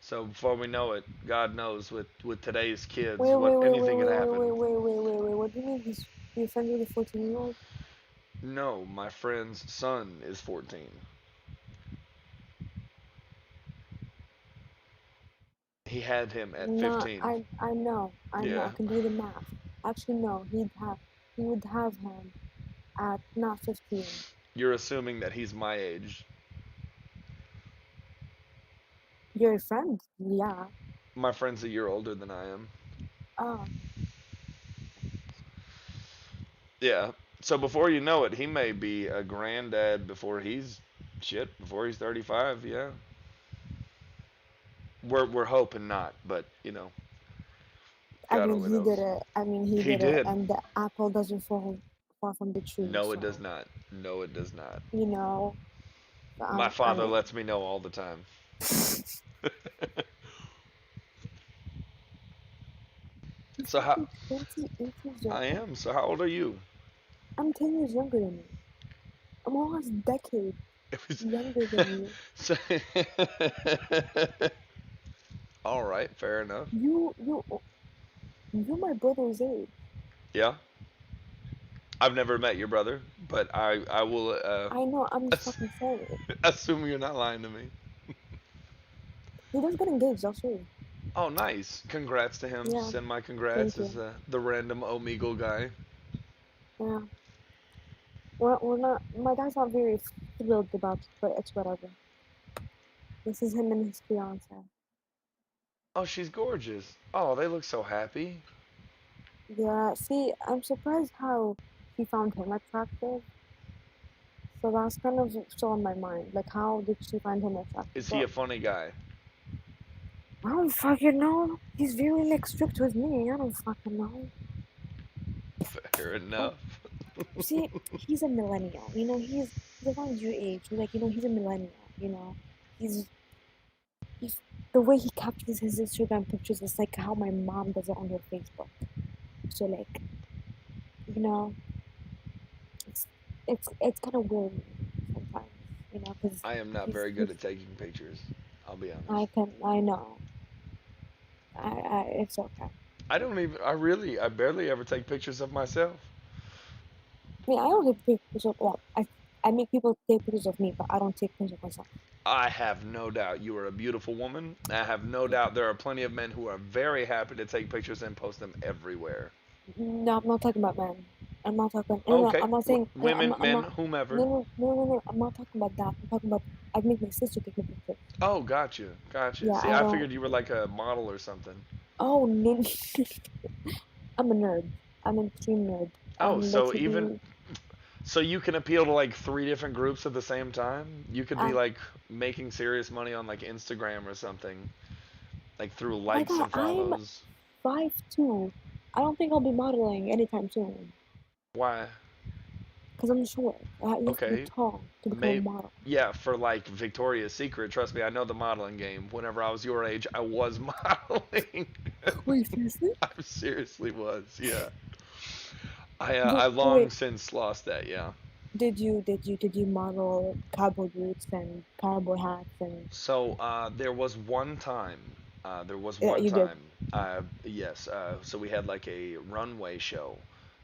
So before we know it, God knows with today's kids, wait, what wait, wait, wait, anything could wait, wait, happen. wait, wait, wait, wait, wait. What do you mean he's your friend with a 14-year-old? No, my friend's son is 14. He had him at No, 15. I know, I Yeah. can do the math. Actually, no, he would have him at not 15. You're assuming that he's my age. Your friend? Yeah. My friend's a year older than I am. Oh, Yeah. So before you know it, he may be a granddad before he's 35. Yeah. We're hoping not, but I God mean, only he knows. did it. I mean, he He did it, did. and the apple doesn't fall far from the tree. No, it does So, not. No, it does not. you know, My I father mean, lets me know all the time. he's So how fucking 28 years I old. am. So how old are you? I'm 10 years younger than you. I'm almost a decade It was younger than you. so all right, fair enough. You're my brother's age. Yeah. I've never met your brother, but I will I know. I'm just fucking saying. assume you're not lying to me. He does get engaged. I'll show you. Oh, nice. Congrats to him. Yeah. Send my Thank congrats you. as the random Omegle guy. Yeah. we're not. My dad's not very thrilled about it, but it's whatever. This is him and his fiance. Oh, she's gorgeous. Oh, they look so happy. Yeah. See, I'm surprised how she found him attractive. So that's kind of still on my mind. Like, how did she find him attractive? Is he But a funny guy? I don't fucking know. He's very like strict with me. I don't fucking know. Fair But enough. see, he's a millennial. He's around your age. He's a millennial. He's he's the way he captures his Instagram pictures is like how my mom does it on her Facebook. So like, you know, it's it's kind of weird sometimes. Because I am not he's very good he's at taking pictures. I'll be honest. I know. It's okay. I don't even. I barely ever take pictures of myself. I mean, I don't take pictures of, well, I make people take pictures of me, but I don't take pictures of myself. I have no doubt you are a beautiful woman. I have no doubt there are plenty of men who are very happy to take pictures and post them everywhere. No, I'm not talking about men. I'm not talking. No, no, Okay, I'm not saying. No, women, I'm men, not. No, whomever. no, no, no, no. I'm not talking about that. I'm talking about. I make my sister take me pictures. Oh, gotcha, gotcha. Yeah, See, I I don't. figured you were like a model or something. Oh no, I'm a nerd. I'm an extreme nerd. Oh, I'm so even literally. so you can appeal to like three different groups at the same time. You could be I'm like making serious money on like Instagram or something, like through my likes guy. and I'm follows. 5'2". I don't think I'll be modeling anytime soon. Why? Cause I'm short. You have to be Okay, tall to become a may model. yeah, for like Victoria's Secret. Trust me, I know the modeling game. Whenever I was your age, I was modeling. Wait, seriously? I seriously was. Yeah, I But long wait, since lost that. Yeah. did you model cowboy boots and cowboy hats and So there was one time. There was yeah, one you did. time. Yes. So we had like a runway show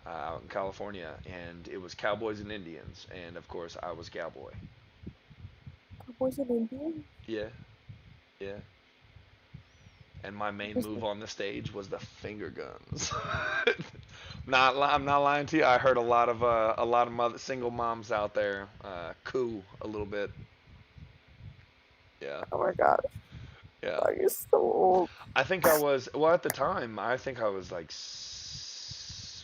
out in California, and it was cowboys and Indians, and of course I was cowboy. Cowboys and Indians? Yeah. Yeah. And my main move Interesting. on the stage was the finger guns. I'm not lying to you. I heard a lot of single moms out there coo a little bit. Yeah, Oh my god, yeah. you're so old. I think I was well at the time. I think I was like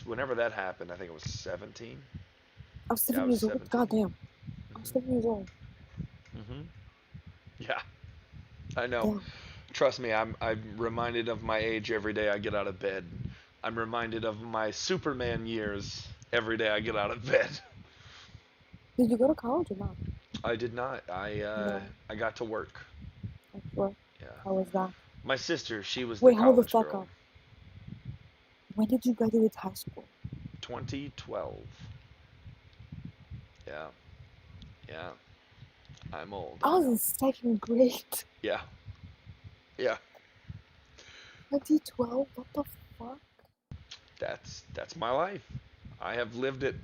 whenever that happened. I think it was 17. I was Yeah, I 7 was years old. 17. Goddamn, I was 7 years old. Hmm. Yeah, I know. Damn. Trust me, I'm reminded of my age every day I get out of bed. I'm reminded of my Superman years every day I get out of bed. Did you go to college or not? I did not. No. I got to work. Like, what? Yeah. How was that? My sister, she was the Wait, hold the college fuck girl. up. When did you graduate high school? 2012. Yeah. Yeah. I'm old, I I was know. in second grade. Yeah. Yeah. 2012. What the fuck? That's my life. I have lived it.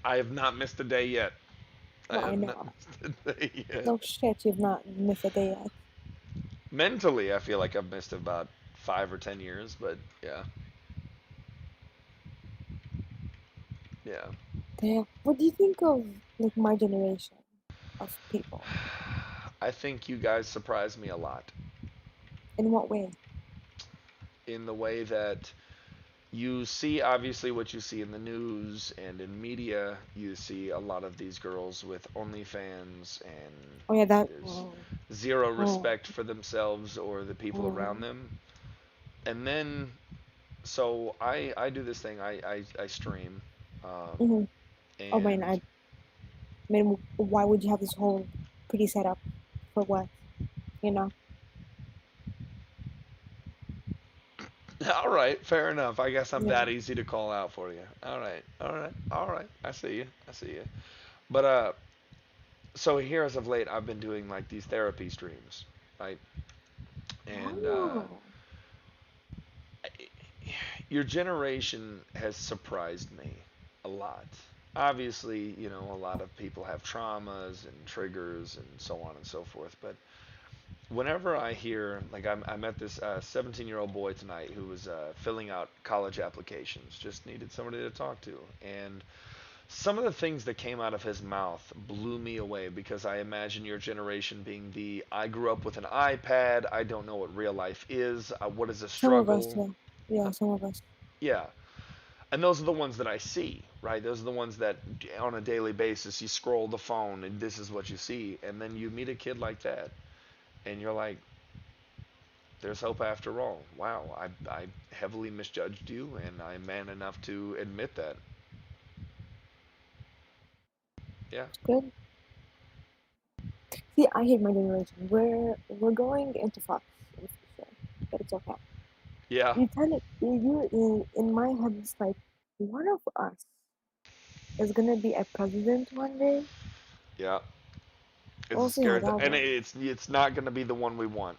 I have not missed a day yet. I No, I have not know. missed a day yet. No shit, you've not missed a day yet. Mentally, I feel like I've missed about 5 or 10 years, but yeah. Yeah. Damn. What do you think of like my generation of people? I think you guys surprise me a lot In what way? in the way that you see obviously what you see in the news and in media. You see a lot of these girls with OnlyFans, and Oh yeah, that. there's Oh, zero oh, respect for themselves or the people oh. around them. And then, so I do this thing. I stream, um, Mm-hmm. Oh man, and I mean, why would you have this whole pretty setup for what? You know? all right, fair enough. I guess I'm Yeah. that easy to call out for you. All right, all right, all right. I see you. I see you. But so here as of late, I've been doing like these therapy streams, right? And Oh. your generation has surprised me a lot. Obviously, a lot of people have traumas and triggers and so on and so forth. But whenever I hear, like, I met this 17-year-old boy tonight who was filling out college applications, just needed somebody to talk to. And some of the things that came out of his mouth blew me away because I imagine your generation being the I grew up with an iPad, I don't know what real life is, what is a Some of us, struggle. yeah. Yeah, Uh, some of us. yeah. And those are the ones that I see, right? Those are the ones that on a daily basis you scroll the phone and this is what you see. And then you meet a kid like that and you're like, there's hope after all. Wow, I heavily misjudged you and I'm man enough to admit that. Yeah. Good. See, I hate my generation. We're going into Fox in the future, but it's okay. Yeah. You tell it. In my head, it's like one of us is gonna be a president one day. Yeah. It's We'll a see how scary that and goes. it's not going to be the one we want.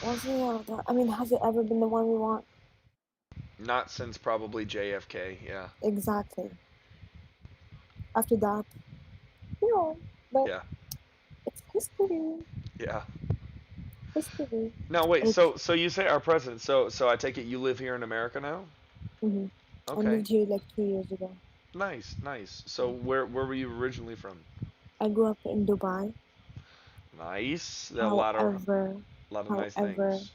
We'll see how that. I mean, has it ever been the one we want? Not since probably JFK. Yeah. Exactly. After that, but Yeah. it's history. Yeah. History. Now wait, It's. so you say our president. So I take it you live here in America now? hmm I Okay. moved here like 2 years ago. Nice, nice. So Yeah. where were you originally from? I grew up in Dubai. Nice. There are However, a lot of nice however, things.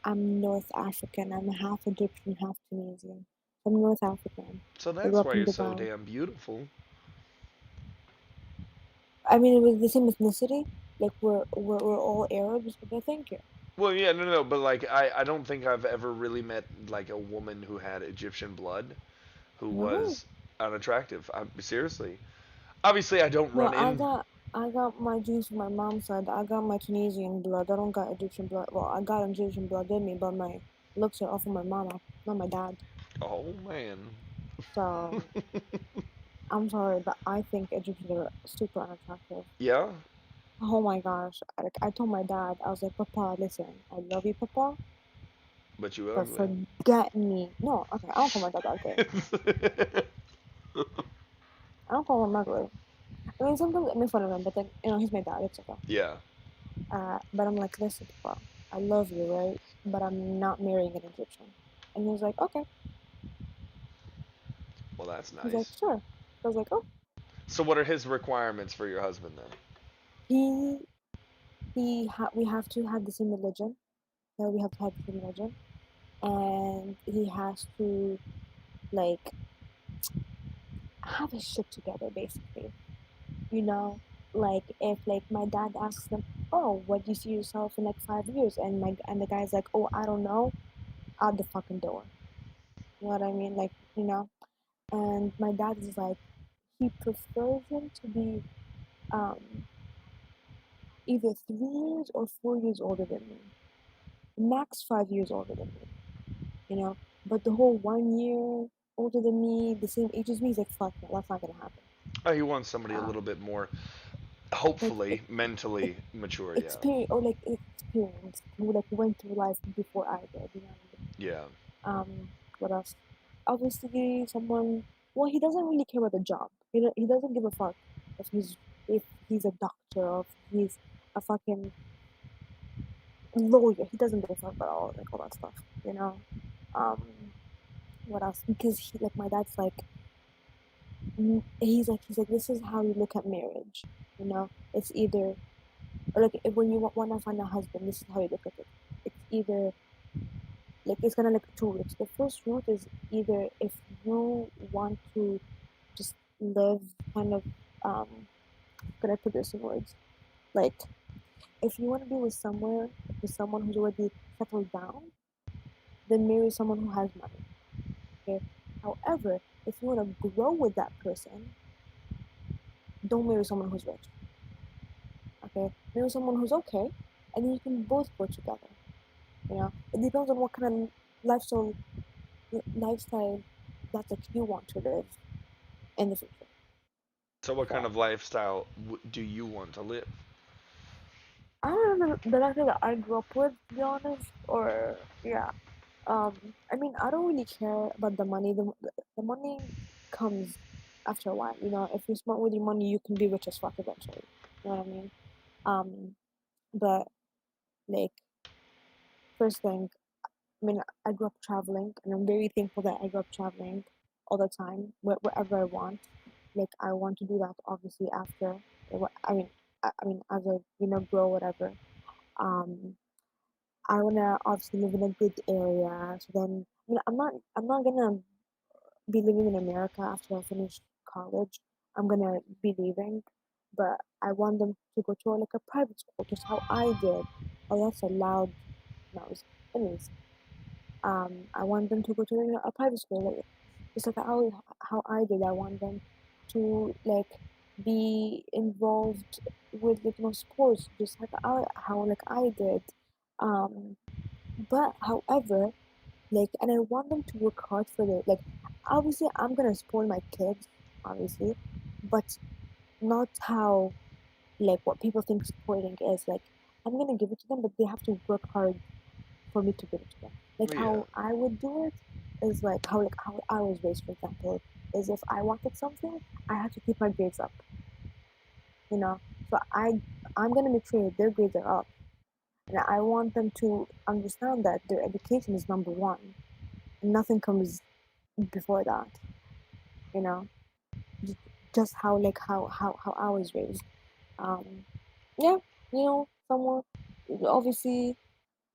I'm North African. I'm half Egyptian, half Tunisian. I'm North African. So I grew that's up why in you're so Dubai. damn beautiful. I mean, it was the same ethnicity. Like we're all Arabs, but thank you. Well, yeah, no, but like I don't think I've ever really met like a woman who had Egyptian blood who Really? was unattractive. Seriously. Obviously, I don't No, run in. I got my genes from my mom's side. I got my Tunisian blood. I don't got Egyptian blood. Well, I got Egyptian blood in me, but my looks are all from my mama, not my dad. Oh man. So I'm sorry, but I think Egyptians are super unattractive. Yeah, Oh my gosh. I told my dad, I was like, Papa, listen, I love you, Papa, but you but ugly. forget me. No, okay, I don't call my dad ugly. I don't call him ugly. I mean, sometimes I make fun of him, but then, he's my dad, it's okay. Yeah. But I'm like, listen, Papa, I love you, right? But I'm not marrying an Egyptian. And he was like, okay. Well, that's He's like, nice. sure. I was like, oh, So, what are his requirements for your husband then? he, we have to have the same religion. Yeah, we have to have the same religion. And he has to, like, have his shit together, basically. You know, like if like my dad asks them, "Oh, what do you see yourself in like 5 years?" and the guy's like, "Oh, I don't know," out the fucking door. You know what I mean? Like, and my dad is like, he prefers him to be um either 3 years or 4 years older than me, max 5 years older than me. You know, but the whole 1 year older than me, the same age as me, he's like, "Fuck no, that's not gonna happen." Oh, he wants somebody a Um, little bit more, like hopefully, mentally mature. Yeah. experience or like experience who like went through life before I did. You know what I mean? Yeah. What else? Obviously, someone. Well, he doesn't really care about the job. He doesn't give a fuck if he's a doctor or if he's a fucking lawyer. He doesn't give a fuck about all that stuff. You know. Um, what else? Because like my dad's like he's like this is how you look at marriage. You know, it's either or like when you want to find a husband, this is how you look at it. It's either like it's kind of like two routes. The first route is either if you want to just live kind of could I put this in words? Like if you want to be with someone who's already settled down, then marry someone who has money. Okay. However, if you want to grow with that person, don't marry someone who's rich. Okay. Marry someone who's okay, and then you can both grow together. You know, it depends on what kind of lifestyle that like you want to live in the future. So, what kind So of lifestyle do you want to live? I don't know the lifestyle that I grew up with, to be honest, or yeah. I mean, I don't really care about the money. The money comes after a while. You know, if you're smart with your money, you can be rich as fuck eventually. You know what I mean? Um, but like first thing, I mean, I grew up traveling, and I'm very thankful that I grew up traveling all the time, wherever I want. like I want to do that obviously after. I mean, as I grow whatever. Um, I wanna obviously live in a good area. So then, I'm not gonna be living in America after I finish college. I'm gonna be leaving, but I want them to go to like a private school, just how I did. Oh, that's a loud noise. Anyways, I want them to go to a private school, like, just like how I did. I want them to like be involved with sports, just like I did. Um, but however, like, and I want them to work hard for it. Like, obviously, I'm gonna spoil my kids, obviously, but not how like what people think spoiling is. Like, I'm gonna give it to them, but they have to work hard for me to give it to them. Like Yeah. how I would do it is how I was raised, for example, is if I wanted something, I had to keep my grades up. You know, so I'm gonna make sure that their grades are up, and I want them to understand that their education is number one, and nothing comes before that. You know, J- just how I was raised. Um, yeah, someone obviously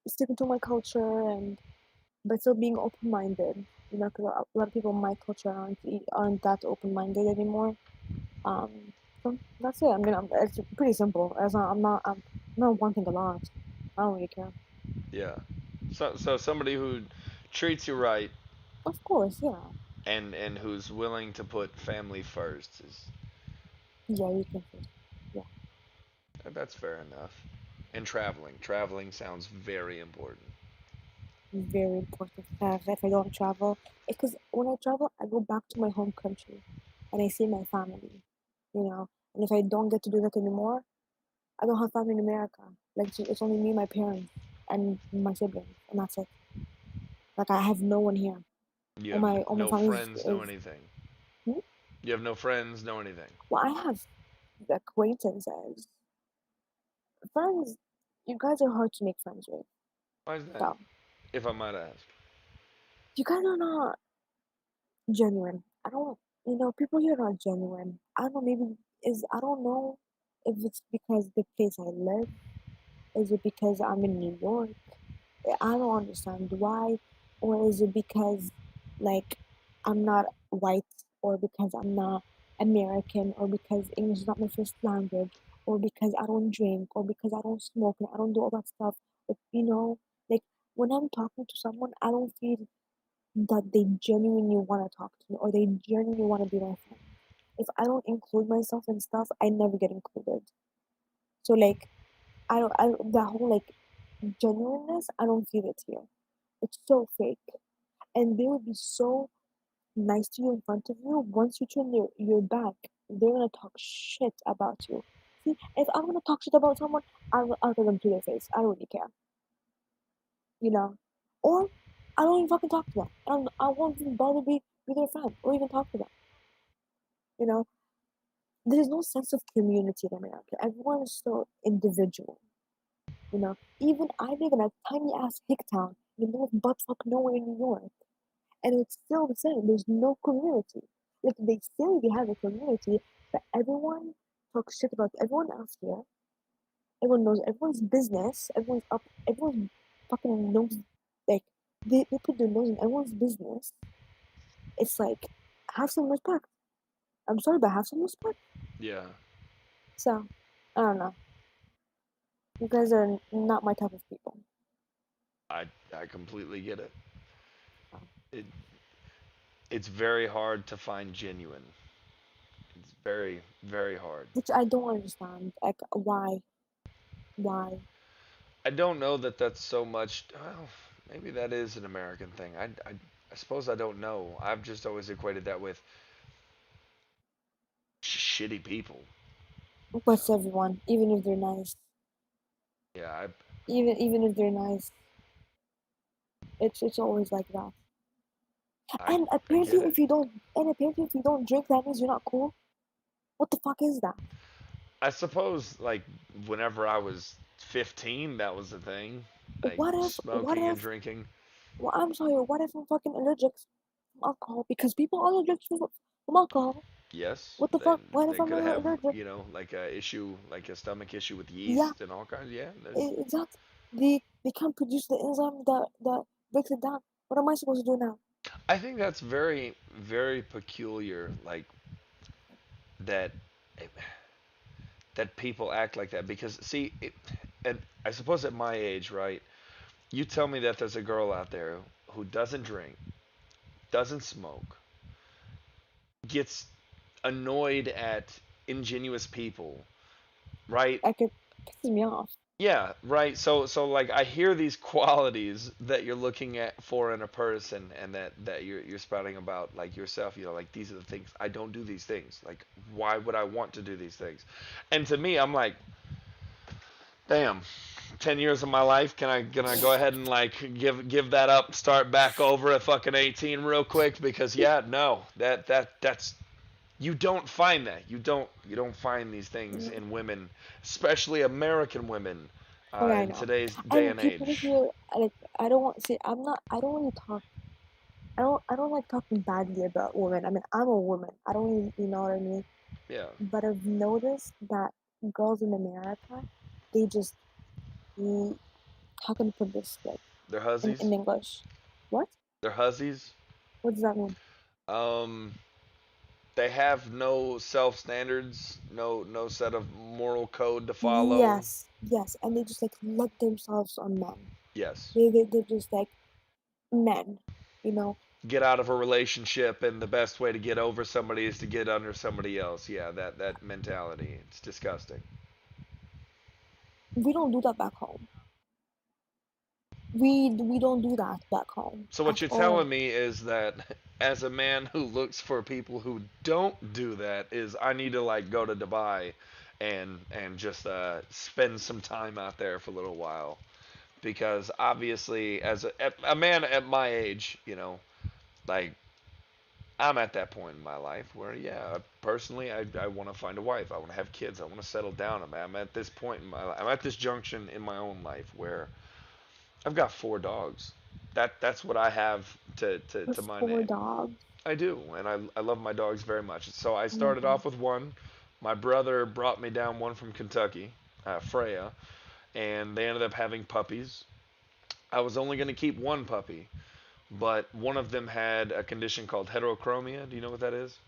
sticking to my culture and but still being open minded. Because a lot of people in my culture aren't that open minded anymore. Um, so that's it. I mean, it's pretty simple. I'm not wanting a lot. I don't really care. Yeah. So somebody who treats you right Of course, yeah, and who's willing to put family first is yeah, you can say, yeah, that's fair enough. And traveling sounds very important. very important. If I don't travel, because when I travel, I go back to my home country, and I see my family. And if I don't get to do that anymore, I don't have family in America. Like it's only me, my parents, and my siblings, and that's it. Like I have no one here. You All have my no family friends, no is anything. hmm? You have no friends, no anything. Well, I have acquaintances, friends. You guys are hard to make friends with. Why is that? So If I might ask. you guys are not genuine. I don't. People here are not genuine. I don't know. Maybe is I don't know if it's because the place I live. Is it because I'm in New York? I don't understand why, or is it because like I'm not white, or because I'm not American, or because English is not my first language, or because I don't drink, or because I don't smoke and I don't do all that stuff. But like when I'm talking to someone, I don't feel that they genuinely want to talk to me or they genuinely want to be my friend. If I don't include myself in stuff, I never get included. So like the whole like genuineness, I don't feel it here. It's so fake. And they would be so nice to you in front of you. Once you turn your back, they're gonna talk shit about you. See, if I'm gonna talk shit about someone, I'll tell them to their face. I don't really care, you know. Or I don't even fucking talk to them. I won't even bother be their friend or even talk to them. You know, there's no sense of community in America. Everyone is so individual. Even I live in a tiny ass hick town in the middle of buttfuck nowhere in New York, and it's still the same. There's no community. Like they say they have a community, but everyone talks shit about everyone else here. Everyone knows everyone's business. Everyone's up. Everyone fucking knows. Like they put their nose in everyone's business. It's like have some respect. I'm sorry, but have some respect. Yeah. So I don't know. You guys are not my type of people. I completely get it. So, It it's very hard to find genuine. It's very very hard. which I don't understand. Like why? Why? I don't know that that's so much. Well, maybe that is an American thing. I suppose I don't know. I've just always equated that with shitty people. You What's know? everyone? Even if they're nice. Yeah, Even if they're nice, it's always like that. I And I apparently, get it. if you don't drink, that means you're not cool. What the fuck is that? I suppose like whenever I was 15, that was the thing, like What smoking and if? drinking. I'm sorry. What if I'm fucking allergic from alcohol? Because people are allergic from alcohol. Yes, What the they fuck? Why the they fuck am could I have, allergic? like a issue, like a stomach issue with Yeah, yeast and all kinds. Yeah, there's. exactly. They can't produce the enzyme that breaks it down. What am I supposed to do now? I think that's very, very peculiar. Like that, that people act like that because see, and I suppose at my age, right? You tell me that there's a girl out there who doesn't drink, doesn't smoke, gets annoyed at ingenuous people, right? Like it pisses me off. Yeah, right. So like I hear these qualities that you're looking at for in a person and that you're spouting about like yourself, like these are the things. I don't do these things. Like why would I want to do these things? And to me, I'm like, damn, 10 years of my life, can I go ahead and like give that up, start back over at fucking 18 real quick because yeah, no. That's you don't find that. You don't find these things Mm, in women, especially American women, okay, I in know. today's day And and people age. here, like, I don't want see. I'm not. I don't really talk. I don't like talking badly about women. I mean, I'm a woman. I don't really, you know what I mean. Yeah, But I've noticed that girls in America, they just mm, how can I put this like they're in hussies. English? What? They're hussies. What does that mean? Um, they have no self standards, no set of moral code to follow. Yes, yes, and they just like let themselves on men. Yes. They're just like men, you know. Get out of a relationship and the best way to get over somebody is to get under somebody else. Yeah, that mentality. It's disgusting. We don't do that back home. We don't do that back home So what at you're all. telling me is that as a man who looks for people who don't do that is I need to like go to Dubai and just spend some time out there for a little while because obviously as a man at my age, like I'm at that point in my life where yeah, personally I want to find a wife. I want to have kids. I want to settle down. I'm at this point in my life. I'm at this junction in my own life where I've got 4 dogs. That's what I have to With my four name. dogs. I do, and I love my dogs very much. So I Oh my started god. off with one. My brother brought me down one from Kentucky, Freya, and they ended up having puppies. I was only going to keep one puppy, but one of them had a condition called heterochromia. Do you know what that is?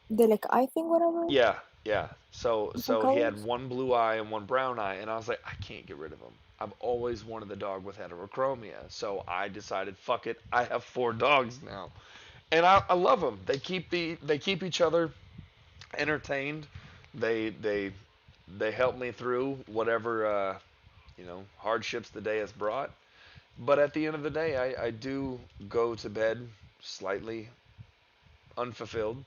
They like I think whatever Yeah, yeah. So different so he had colors. one blue eye and one brown eye, and I was like, I can't get rid of him. I've always wanted the dog with heterochromia, so I decided, fuck it, I have 4 dogs now, and I love them. They keep each other entertained. They help me through whatever hardships the day has brought. But at the end of the day, I do go to bed slightly unfulfilled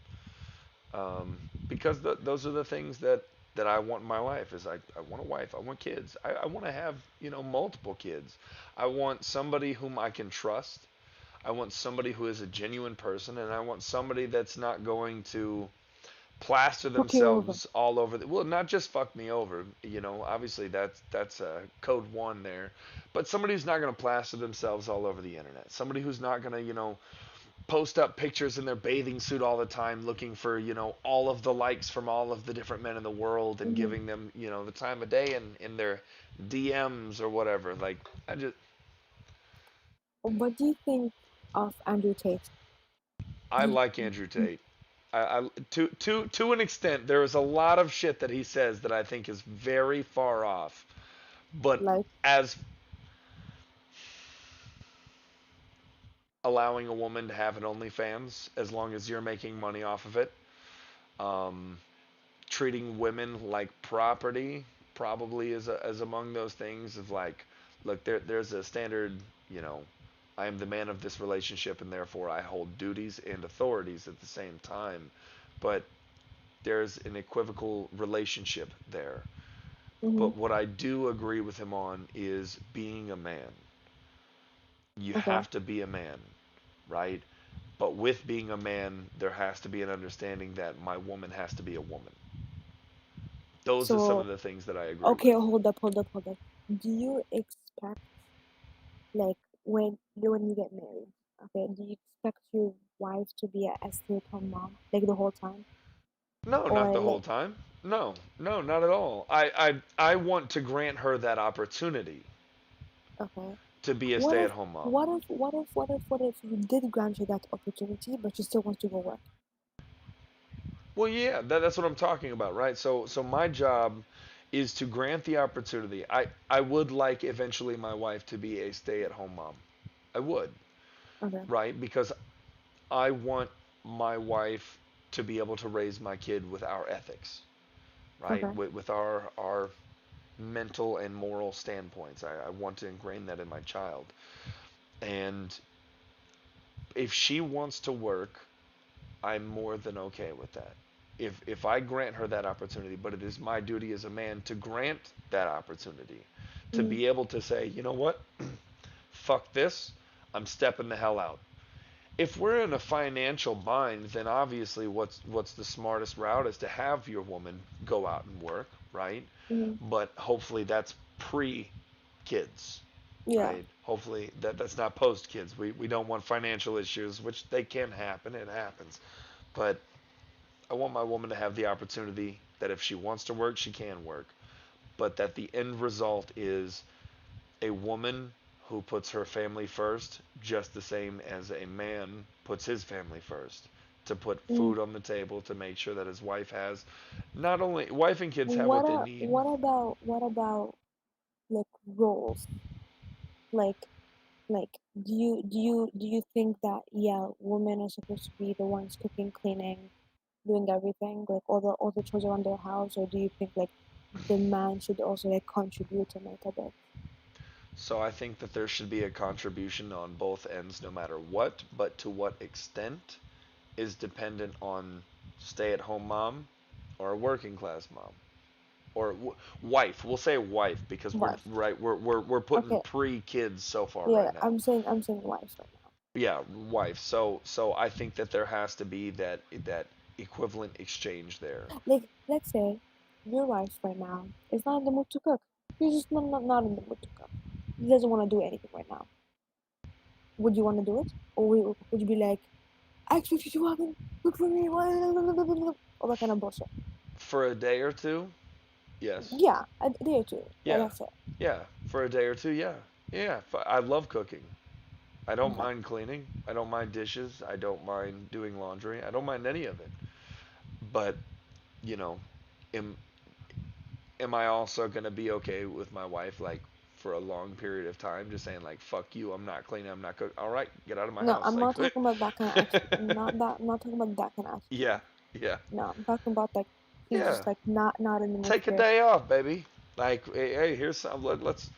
because those are the things that I want in my life. Is I want a wife, I want kids, I want to have multiple kids. I want somebody whom I can trust. I want somebody who is a genuine person, and I want somebody that's not going to plaster Fuck you over. themselves all over well, not just fuck me over, obviously that's code one there, but somebody who's not going to plaster themselves all over the internet, somebody who's not going to post up pictures in their bathing suit all the time looking for all of the likes from all of the different men in the world and Hmm. giving them the time of day in their DMs or whatever. Like What do you think of Andrew Tate? I You, like Andrew Tate. To an extent, there is a lot of shit that he says that I think is very far off. But like as allowing a woman to have an OnlyFans, as long as you're making money off of it, um, treating women like property probably is among those things of like, look, there's a standard, you know, I am the man of this relationship and therefore I hold duties and authorities at the same time. But there's an equivocal relationship there. hmm But what I do agree with him on is being a man. You okay. have to be a man, right? But with being a man, there has to be an understanding that my woman has to be a woman. Those are some of So the things that I agree okay, with. hold up. Do you expect like when you get married, okay, do you expect your wife to be a stay-at-home mom like the whole time? No, not or the whole like time. No, no, not at all. I want to grant her that opportunity okay. to be a What if stay-at-home mom. what if you did grant her that opportunity, but she still wants to go work? Well, yeah, that's what I'm talking about, right? So my job is to grant the opportunity. I would like eventually my wife to be a stay-at-home mom. I would, Okay, right? Because I want my wife to be able to raise my kid with our ethics, right? okay, With our mental and moral standpoints. I want to ingrain that in my child. And if she wants to work, I'm more than okay with that. If I grant her that opportunity, but it is my duty as a man to grant that opportunity, to mm, be able to say, you know what, fuck this, I'm stepping the hell out. If we're in a financial bind, then obviously what's the smartest route is to have your woman go out and work, right? mm, But hopefully that's pre kids, yeah, right? Hopefully that's not post kids. We don't want financial issues, which they can happen. It happens. But I want my woman to have the opportunity that if she wants to work, she can work. But that the end result is a woman who puts her family first, just the same as a man puts his family first. To put mm. food on the table, to make sure that his wife has, not only wife and kids have What what they need. about like roles? Like like do you think that yeah, women are supposed to be the ones cooking, cleaning, doing everything, like all the chores around their house, or do you think like the man should also like contribute and make a bit? So I think that there should be a contribution on both ends, no matter what, but to what extent is dependent on stay-at-home mom or a working class mom or wife. We'll say wife because we're Wife. right. We're putting Okay. pre-kids so far Yeah, right now. I'm saying wife right now. Yeah, wife. So I think that there has to be that equivalent exchange there. Like let's say your wife right now is not in the mood to cook. She's just not in the mood to cook. She doesn't want to do anything right now. Would you want to do it? Or would you be like, I expect you to cook for me, all that kind of bullshit? For a day or two, yes. Yeah, a day or two. Yeah, Yeah, that's it. yeah. For a day or two, yeah, yeah. I love cooking. I don't Okay. mind cleaning. I don't mind dishes. I don't mind doing laundry. I don't mind any of it. But, you know, am am I also gonna be okay with my wife like for a long period of time just saying like fuck you, I'm not cleaning, I'm not cooking. All right, get out of my No, house. I'm Like not talking about that kind of attitude. I'm not talking about that kind of attitude. yeah, yeah. No, I'm talking about like she's Yeah. just like not in the mood Take a for it. day off, baby. Like hey, here's some let's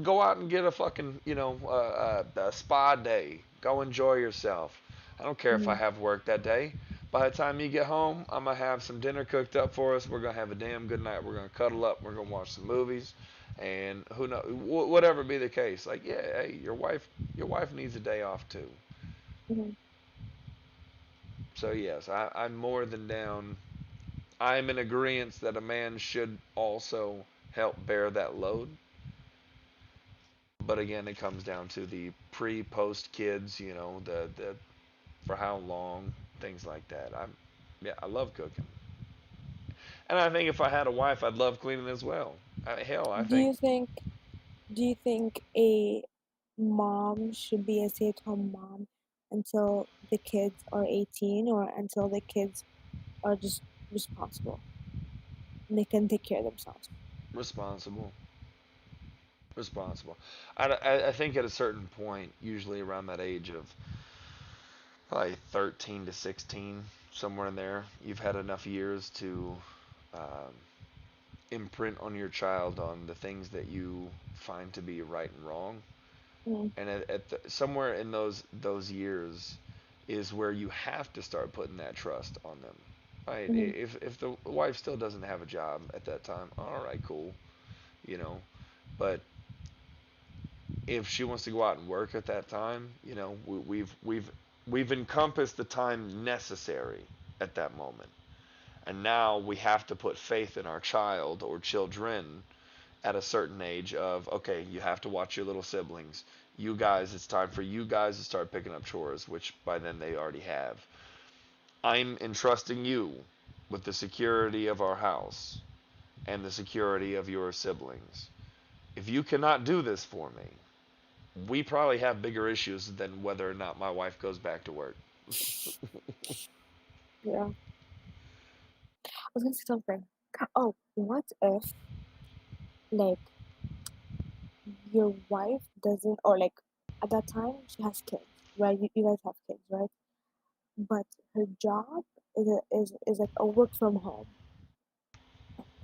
go out and get a fucking, a spa day. Go enjoy yourself. I don't care if I Mm-hmm. have work that day. By the time you get home, I'm gonna have some dinner cooked up for us. We're gonna have a damn good night. We're gonna cuddle up. We're gonna watch some movies, and who knows, whatever be the case. Like, yeah, hey, your wife needs a day off too. Mm-hmm. So yes, I'm more than down. I'm in agreement that a man should also help bear that load. But again, it comes down to the pre-post kids, the for how long, things like that. Yeah, I love cooking, and I think if I had a wife, I'd love cleaning as well. Hell, I Do think you think do you think a mom should be a stay-at-home mom until the kids are 18, or until the kids are just responsible and they can take care of themselves? responsible, responsible. I think at a certain point, usually around that age of probably 13 to 16, somewhere in there, you've had enough years to um, imprint on your child on the things that you find to be right and wrong. Mm, And somewhere in those years is where you have to start putting that trust on them, right? mm-hmm, If the wife still doesn't have a job at that time, all right, cool, you know. But if she wants to go out and work at that time, we've encompassed the time necessary at that moment, and now we have to put faith in our child or children at a certain age of okay, you have to watch your little siblings. You guys, it's time for you guys to start picking up chores, which by then they already have. I'm entrusting you. with the security of our house and the security of your siblings. If you cannot do this for me, we probably have bigger issues than whether or not my wife goes back to work. Yeah. I was gonna say something. Oh, what if like your wife doesn't, or like at that time she has kids, right? You guys have kids, right? But her job is like a work from home,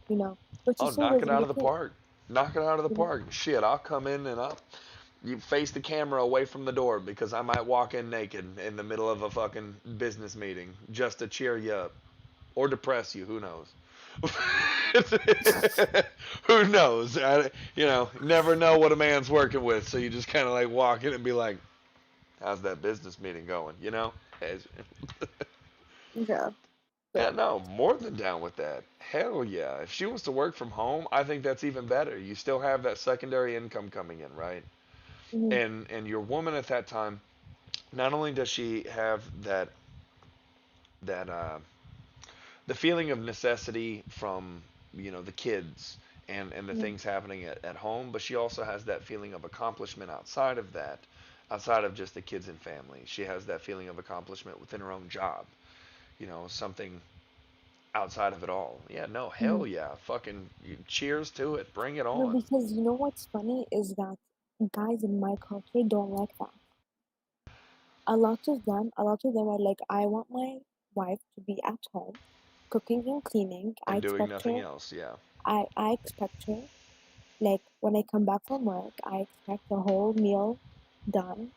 you know, but she Oh, still knock lives it with out the of the kid, park. Knock it out of the you know. park. Shit, I'll come in and I'll you face the camera away from the door because I might walk in naked in the middle of a fucking business meeting just to cheer you up or depress you. Who knows? Who knows? Never know what a man's working with, so you just kind of like walk in and be like, "How's that business meeting going?" You know? Yeah, Yeah, but no, more than down with that. Hell yeah. If she wants to work from home, I think that's even better. You still have that secondary income coming in, right? mhm, And your woman at that time, not only does she have that the feeling of necessity from, the kids and the mhm, things happening at home, but she also has that feeling of accomplishment outside of that, outside of just the kids and family. She has that feeling of accomplishment within her own job, something outside of it all. Yeah, no, mhm. hell yeah. Fucking cheers to it. Bring it No, on. because you know what's funny is that guys in my culture don't like that. A lot of them are like, I want my wife to be at home, cooking and cleaning. I And doing expect nothing her. else. Yeah. I expect her. Like when I come back from work, I expect the whole meal done,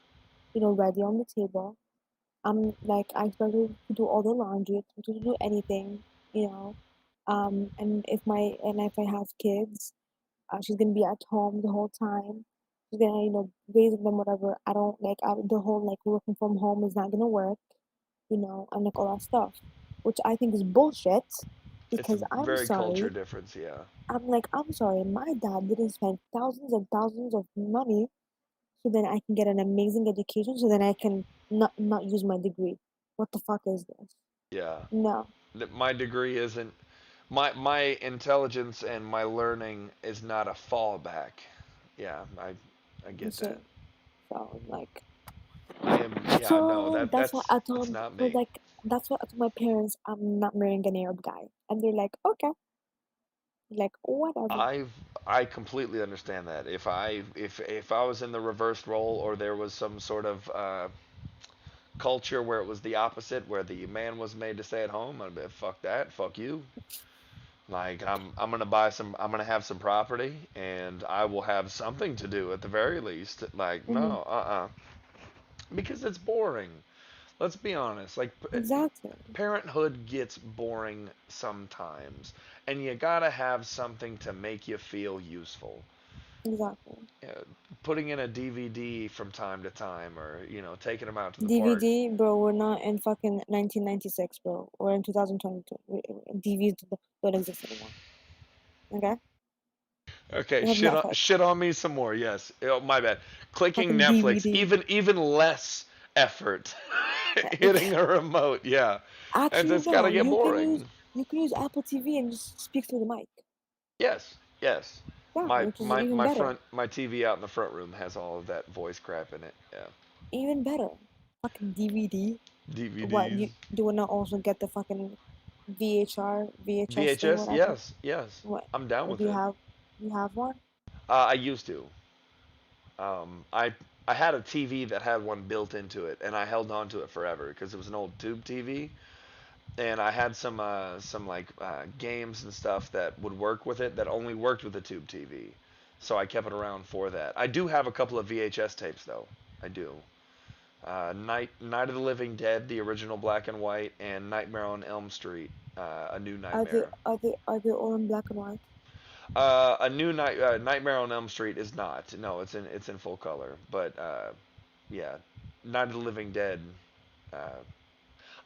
ready on the table. I'm like, I expect her to do all the laundry, to do anything, you know. And if I have kids, she's gonna be at home the whole time. She's gonna, raise them, whatever. I don't like the whole like working from home is not gonna work, and like all that stuff, which I think is bullshit. It's a Because I'm very culture sorry, difference. Yeah. I'm sorry, my dad didn't spend thousands and thousands of money so then I can get an amazing education, so then I can not use my degree. What the fuck is this? Yeah. No, My degree isn't my intelligence and my learning is not a fallback. Yeah, I get that's that. it. So like, Yeah, no, so that's why I that's told, not so me. like that's why I told my parents I'm not marrying an Arab guy, and they're like, okay, like whatever. I've I completely understand that. If I was in the reversed role or there was some sort of culture where it was the opposite, where the man was made to stay at home, I'd be fuck that, fuck you. Like I'm gonna have some property and I will have something to do at the very least. Like Hmm. no, because it's boring. Let's be honest. Like Exactly, parenthood gets boring sometimes, and you gotta have something to make you feel useful. exactly. Yeah, putting in a DVD from time to time, or taking them out to the park. DVD, bro. We're not in fucking 1996, bro. We're in 2022. DVDs don't exist anymore. Okay, Okay, we have Netflix. shit on me some more. Yes, oh, my bad. Clicking Fucking Netflix, DVD. even less effort. Hitting a remote, yeah, and Actually, it's gotta no. get boring. You can use Apple TV and just speak through the mic. Yes, yes. Yeah, My which is my even my better. front my TV out in the front room has all of that voice crap in it. Yeah, Even better. Fucking DVD. What DVDs, you do? We not also get the fucking VHS thing, VHS. whatever. Yes, yes. What? I'm down What with do you it. have? You have one? I used to. I had a TV that had one built into it, and I held on to it forever because it was an old tube TV, and I had some like games and stuff that would work with it that only worked with the tube TV, so I kept it around for that. I do have a couple of VHS tapes though. I do. Night of the Living Dead, the original black and white, and Nightmare on Elm Street, a new Are they Nightmare. are they are they all in black and white? Nightmare on Elm Street is not. No, it's in full color. But yeah, Night of the Living Dead. Uh,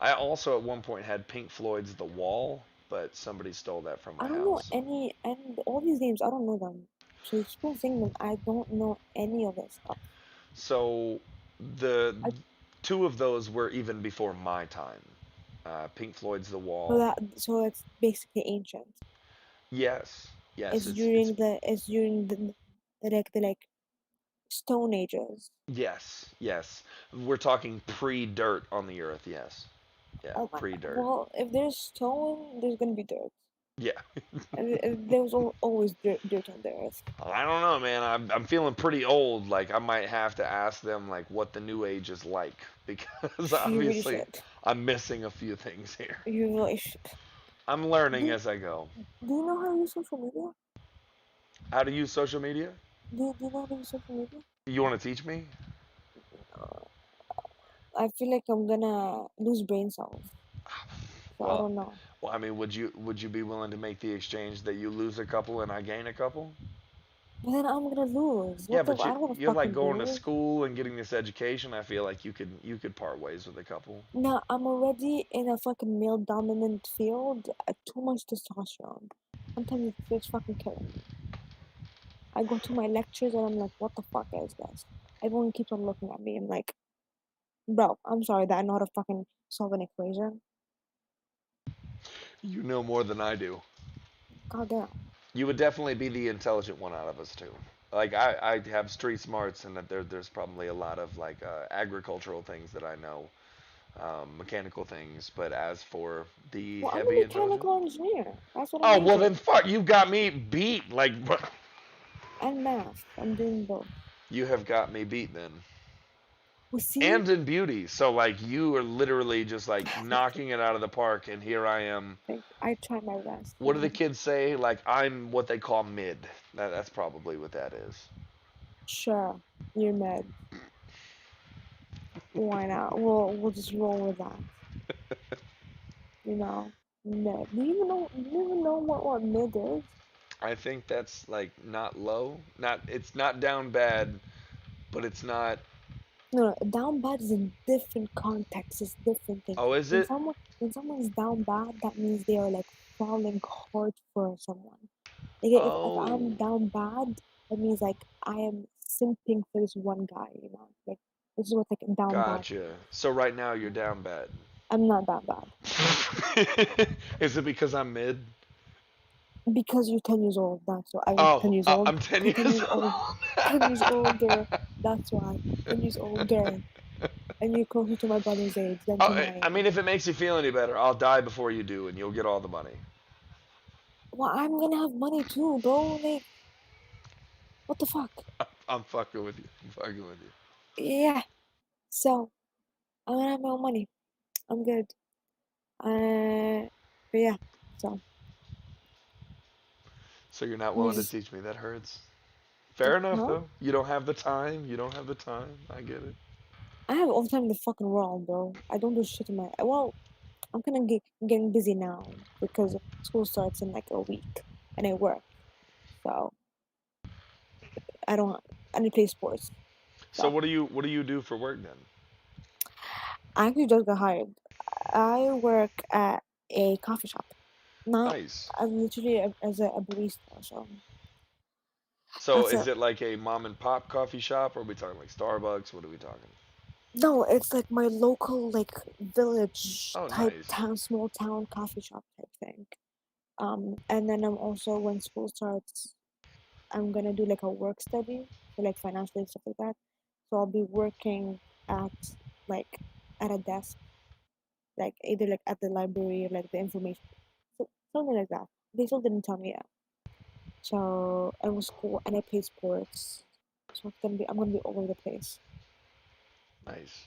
I also at one point had Pink Floyd's The Wall, but somebody stole that from I my don't know house. any, and all these names I don't know them. So you keep on saying them. I don't know any of this stuff. So the I two of those were even before my time. Pink Floyd's The So Wall. that so it's basically ancient. Yes, yes, it's It's during the Stone Ages. yes, yes. We're talking pre-dirt on the earth. Yes, yeah, Oh my God. pre-dirt. Well, if there's stone, there's gonna be dirt. Yeah. There's always dirt on the earth. I don't know, man. I'm feeling pretty old. Like I might have to ask them like what the new age is like because You really obviously should. I'm missing a few things here. You really should. I'm learning Do as I go. Do you know how to use social media? How to use social media? Do you know how to use social media? You want to teach me? Uh, I feel like I'm gonna lose brain cells, so I Well, don't know. well, I mean, would you be willing to make the exchange that you lose a couple and I gain a couple? But then I'm gonna lose. Yeah, What the? but I don't wanna you're like fucking going to lose. school and getting this education. I feel like you could part ways with a couple. No, I'm already in a fucking male dominant field. Too much testosterone. Sometimes it's just fucking killing me. I go to my lectures and I'm like, what the fuck is this? Everyone keeps on looking at me. I'm like, bro, I'm sorry that I know how to fucking solve an equation. You know more than I do. Goddamn. You would definitely be the intelligent one out of us two. Like I have street smarts, and that there's probably a lot of like agricultural things that I know, mechanical things. But as for the Well, I'm heavy a intelligence, mechanical engineer. That's what I'm oh well then majoring. fuck, you got me beat. Like And math. I'm doing both. you have got me beat then. We see, And in beauty, so like you are literally just like knocking it out of the park, and here I am. like, I try my best. What do the kids say? Like I'm what they call mid. That's probably what that is. Sure, you're mad. Why not? We'll just roll with that. You know, mid. Do you even know what mid is? I think that's like not low. Not it's not down bad, but it's not. No, no, down bad is in different context. It's different thing. Oh, is When it? someone is down bad, that means they are like falling hard for someone. Like if Oh, I'm down bad, that means like I am simping for this one guy. Like this is what like down bad gotcha. means. So right now you're down bad. I'm not that bad Is it because I'm mid? because you're 10 years old. That's why I'm Oh, 10 years old. I'm 10 You're 10 years years old. old. 10 years older. That's why 10 years older. And you're closer to my brother's age than Oh, to my I age. mean, if it makes you feel any better, I'll die before you do, and you'll get all the money. Well, I'm gonna have money too, bro. Like, what the fuck? I'm fucking with you. I'm fucking with you. Yeah. So, I'm gonna have my own money. I'm good. But yeah. So, So you're not you willing to just, teach me. That hurts. Fair enough, huh? though. You don't have the time. You don't have the time. I get it. I have all the time in the fucking world, bro. I don't do shit in my. Well, I'm kind of getting busy now because school starts in like a week, and I work. So I don't. I need to play sports. So So what do you do for work then? I actually just got hired. I work at a coffee shop. Not Nice. as literally as a barista. So So that's is it. it like a mom and pop coffee shop, or are we talking like Starbucks? What are we talking? No, it's like my local like village Oh, type nice. town, small town coffee shop type thing. And then I'm also when school starts, I'm gonna do like a work study for like financial and stuff like that. So I'll be working at like at a desk, like either like at the library or like the information, so, something like that. They still didn't tell me yet. So I was cool and I play sports. So I'm gonna be all over the place. Nice.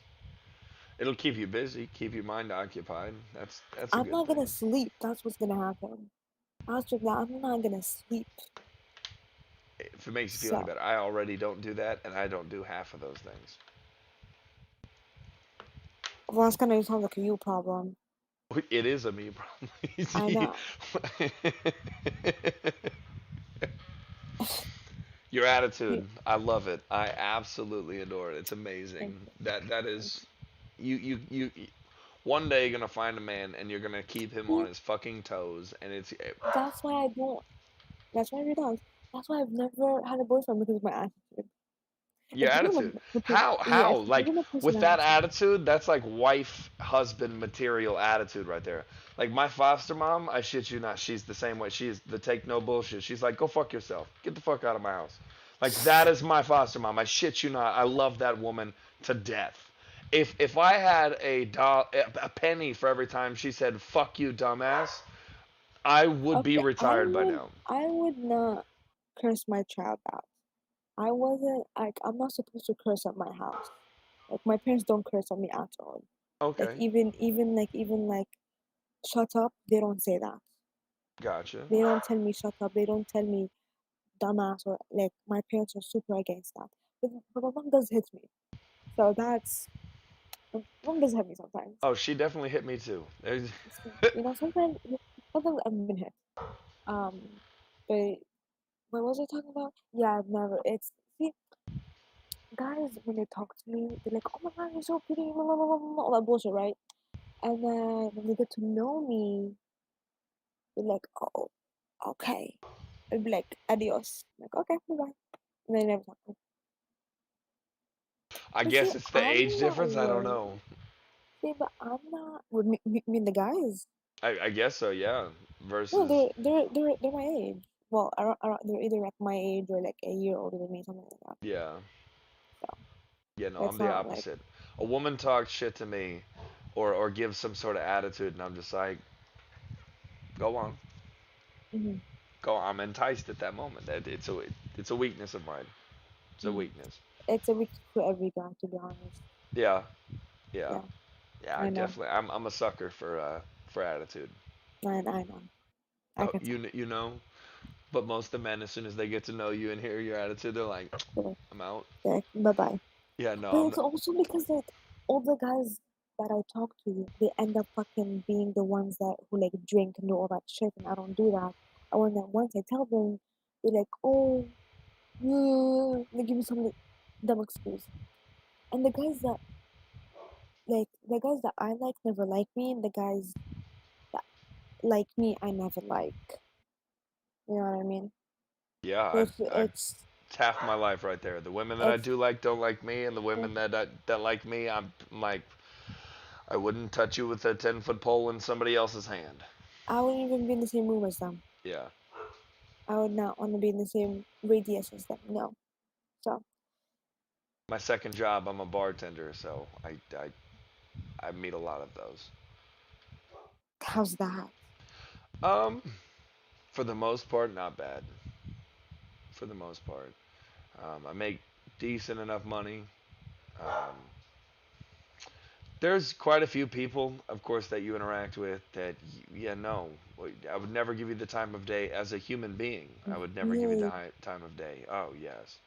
It'll keep you busy, keep your mind occupied. That's a I'm good not gonna thing. sleep. That's what's gonna happen. After that, I'm not gonna sleep. If it makes you feel any So, better, I already don't do that, and I don't do half of those things. well, that's gonna sound like a you problem. It is a me problem. I See? know. Your You, attitude, I love it. I absolutely adore it. It's thank amazing. you, That thank is you one day you're gonna find a man and you're gonna keep him on you. his fucking toes, and it's That's why I don't. That's why I realize. That's why I've never had a boyfriend because of my attitude. Your If you know attitude. How? yeah, How? if you Like know my with that personality, attitude, that's like wife husband material attitude right there. Like my foster mom, I shit you not, she's the same way. She's the take no bullshit. She's like, go fuck yourself. Get the fuck out of my house. Like that is my foster mom. I shit you not. I love that woman to death. If I had a penny for every time she said fuck you dumbass, I would be okay, retired by now. I would not curse my child out. I wasn't like I'm not supposed to curse at my house. Like my parents don't curse at me at all. Like Okay, even like shut up, they don't say that. gotcha. They don't tell me shut up. They don't tell me dumbass or like my parents are super against that. But my mom does hit me. So that's my mom does hit me sometimes. Oh, she definitely hit me too. There's You know, sometimes I've been hit. Um, but what was I talking about? Yeah, I've never. It's see, guys when they talk to me, they're like, "Oh my God, you're so pretty," blah, blah, blah, blah, blah, all that bullshit, right? And then when they get to know me, they're like, "Oh, okay." I'll be like, "Adios." I'm like, okay, bye bye. And they never talk to me. I But see, guess it's the I'm age not difference. I don't worried. know. See, but I'm not. With me and the guys. I guess so. Yeah. No, Versus. they're my age. Well, they're either like my age or like a year older than me, something like that. Yeah. So Yeah. No, I'm it's the not like. opposite. A woman talks shit to me, or gives some sort of attitude, and I'm just like, go on, Mm-hmm, go. On. I'm enticed at that moment. It's a weakness of mine. It's a mm-hmm. weakness. It's a week for every guy, to be honest. Yeah. Yeah. Yeah, Yeah. I I know. definitely. I'm a sucker for attitude. I know. I Oh, can tell. you know. But most of the men, as soon as they get to know you and hear your attitude, they're like, So, I'm out. like, bye bye. Yeah. No. But I'm it's not. also because like all the guys that I talk to, they end up fucking being the ones that who like drink and do all that shit, and I don't do that. And when that once I tell them, they're like, oh, they give me some like, dumb excuse. And the guys that I like never like me, and the guys that like me, I never like. You know what I mean? Yeah. So I've It's half my life right there. The women that I it's do like don't like me, and the uh, women that like me, I'm like, I wouldn't touch you with a 10-foot pole in somebody else's hand. I wouldn't even be in the same room as them. Yeah. I would not want to be in the same radius as them. No. So My second job, I'm a bartender, so I meet a lot of those. how's that? Um, for the most part, not bad. For the most part, I make decent enough money. Um, there's quite a few people, of course, that you interact with that, yeah, no, I would never give you the time of day as a human being. I would never give you the Really? time of day. Oh, yes.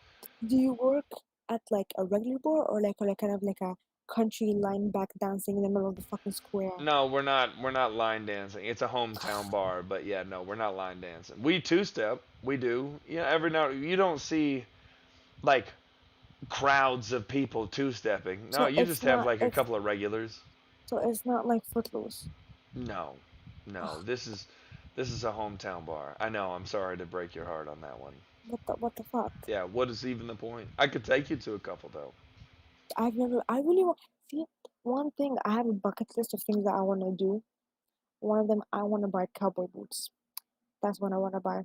Do you work at like a regular bar or like kind of like a country line back dancing in the middle of the fucking square? No, we're not line dancing. It's a hometown bar, but yeah, no, we're not line dancing. We two step, we do. You know, every now you don't see like crowds of people two stepping. No, So you just have like a couple of regulars. it's not like Footloose. No, no, Ugh, this is a hometown bar. I know. I'm sorry to break your heart on that one. what the fuck? Yeah, what is even the point? I could take you to a couple though. I really want see one thing. I have a bucket list of things that I want to do. One of them, I want to buy cowboy boots. That's what I want to buy.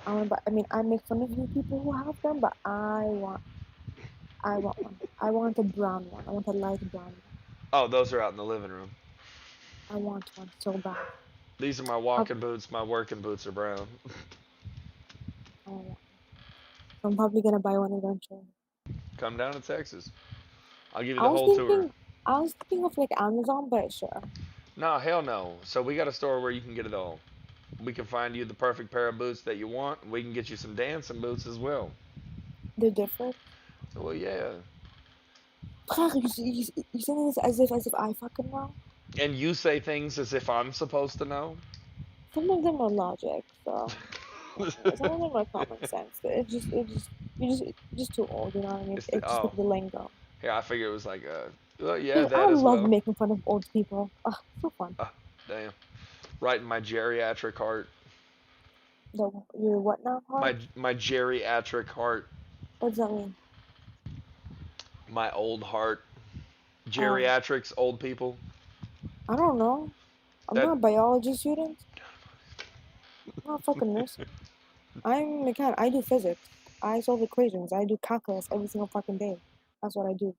I want to buy. I mean, I make fun of you people who have them, but I want one. I want a brown one. I want a light brown one. Oh, those are out in the living room. I want one so bad. These are my I, walking boots. My working boots are brown. I want one. So I'm probably gonna buy one eventually. Come down to Texas. I'll give you I the was whole tour. thinking, I was thinking of like Amazon, but sure, No, hell no. So we got a store where you can get it all. We can find you the perfect pair of boots that you want. We can get you some dancing boots as well. they're different. Well, yeah. Frère, you saying this as if I fucking know. And you say things as if I'm supposed to know. Some of them are logic, so some of them are common sense. You're just too old, you know what I mean? It's just Oh, like the lingo. here I figure it was like, well, yeah, Dude, I that as love well. making fun of old people. Ah, so fun. Damn. Right in my geriatric heart. The You're what now, My heart? my geriatric heart. What does that mean? My old heart. Um, Geriatrics, old people. I don't know. I'm That not a biology student. I'm not a fucking nurse. I'm a mechanic. I do physics. I solve equations. I do calculus every single fucking day. That's what I do.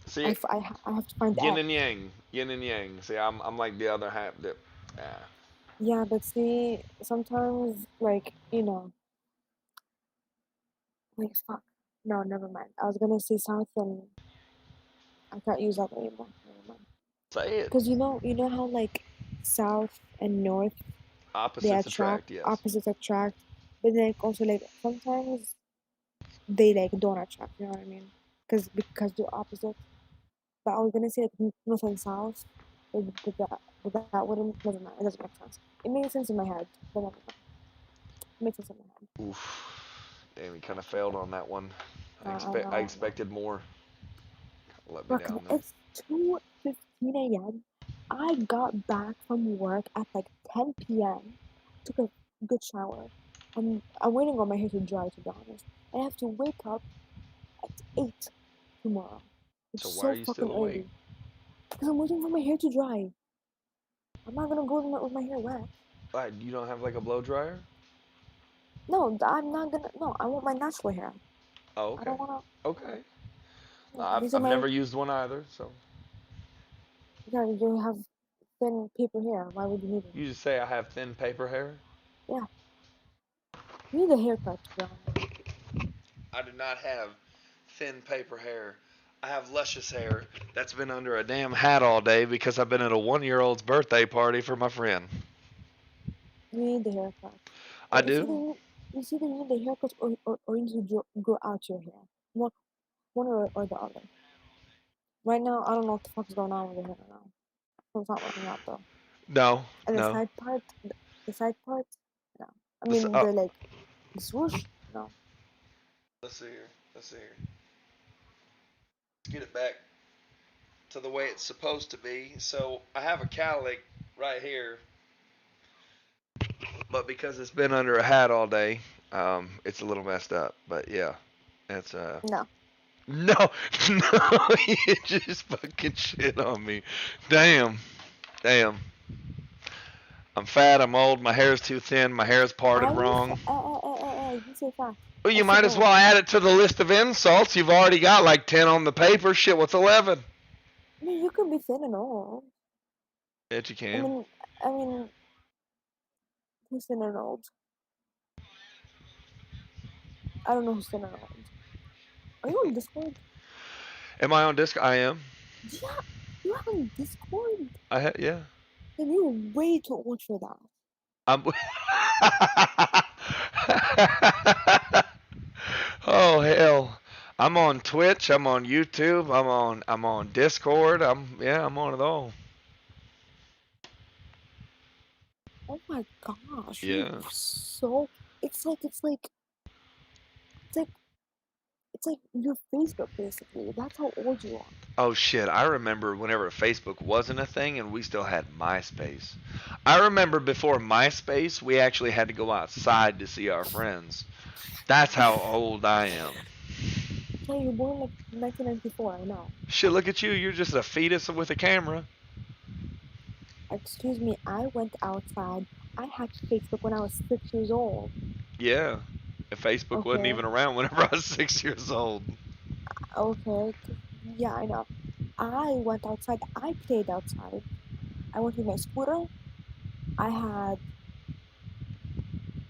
see I have to find the yin x. and yang, yin and yang. See, I'm like the other half. Yeah. Yeah, but see, sometimes, like, like, fuck. No, never mind. I was gonna say south and I can't use that anymore. Never mind. Say it. Because you know how, like, south and north, they Opposites attract, attract. Yes. opposites attract, but then, like, also, like, sometimes they, like, don't attract, you know what I mean? Because they're opposite. But I was gonna say, like, north and south, but that wouldn't, never mind. It doesn't make sense. It made sense in my head, but never mind. It makes sense in my head. Oof. Damn, we kind of failed on that one. I I know, I know. expected more. Let me Look, down there. it's 2:15 a.m. I got back from work at like 10 p.m. Took a good shower. I'm waiting on my hair to dry, to be honest. I have to wake up at 8 tomorrow. It's So why are so you fucking still awake? early. Because I'm waiting for my hair to dry. I'm not gonna go with my hair wet. Why, you don't have like a blow dryer? No, I'm not gonna. No, I want my natural hair. Oh, I okay. don't wanna. Okay. No, these are I've my. never used one either, so Yeah, you have thin paper hair. Why would you need it? you just say I have thin paper hair. Yeah, you need a haircut, to be honest. I do not have thin paper hair. I have luscious hair that's been under a damn hat all day because I've been at a 1-year-old's birthday party for my friend. You need the haircut. I It's either do. you need the haircut or you need to grow out your hair. One or the other. Right now, I don't know what the fuck is going on with your hair now. So it's not working out though. No, And the no. side part, the side part, no. I This, mean, they're like the swoosh, no. let's see here. Let's see here. Let's get it back to the way it's supposed to be. So I have a cowlick right here, but because it's been under a hat all day, it's a little messed up. But yeah, it's No. no, no, you just fucking shit on me. Damn, damn. I'm fat. I'm old. My hair's too thin. My hair's parted Are you? wrong. You say fast. Well, I you said might as well old. add it to the list of insults. You've already got like 10 on the paper. Shit, what's 11? I mean, you could be thin and old. Bet you I can. mean, I mean, who's thin and old? I don't know who's thin and old. Are you on Discord? Am I on disc? I am. You have on Discord? Yeah. Then you're way too old for that. I'm. Oh hell. I'm on Twitch. I'm on YouTube. I'm on Discord. I'm on it all. Oh my gosh, you're Yeah. so. It's like it's like it's like it's like your Facebook basically. That's how old you are. Oh shit, I remember whenever Facebook wasn't a thing and we still had MySpace. I remember before MySpace, we actually had to go outside to see our friends. That's how old I am. Yeah, you're born like 1994. I know. Shit, look at you. You're just a fetus with a camera. Excuse me. I went outside. I had Facebook when I was 6 years old. Yeah. And Facebook wasn't Okay. even around whenever I was 6 years old. Okay. Yeah, I know. I went outside. I played outside. I went with my scooter. I had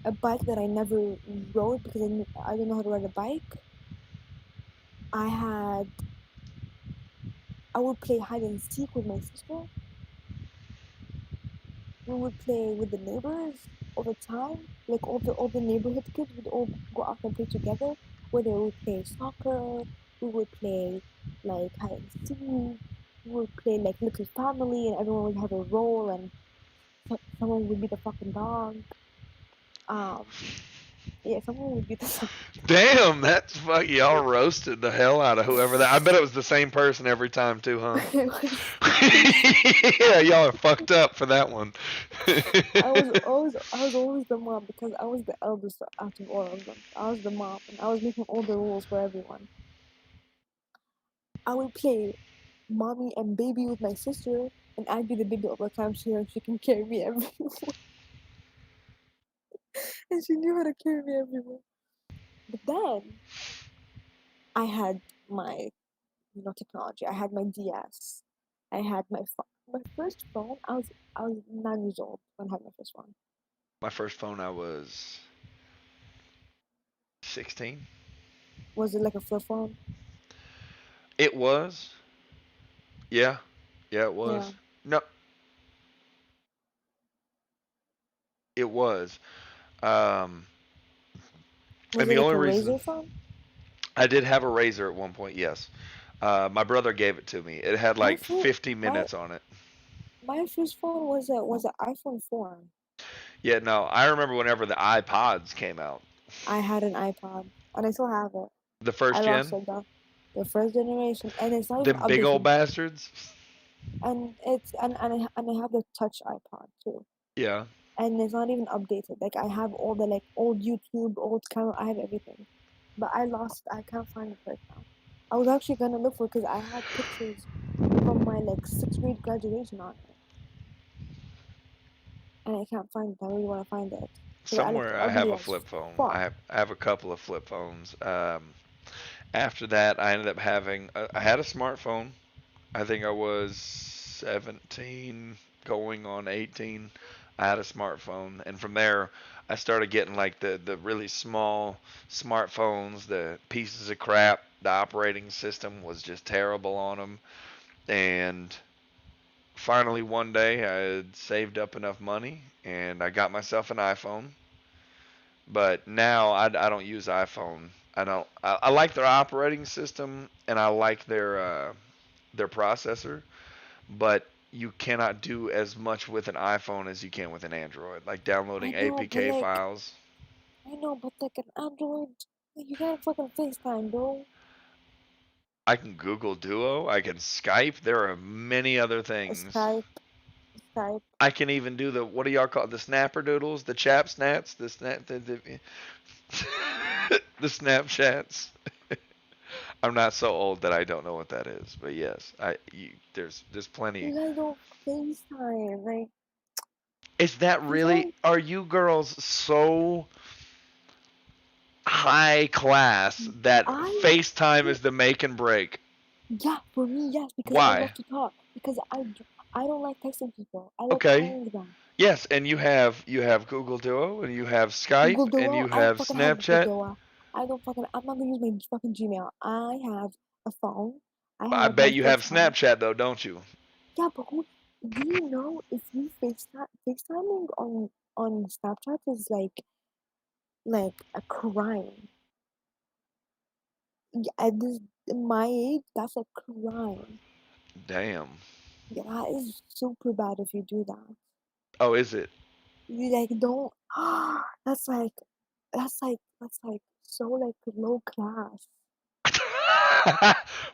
a bike that I never rode because I didn't know how to ride a bike. I would play hide and seek with my sister. We would play with the neighbors all the time. Like all the neighborhood kids would all go out and play together. Whether we would play soccer, we would play like hide and seek. We would play like Little Family, and everyone would have a role, and someone would be the fucking dog. Um, Yeah, someone would beat us up. Damn, that's fuck. Y'all roasted the hell out of whoever that. I bet it was the same person every time too, huh? It was Yeah, y'all are fucked up for that one. I was always the mom because I was the eldest out of all of them. I was the mom, and I was making all the rules for everyone. I would play mommy and baby with my sister, and I'd be the baby all the time. She can carry me everywhere, and she knew how to carry me everywhere. But then I had my technology. I had my DS. I had my phone. My first phone. I was 9 years old when I had my first phone. My first phone, I was 16. Was it like a flip phone? It was. Yeah. Yeah, it Yeah. was. No, it was. Um, Was and it the like only a reason razor phone? I did have a razor at one point, yes. My brother gave it to me. It had My like first 50 my minutes on it. my first phone was an iPhone 4. Yeah, no, I remember whenever the iPods came out. I had an iPod, and I still have it. The I first lost gen, it though. The first generation, and it's not even them big old updated. bastards. And it's and I have the touch iPod too, Yeah. and it's not even updated. Like I have all the like old YouTube, old camera. I have everything, but I lost. I can't find it right now. I was actually gonna look for because I had pictures from my like sixth grade graduation on it, and I can't find it. I really want to find it because I looked Somewhere I have ugly a as flip phone. fuck. I have a couple of flip phones. After that, I ended up having I had a smartphone. I think I was 17 going on 18. I had a smartphone, and from there I started getting like the really small smartphones, the pieces of crap. The operating system was just terrible on them, and finally one day I had saved up enough money and I got myself an iPhone. But now I don't use iPhone. I don't. I like their operating system and I like their processor, but you cannot do as much with an iPhone as you can with an Android, like I downloading know, but APK like files. I know, but like an Android, like, you gotta fucking FaceTime, bro. I can Google Duo, I can Skype. There are many other things. Skype, Skype. I can even do the what do y'all call it? The snapper doodles, the chap snaps, the Snapchats. I'm not so old that I don't know what that is, but yes, there's plenty. You guys don't FaceTime. Like, Is that really? FaceTime, Are you girls so high class that I, FaceTime see, is the make and break? yeah, for me, yes, because I Why? love to talk. Because I don't like texting people. I like Okay. calling them. Yes, and you have Google Duo and you have Skype Google and Duo, you I don't have fucking have Google Snapchat. Duo. I'm not gonna use my fucking Gmail. I have a phone. I I have my bet you have FaceTime. Snapchat though, don't you? Yeah, but do you know if you FaceTiming on Snapchat is like a crime. Yeah, at this my age, that's a crime. Damn. Yeah, that is super bad if you do that. Oh, is it? You like don't. That's like that's like so like low class.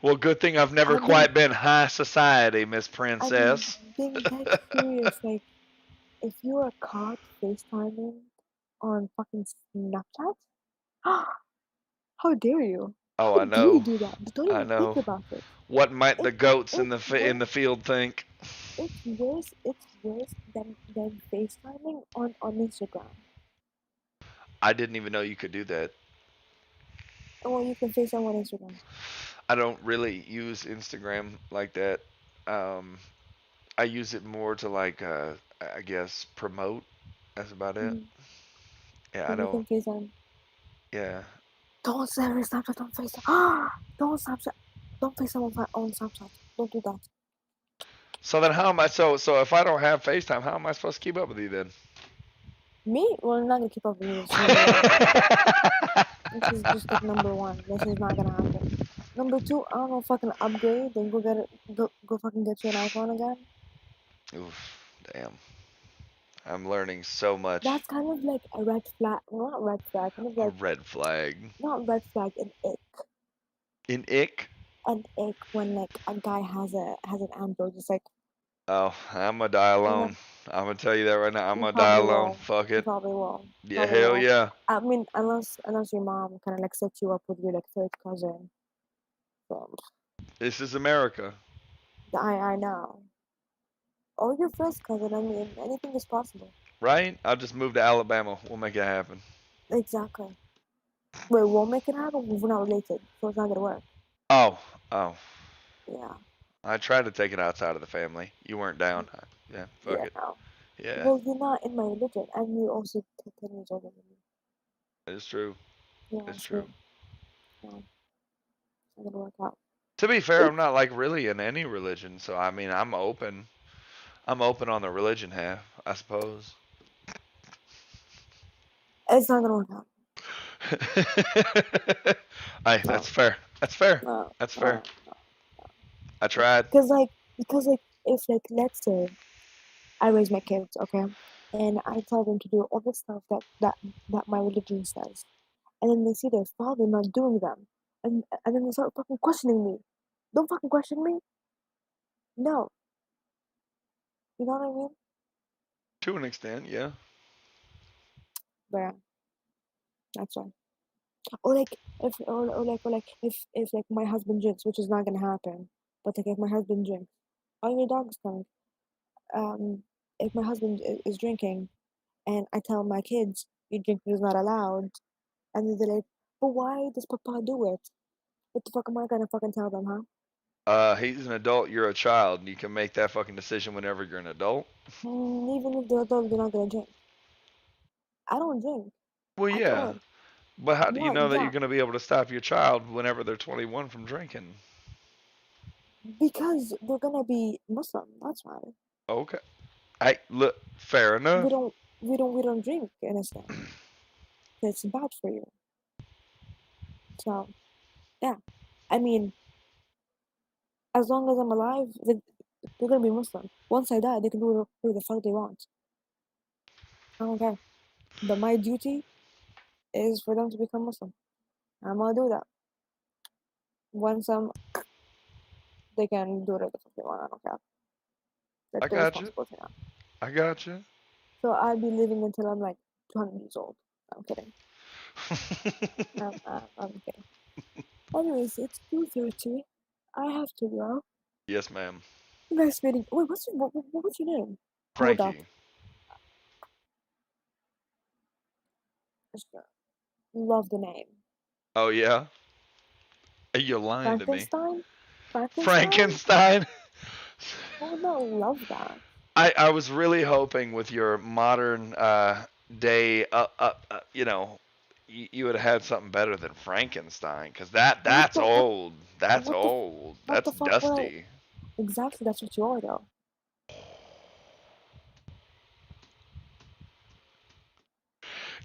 Well, good thing I've never I've been quite been high society, Miss I've been Princess. being dead curious. Like if you are caught FaceTiming on fucking Snapchat, how dare you? Oh, How I dare you know. do that? Don't I even think know. about it. What might the It's goats in it's in the worse. field think? It's worse than FaceTiming on Instagram. I didn't even know you could do that. Well, you can FaceTime on Instagram. I don't really use Instagram like that. Um, I use it more to like, I guess, promote. That's about it. Mm, Yeah, I but you don't. can FaceTime. Yeah. Don't ever Snapchat on FaceTime. Don't Snapchat. Don't FaceTime on Snapchat. Don't do that. So then, how am I? So if I don't have FaceTime, how am I supposed to keep up with you then? Me? Well, I'm not gonna keep up with you. This is number one. This is just like number one. This is not gonna happen. Number two, I don't know, fucking upgrade, then go fucking get you an iPhone again. Oof, damn. I'm learning so much. That's kind of like a red flag. Not red flag. Kind of A like red flag. not red flag. In ick? An ick when like a guy has an android. It's like Oh, I'm gonna die you know alone. I'm gonna tell you that right now. I'm you gonna die probably alone. will. Fuck You it. probably will. Yeah, Probably hell will. yeah. I mean, unless your mom kind of like sets you up with your like third cousin. So This is America. I know. Or your first cousin. I mean, anything is possible. Right? I'll just move to Alabama. We'll make it happen. Exactly. Wait, we'll make it happen. We're not related, so it's not gonna work. Oh, oh. Yeah. I tried to take it outside of the family. You weren't down. Yeah, fuck Yeah. it. No. Yeah, Well, you're not in my religion, and you're also 10 years older than me. it's true. Yeah. It's true. So no, it's not gonna work out. To be fair, It, I'm not like really in any religion, so I mean, I'm open. I'm open on the religion half, I suppose. it's not gonna work out. Hey, No. that's fair. That's fair. No. That's fair. No. I tried. Because like if like let's say I raise my kids, okay, and I tell them to do all the stuff that my religion says, and then they see their father not doing them, and then they start fucking questioning me. Don't fucking question me. No, you know what I mean? To an extent, yeah. But that's why. Or like if like my husband drinks, which is not gonna happen. But like if my husband drinks, on your dog's tongue. Um, if my husband is drinking, and I tell my kids, "Your drinking is not allowed," and then they're like, "But why does Papa do it?" What the fuck am I gonna fucking tell them, huh? He's an adult. You're a child. You can make that fucking decision whenever you're an adult. Even if they're adults, they're not gonna drink. I don't drink Well, at yeah. all. But how do you What? know that Yeah, you're going to be able to stop your child whenever they're 21 from drinking? because they're gonna be Muslim. That's why Okay. Hey, look, fair we enough. don't we don't drink in Islam. It's bad for you. So yeah, I mean, as long as I'm alive, they're gonna be Muslim. Once I die, they can do whatever the fuck they want. I don't care. But my duty is for them to become Muslim. I'm gonna do that. Once they can do whatever the fuck they want. I don't care. I Like the got you. responsibility now. I got you. So I'll be living until I'm like 200 years old. I'm kidding. I'm kidding. Anyways, it's 2:30. I have to go. Yes, ma'am. Nice meeting. Wait, what's your name? Hold up. Frankie. Just, love the name. Oh, yeah? You're lying to me. Frankenstein? Frankenstein? Frankenstein? Who would not love that? I was really hoping with your modern day, you would have had something better than Frankenstein, because What that's the what old. That's what the old. what That's the fuck would I dusty. exactly that's what you are though. Say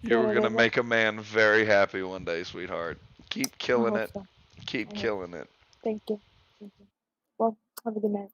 You it were gonna again. make a man very happy one day, sweetheart. Keep I killing hope it. so. Keep I hope so. killing it. Thank you. Thank you. Well, have a good night.